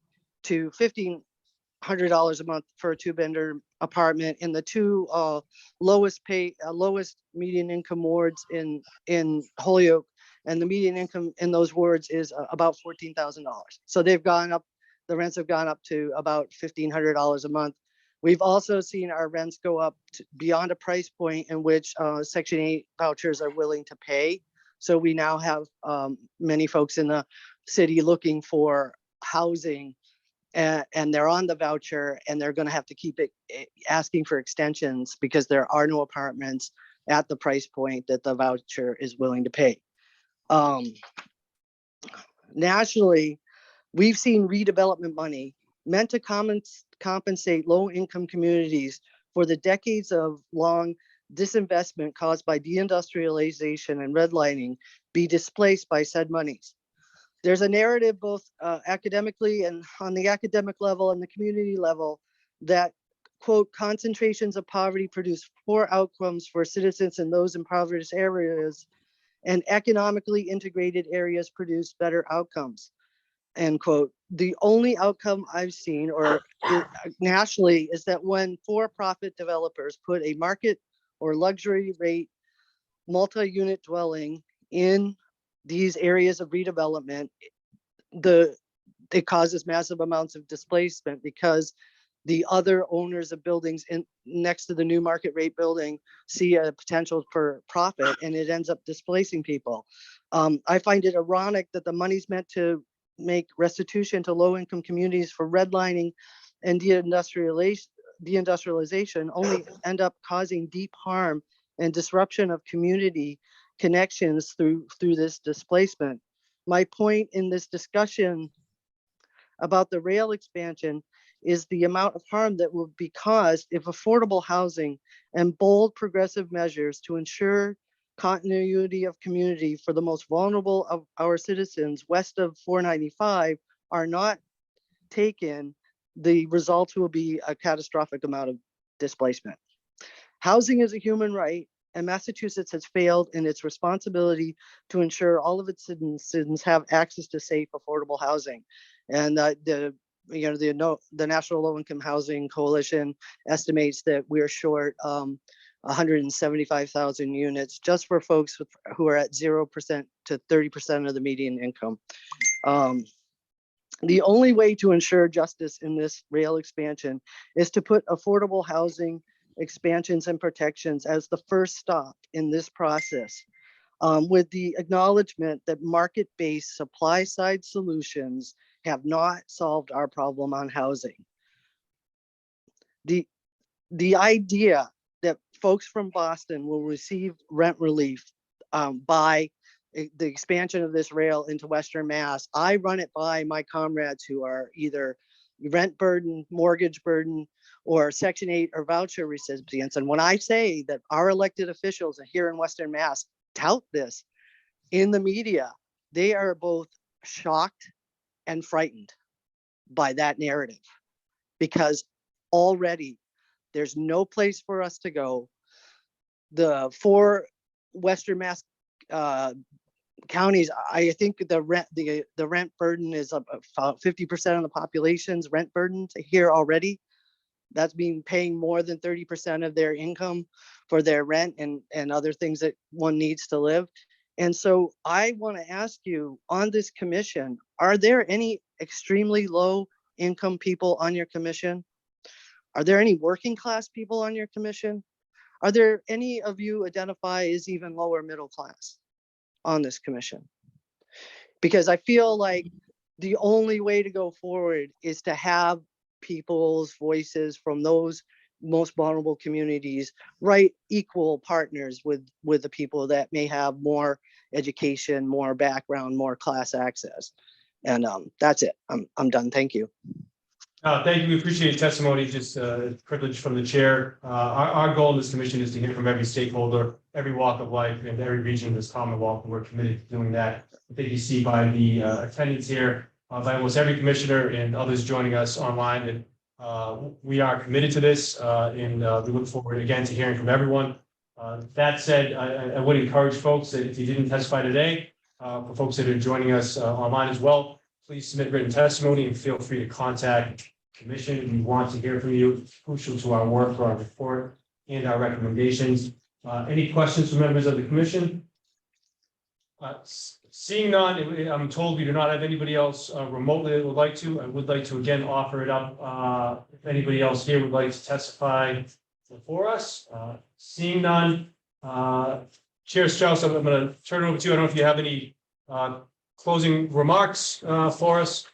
to $1,500 a month for a two-bedroom apartment in the two lowest median income wards in Holyoke, and the median income in those wards is about $14,000. So they've gone up. The rents have gone up to about $1,500 a month. We've also seen our rents go up beyond a price point in which Section 8 vouchers are willing to pay. So we now have many folks in the city looking for housing, and they're on the voucher, and they're going to have to keep asking for extensions because there are no apartments at the price point that the voucher is willing to pay. Nationally, we've seen redevelopment money meant to compensate low-income communities for the decades of long disinvestment caused by deindustrialization and redlining be displaced by said monies. There's a narrative both academically and on the academic level and the community level that, quote, concentrations of poverty produce poor outcomes for citizens in those impoverished areas, and economically integrated areas produce better outcomes, end quote. The only outcome I've seen nationally is that when for-profit developers put a market or luxury rate multi-unit dwelling in these areas of redevelopment, it causes massive amounts of displacement because the other owners of buildings next to the new market rate building see a potential for profit, and it ends up displacing people. I find it ironic that the money's meant to make restitution to low-income communities for redlining and deindustrialization deindustrialization only end up causing deep harm and disruption of community connections through this displacement. My point in this discussion about the rail expansion is the amount of harm that will be caused if affordable housing and bold progressive measures to ensure continuity of community for the most vulnerable of our citizens west of 495 are not taken. The results will be a catastrophic amount of displacement. Housing is a human right, and Massachusetts has failed in its responsibility to ensure all of its citizens have access to safe, affordable housing. And the National Low Income Housing Coalition estimates that we're short 175,000 units just for folks who are at 0% to 30% of the median income. The only way to ensure justice in this rail expansion is to put affordable housing expansions and protections as the first stop in this process, with the acknowledgement that market-based supply-side solutions have not solved our problem on housing. The idea that folks from Boston will receive rent relief by the expansion of this rail into Western Mass, I run it by my comrades who are either rent burden, mortgage burden, or Section 8 or voucher recipients. And when I say that our elected officials here in Western Mass tout this in the media, they are both shocked and frightened by that narrative, because already there's no place for us to go. The 4 Western Mass counties, I think the rent burden is about 50% of the population's rent burden here already. That's being paying more than 30% of their income for their rent and other things that one needs to live. And so I want to ask you on this commission, are there any extremely low income people on your commission? Are there any working class people on your commission? Are there any of you identify as even lower middle class on this commission? Because I feel like the only way to go forward is to have people's voices from those most vulnerable communities, right? Equal partners with the people that may have more education, more background, more class access. And that's it. I'm done. Thank you. Thank you. We appreciate your testimony. Just a privilege from the chair. Our goal in this commission is to hear from every stakeholder, every walk of life, and every region of this Commonwealth. And we're committed to doing that. I think you see by the attendance here, by almost every commissioner and others joining us online, that we are committed to this, and we look forward again to hearing from everyone. That said, I would encourage folks that if you didn't testify today, for folks that are joining us online as well, please submit written testimony and feel free to contact the commission. We want to hear from you. It's crucial to our work, for our report, and our recommendations. Any questions from members of the commission? Seeing none, I'm told we do not have anybody else remotely that would like to. I would like to again offer it up if anybody else here would like to testify before us. Seeing none, Chair Strauss, I'm going to turn it over to you. I don't know if you have any closing remarks for us.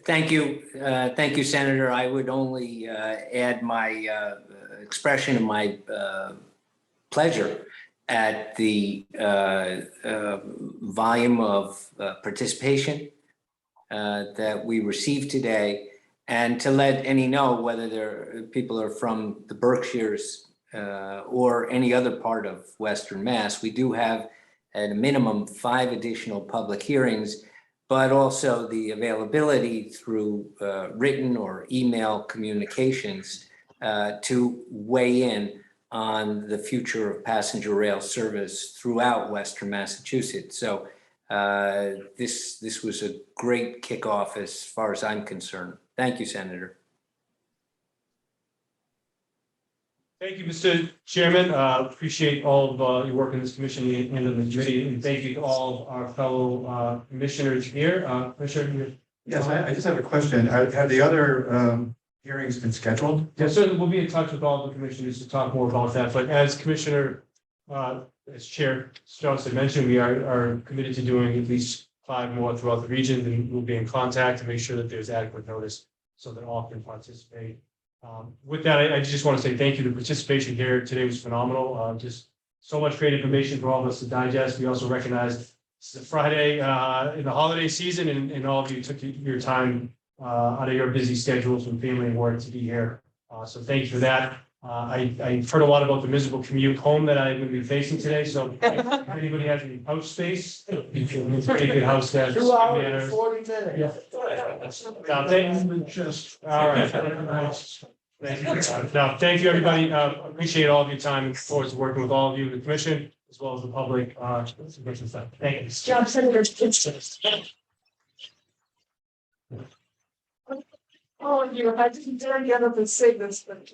Thank you. Thank you, Senator. I would only add my expression of my pleasure at the volume of participation that we received today, and to let any know whether people are from the Berkshires or any other part of Western Mass. We do have at a minimum 5 additional public hearings, but also the availability through written or email communications to weigh in on the future of passenger rail service throughout Western Massachusetts. So this was a great kickoff as far as I'm concerned. Thank you, Senator. Thank you, Mr. Chairman. Appreciate all of your work in this commission and in the committee, and thank you to all of our fellow commissioners here. Commissioner? Yes, I just have a question. Have the other hearings been scheduled? Yes, certainly we'll be in touch with all the commissioners to talk more about that. But as Commissioner, as Chair Strauss had mentioned, we are committed to doing at least 5 more throughout the region, and we'll be in contact to make sure that there's adequate notice. so that all can participate. With that, I just want to say thank you. The participation here today was phenomenal. Just so much great information for all of us to digest. We also recognize it's a Friday in the holiday season, and all of you took your time out of your busy schedules and family and work to be here. So thank you for that. I've heard a lot about the miserable commute home that I'm going to be facing today. So if anybody has any house space, it's a pretty good house that has 2 hours and manners. 40 minutes. Now, all right. Thank you. Now, thank you, everybody. Appreciate all of your time and look forward to working with all of you, the commission, as well as the public. Thank you. Job, Senator. Oh, you, I didn't dare get up and say this, but